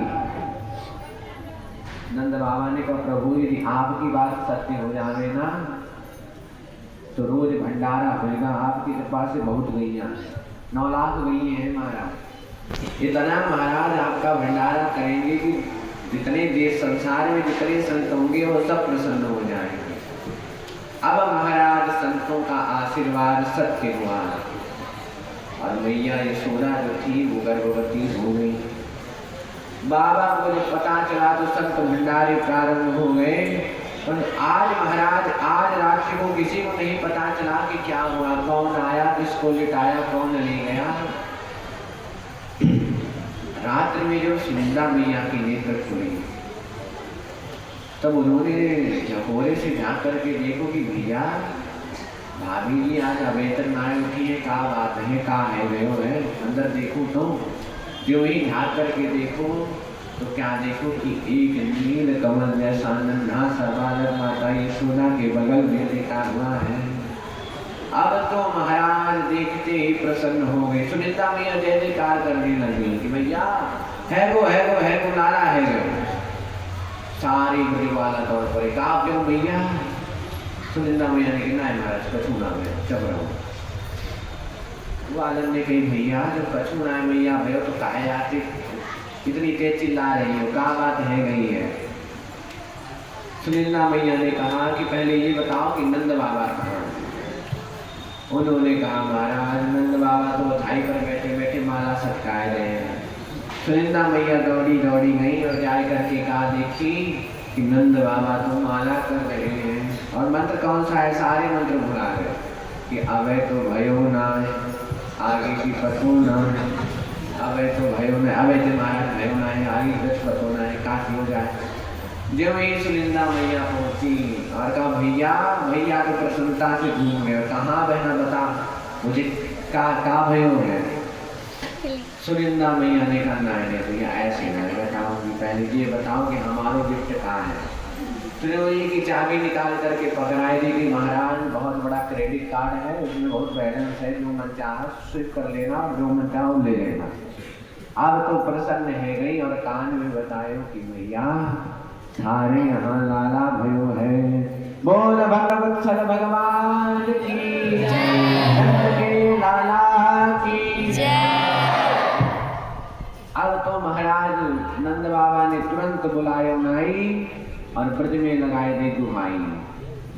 नंद बाबा ने कहा प्रभु यदि आपकी बात सत्य हो जावे ना तो रोज भंडारा होगा, आपकी कृपा से बहुत गईयां 9 लाख गई है महाराज, इतना महाराज आपका भंडारा करेंगे कि जितने देश संसार में जितने संत होंगे वो सब प्रसन्न हो जाएंगे। अब महाराज संतों का आशीर्वाद सत्य हुआ और मैया यशोदा जो थी वो गर्भवती हो गई। बाबा को जब पता चला तो संत भंडारे प्रारंभ हो गए, पर आज महाराज आज रात्रि को किसी को नहीं पता चला कि क्या हुआ, कौन आया, किसको लिटाया, कौन ले गया। रात्रि में जो सुनिंदा मैया की नेत्र खुली तब उन्होंने झकोरे से झाँक करके देखो कि भैया भाभी जी आज अभी तक ना उठी है, क्या बात है, कहाँ है गयो है, अंदर देखो तो जो ही झाँक करके देखो तो क्या देखो कि एक नील कमल जैसा नन्हा सा बालक माता यशोदा के बगल में देखा हुआ है। अब तो महाराज देखते ही प्रसन्न हो गए। सुनीता मैया जय जयकार करने लगी कि भैया है गो लाला है गो। सारी वाला तौर पर एक आप जो भैया सुनिंदा मैया ने कहना है महाराज कछू ना गए चप रहो। वालन ने कही भैया जब कछू ना मैया भयो तो काहे आते इतनी तेज चिल्ला रही हो, कहाँ बात है गई है। सुनिंदा मैया ने कहा कि पहले ये बताओ कि नंद बाबा कहाँ। उन्होंने कहा महाराज नंद बाबा तो बधाई पर बैठे बैठे माला सटकाए रहे हैं। सुनिंदा मैया दौड़ी गई और जा करके कहा देखी कि नंद बाबा तो माला कर रहे हैं और मंत्र कौन सा है, सारे मंत्र भुला गए कि अबे तो भयो ना है, आगे की पतो ना है, अबे तो भयो ना, अबे तो महाराज भयो ना है, आगे कुछ पतो ना है, काफी हो जाए। जब ही सुनिंदा मैया पहुंची और कहा भैया तो प्रसन्नता से घूम गए, कहाँ बहना बता मुझे का भयो है। सुनिंदा मैया ने कहा नहीं भैया ऐसे नहीं बताऊंगी, पहले ये बताओ कि हमारो गिफ्ट कहाँ है। तो की चाबी निकाल करके पकड़ाई दी कि महाराज बहुत बड़ा क्रेडिट कार्ड है, उसमें बहुत बैलेंस है, जो मन चाह स्विप कर लेना और जो मन चाहो ले लेना। अब तो प्रसन्न है गई और कान में बतायो कि भैया थारे यहाँ लाला भयो है। बोल भगवत्सल भगवान की जय, लाला की जय। अब तो महाराज नंद बाबा ने तुरंत बुलायो नाई और ब्रज में लगाए दे दुहाई।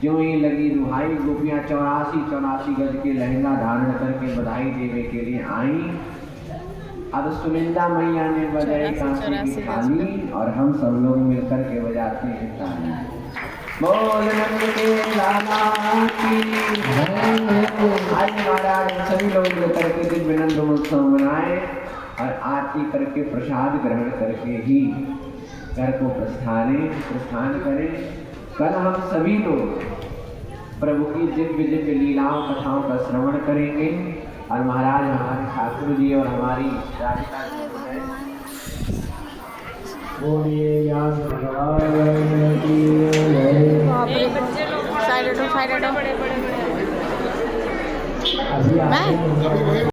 जो ही लगी दुहाई गोपियां 84 गज के लहंगा धारण करके बधाई देने के लिए आई। अब सुनिंदा मैया ने बजाई कांसे की थाली और हम सब लोग मिलकर के बजाते हैं ताली। बोल नंद के लाला की आज महाराज सभी लोग मिलकर के दिव्य नंद उत्सव मनाए और आरती करके प्रसाद ग्रहण करके ही घर को प्रस्थान करें। कल हम सभी लोग प्रभु की दिव्य दिव्य लीलाओं कथाओं का श्रवण करेंगे और महाराज हमारे ठाकुर जी और हमारी राधिका साइड